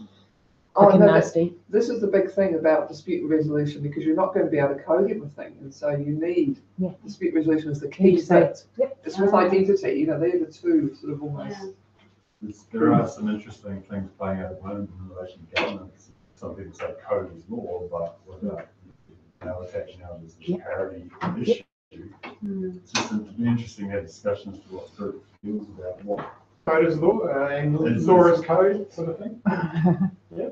quick and nasty. This is the big thing about dispute resolution because you're not going to be able to code everything, and so you need dispute resolution is the key thing. It's with identity, you know, they're the two sort of almost. There are some interesting things playing out at the moment in relation to governance. Some people say code is law, but without now attaching out as a parity issue. It's just interesting to have discussions as to what group feels about what. Code is law, and law is code, sort of thing. Yeah.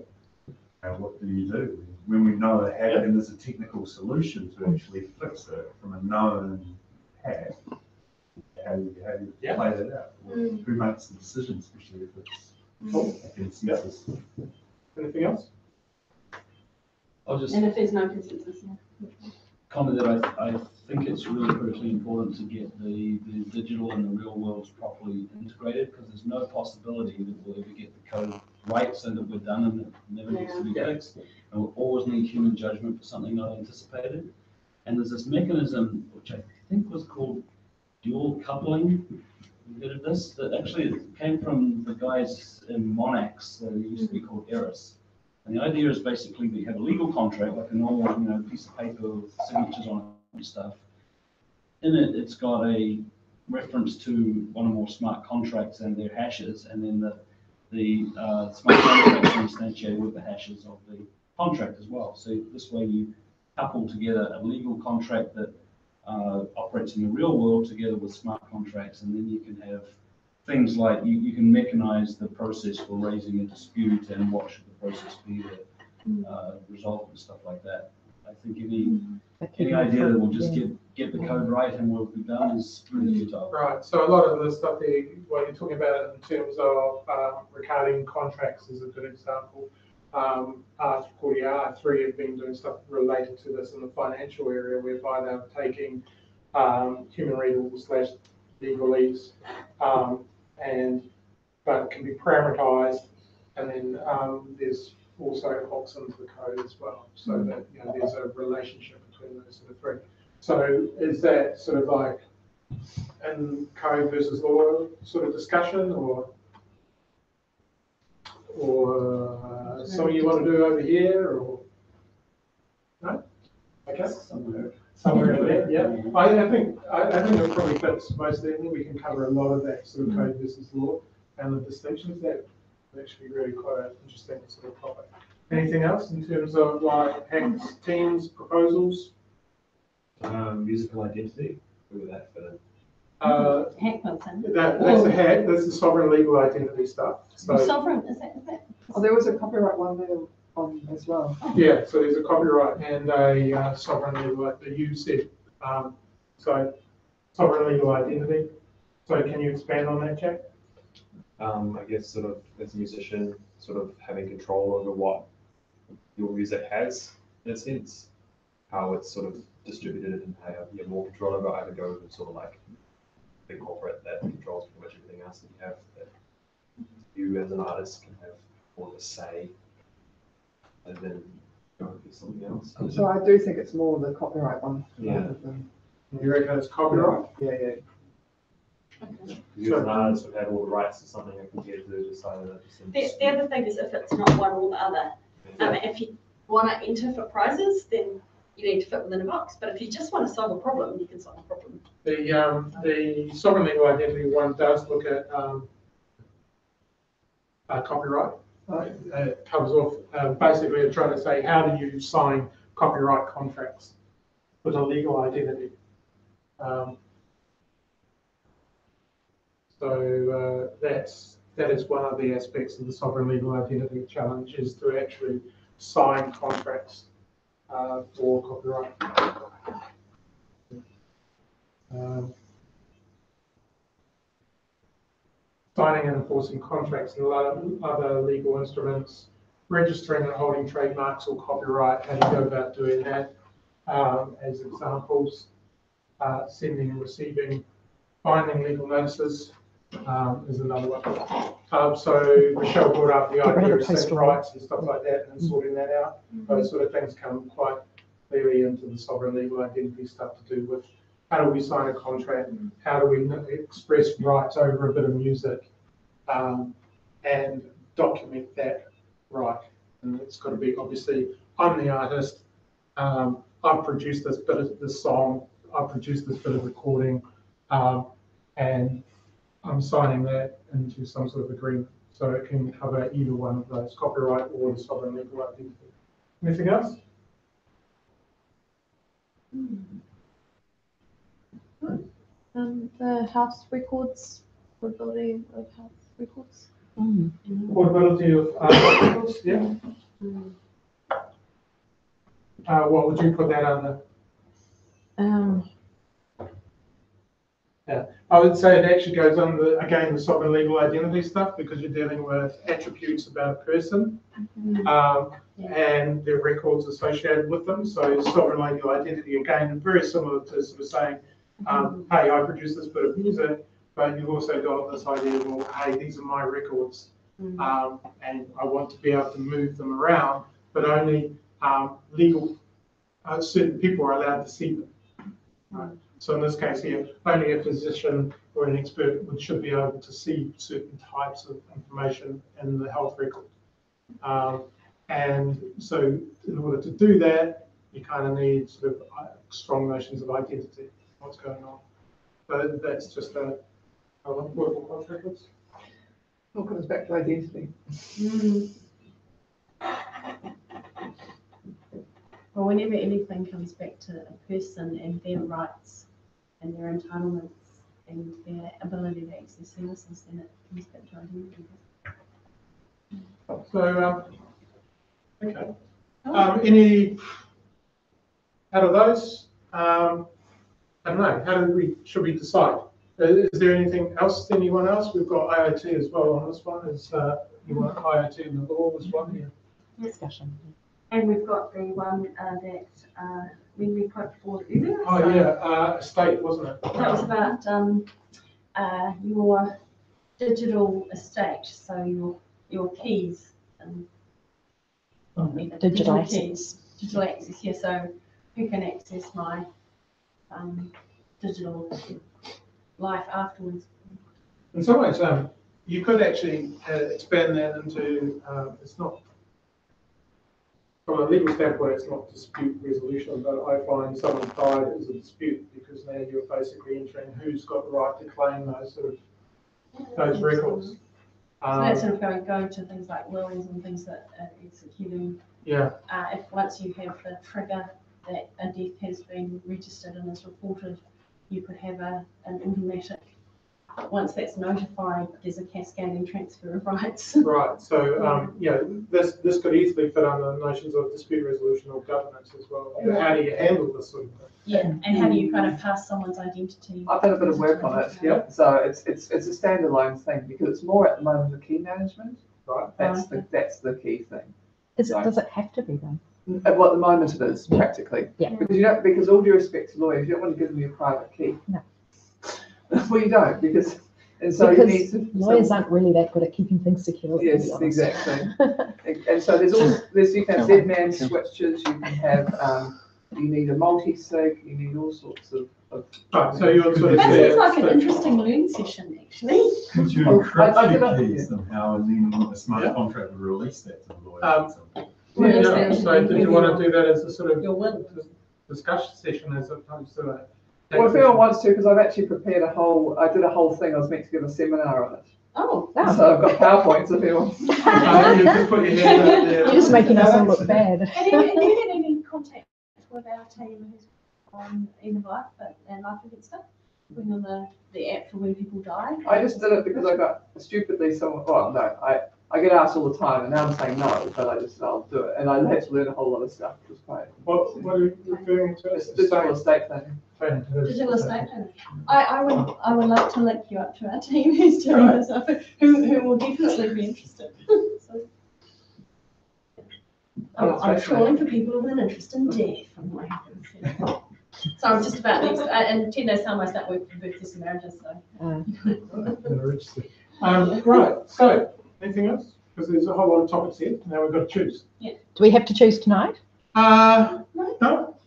And what do you do? When we know a hack and there's a technical solution to actually fix it from a known hack, how do you play that out? Who makes the decision, especially if it's a consensus? Anything else? I'll just And if there's no consensus, comment that I think it's really critically important to get the digital and the real worlds properly integrated, because there's no possibility that we'll ever get the code right so that we're done and it never needs to be fixed. And we'll always need human judgment for something not anticipated. And there's this mechanism, which I think was called dual coupling. You heard of this? That actually it came from the guys in Monax that used to be called Eris. And the idea is basically that you have a legal contract, like a normal, piece of paper with signatures on it and stuff. In it, it's got a reference to one or more smart contracts and their hashes, and then the smart contracts are instantiated with the hashes of the contract as well. So this way you couple together a legal contract that operates in the real world together with smart contracts, and then you can have things like you can mechanize the process for raising a dispute and what should the process be to resolve and stuff like that. I think any idea that we'll just get the code right and we'll be done is pretty futile. Right, so a lot of the stuff there, what you're talking about in terms of recording contracts is a good example. R40R3 have been doing stuff related to this in the financial area, whereby they're taking human readable / legalese, but it can be parameterized, and then there's also hooks into the code as well, so that there's a relationship between those sort of three. So is that sort of like in code versus law sort of discussion, or something you want to do over here, or no? Okay. Somewhere over there, yeah. I think it probably fits most of it. We can cover a lot of that sort of code versus law and the distinctions. That would actually be really quite an interesting sort of topic. Anything else in terms of like hacks, teams, proposals? Musical identity, where would that fit in? That's a hack. That's the sovereign legal identity stuff. So, sovereign, is that? Oh, there was a copyright one there on as well. Yeah, so there's a copyright and a sovereign legal identity. You said so sovereign legal identity. So can you expand on that, Jack? I guess sort of as a musician, sort of having control over what your music has, in a sense, how it's sort of distributed and how you have more control over. I would go with sort of like big corporate that controls pretty much everything else that you have. That you as an artist can have more of a say, and then go with something else. So I do think it's more the copyright one. Yeah. You reckon it's copyright? Yeah. You as an artist would have all the rights to something compared to just either. The other thing is if it's not one or the other. If you want to enter for prizes, then you need to fit within a box. But if you just want to solve a problem, you can solve a problem. The sovereign legal identity one does look at copyright. It covers off basically trying to say how do you sign copyright contracts with a legal identity. So that is one of the aspects of the sovereign legal identity challenge, is to actually sign contracts for copyright. Signing and enforcing contracts and other legal instruments, registering and holding trademarks or copyright, how do you go about doing that? As examples, sending and receiving binding legal notices is another one. So Michelle brought up the idea of civil rights and stuff like that, and sorting that out. Those sort of things come quite clearly into the sovereign legal identity stuff to do with how do we sign a contract, how do we express rights over a bit of music, and document that right. And it's got to be, obviously, I'm the artist, I've produced this bit of this song, I've produced this bit of recording, and I'm signing that into some sort of agreement. So it can cover either one of those, copyright or the sovereign legal identity. Anything else? The house records, portability of house records. Portability of records, yeah. What would you put that under? Yeah, I would say it actually goes under, again, the sovereign legal identity stuff, because you're dealing with attributes about a person and their records associated with them. So sovereign legal identity, again, very similar to sort of saying, hey, I produced this bit of music, but you've also got this idea of, well, hey, these are my records, and I want to be able to move them around, but only certain people are allowed to see them. Right? So in this case here, only a physician or an expert should be able to see certain types of information in the health record. And so in order to do that, you kind of need sort of strong notions of identity, what's going on. But that's just what health records. All comes back to identity. Well, whenever anything comes back to a person and their rights and their entitlements and their ability to access services, then it comes back to identity. So, okay. Any out of those? I don't know. Should we decide? Is there anything else? Anyone else? We've got IoT as well on this one. Is you want IoT in the law as well here? Discussion. And we've got the one that when we put forward earlier. Oh so yeah, estate, wasn't it? That was about your digital estate, so your keys and digital access. Digital access, yeah. So who can access my digital life afterwards? In some ways, you could actually expand that into it's not. From a legal standpoint, it's not dispute resolution, but I find someone pride is a dispute, because now you're basically entering who's got the right to claim those sort of those records. So that's sort of going to things like wills and things that are executing. Yeah. If once you have the trigger that a death has been registered and is reported, you could have an automatic. Once that's notified, there's a cascading transfer of rights. Right. So this could easily fit under notions of dispute resolution or governance as well. How do you handle this sort of thing? Yeah, and how do you kind of pass someone's identity? I've done a bit of work on it. Yeah. So it's a standalone thing, because it's more at the moment the key management. Right. That's the key thing. Does it have to be though? Well, at the moment it is practically. Yeah. Because all due respect to lawyers, you don't want to give them your private key. No. Well, you don't, because so because you need to, lawyers aren't really that good at keeping things secure. Yes, exactly. And so you can have dead-man switches, you can have you need a multi-sig, you need all sorts of. Right, so you're sort of that seems like an interesting learning session, actually. Could you encrypt your keys somehow, and then a smart contract would release that to the lawyer? So did you want to do that as a sort of discussion session as opposed to a... Well, if anyone wants to, because I've actually prepared I did a whole thing, I was meant to give a seminar on it. Oh, so I've got PowerPoints if anyone. You just put your hand out there. You're just making us all look bad. Have you had any contact with our team who's on end of life and life event stuff? Bring on the app for when people die. I just did it because I got stupidly someone, well, no, I get asked all the time and now I'm saying no, but I just said I'll do it. And I had to learn a whole lot of stuff, which was great. What are you referring to? It's digital estate planning. Digital estate planning. I would love to link you up to our team who's doing this, who will definitely be interested. So, I'm trawling for people with an interest in death. So I'm just about next, and 10 days time I start working for Birth Emeritus, so. Right, so, anything else? Because there's a whole lot of topics here, now we've got to choose. Yeah. Do we have to choose tonight? No,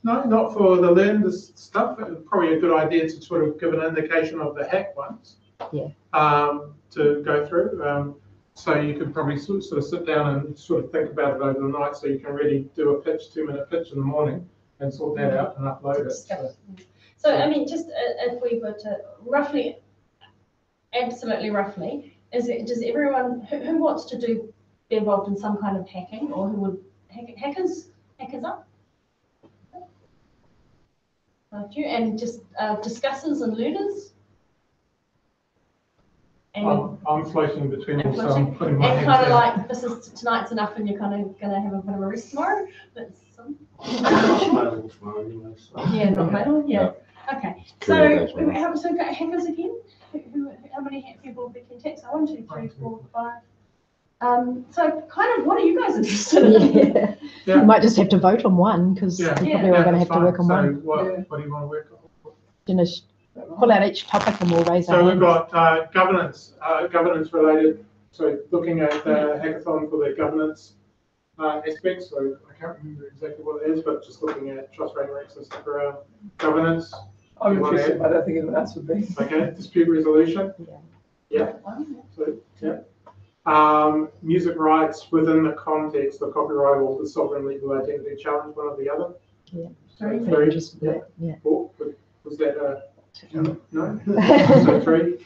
not for the learn this stuff. It's probably a good idea to sort of give an indication of the hack ones. Yeah. To go through. So you could probably sort of sit down and sort of think about it over the night, so you can really do a pitch, 2-minute pitch in the morning, and sort that out and upload it. So I mean, just if we were to roughly, absolutely roughly, does everyone who wants to be involved in some kind of hacking, or who would hackers up? And just discussers and learners. And I'm floating between them, so I'm putting my and hands kind of down. like, this is tonight's enough, and you're kind of going to have a bit of a rest tomorrow. But some... Yeah, not available. Yeah. Okay. So so we've got hackers again. How many people have been contacts? 1, 2, 3, 4, 5. So kind of, what are you guys interested in? Yeah. You might just have to vote on one, because you're probably all going to have to work on so one. What do you want to work on? You know, pull out each topic and we'll raise our So hands. we've got governance related, so looking at the hackathon for the governance aspects. So I can't remember exactly what it is, but just looking at trust frameworks and stuff around governance. I'm interested, I don't think anyone else would be. Okay, dispute resolution. Yeah. So, yeah. Music rights within the context of copyright or the sovereign legal identity challenge, one or the other. Yeah. So Very three. yeah. 4. Was that no? So 3.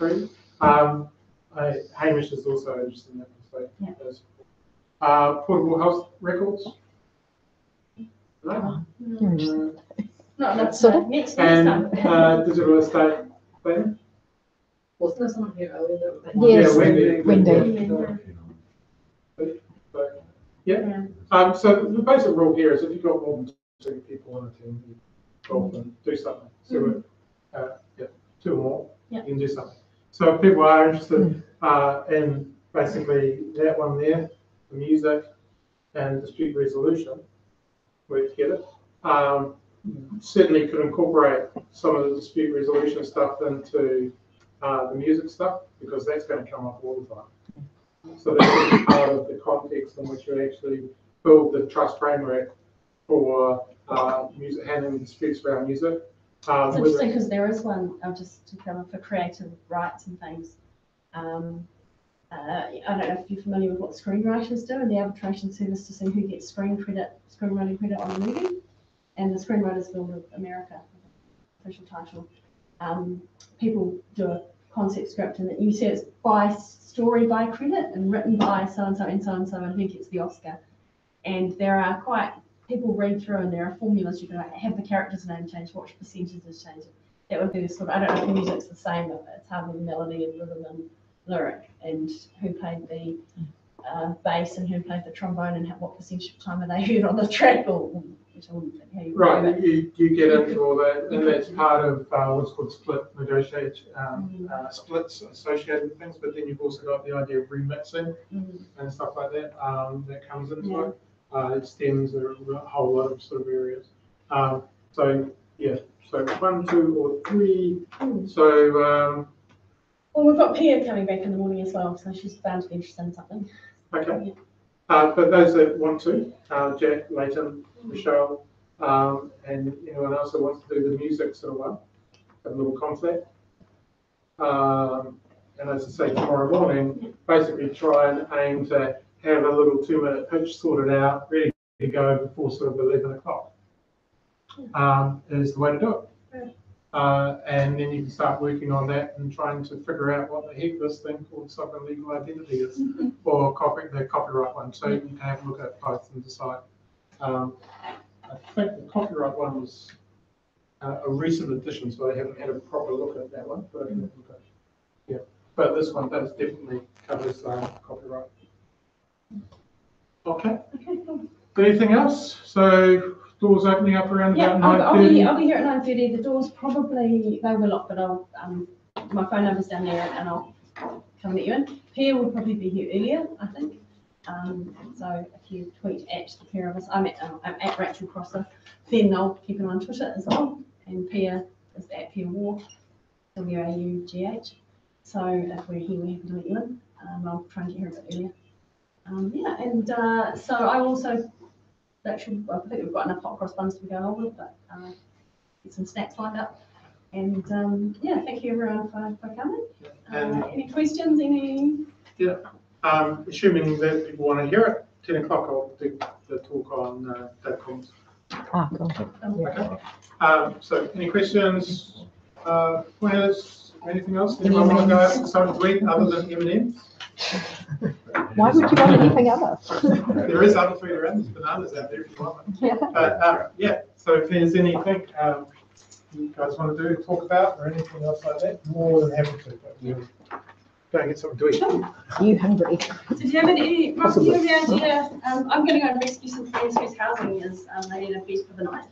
Hamish is also interested in that. So portable health records. No. No, that's next And time. digital estate planning. Wasn't there someone here earlier? Yes, Wendy. Yeah. So the basic rule here is if you've got more than 2 people on a team, you go and do something. So 2 or more, you can do something. So if people are interested in basically that one there, the music and dispute resolution, work together. Certainly could incorporate some of the dispute resolution stuff into the music stuff, because that's going to come up all the time. So that's part of the context in which you actually build the trust framework for music, handling disputes around music. It's interesting because there is one, just to come up for creative rights and things. I don't know if you're familiar with what screenwriters do, and the arbitration service to see who gets screenwriting credit on a movie. And the Screenwriters Guild of America, official title. People do a concept script, and you see it's by story by credit and written by so and so and so and so, and who gets the Oscar. And there are people read through, and there are formulas you can have the character's name changed, what percentages change. That would be the sort of, I don't know if the music's the same, but it's hardly melody and rhythm and lyric, and who played the bass and who played the trombone, and what percentage of time are they heard on the track, or right, you get into all that, and that's part of what's called split negotiation, splits associated with things, but then you've also got the idea of remixing and stuff like that that comes into it. It stems a whole lot of sort of areas. So 1, 2, or 3. So well, we've got Pia coming back in the morning as well, so she's bound to be interested in something. okay. But those that want to, Jack, Leighton, Michelle, and anyone else that wants to do the music sort of one, have a little conflict. And as I say, tomorrow morning, basically try and aim to have a little 2-minute pitch sorted out, ready to go before sort of 11 o'clock. Is the way to do it. And then you can start working on that and trying to figure out what the heck this thing called sovereign legal identity is, or the copyright one. So you can have a look at both and decide. I think the copyright one was a recent addition, so I haven't had a proper look at that one. But yeah, but this one does definitely covers copyright. Okay. Okay, cool. Anything else? So doors opening up around Yeah, about I'll 9:30. be here at 9:30. The doors probably, they were locked, but I'll, my phone number's down there and I'll come and let you in. Pia will probably be here earlier, I think. So if you tweet at the pair of us, I'm at Rachel Crosser, then I'll keep an eye on Twitter as well. And Pia is at Pia War, WAUGH. So if we're here, we're happy to let you in. I'll try and get here a bit earlier. Yeah, and so I also, actually, I think we've got enough hot cross buns to go on with, but get some snacks lined up. And yeah, thank you everyone for coming. Any questions? Yeah, assuming that people want to hear it, 10 o'clock I'll do the talk on data commons. Ah, cool. Okay. So any questions, pointers, anything else? Anyone want to go out for something to eat other than M&M's? Why would you want anything other? There is other food around, there's bananas out there if you want them. Yeah. But yeah, so if there's anything you guys want to do, talk about, or anything else like that, more than happy to, but we'll go and get something to eat. Are you hungry? So do you have any, Rob, do you have the idea? I'm going to go and rescue some friends whose housing is, they need a bed for the night.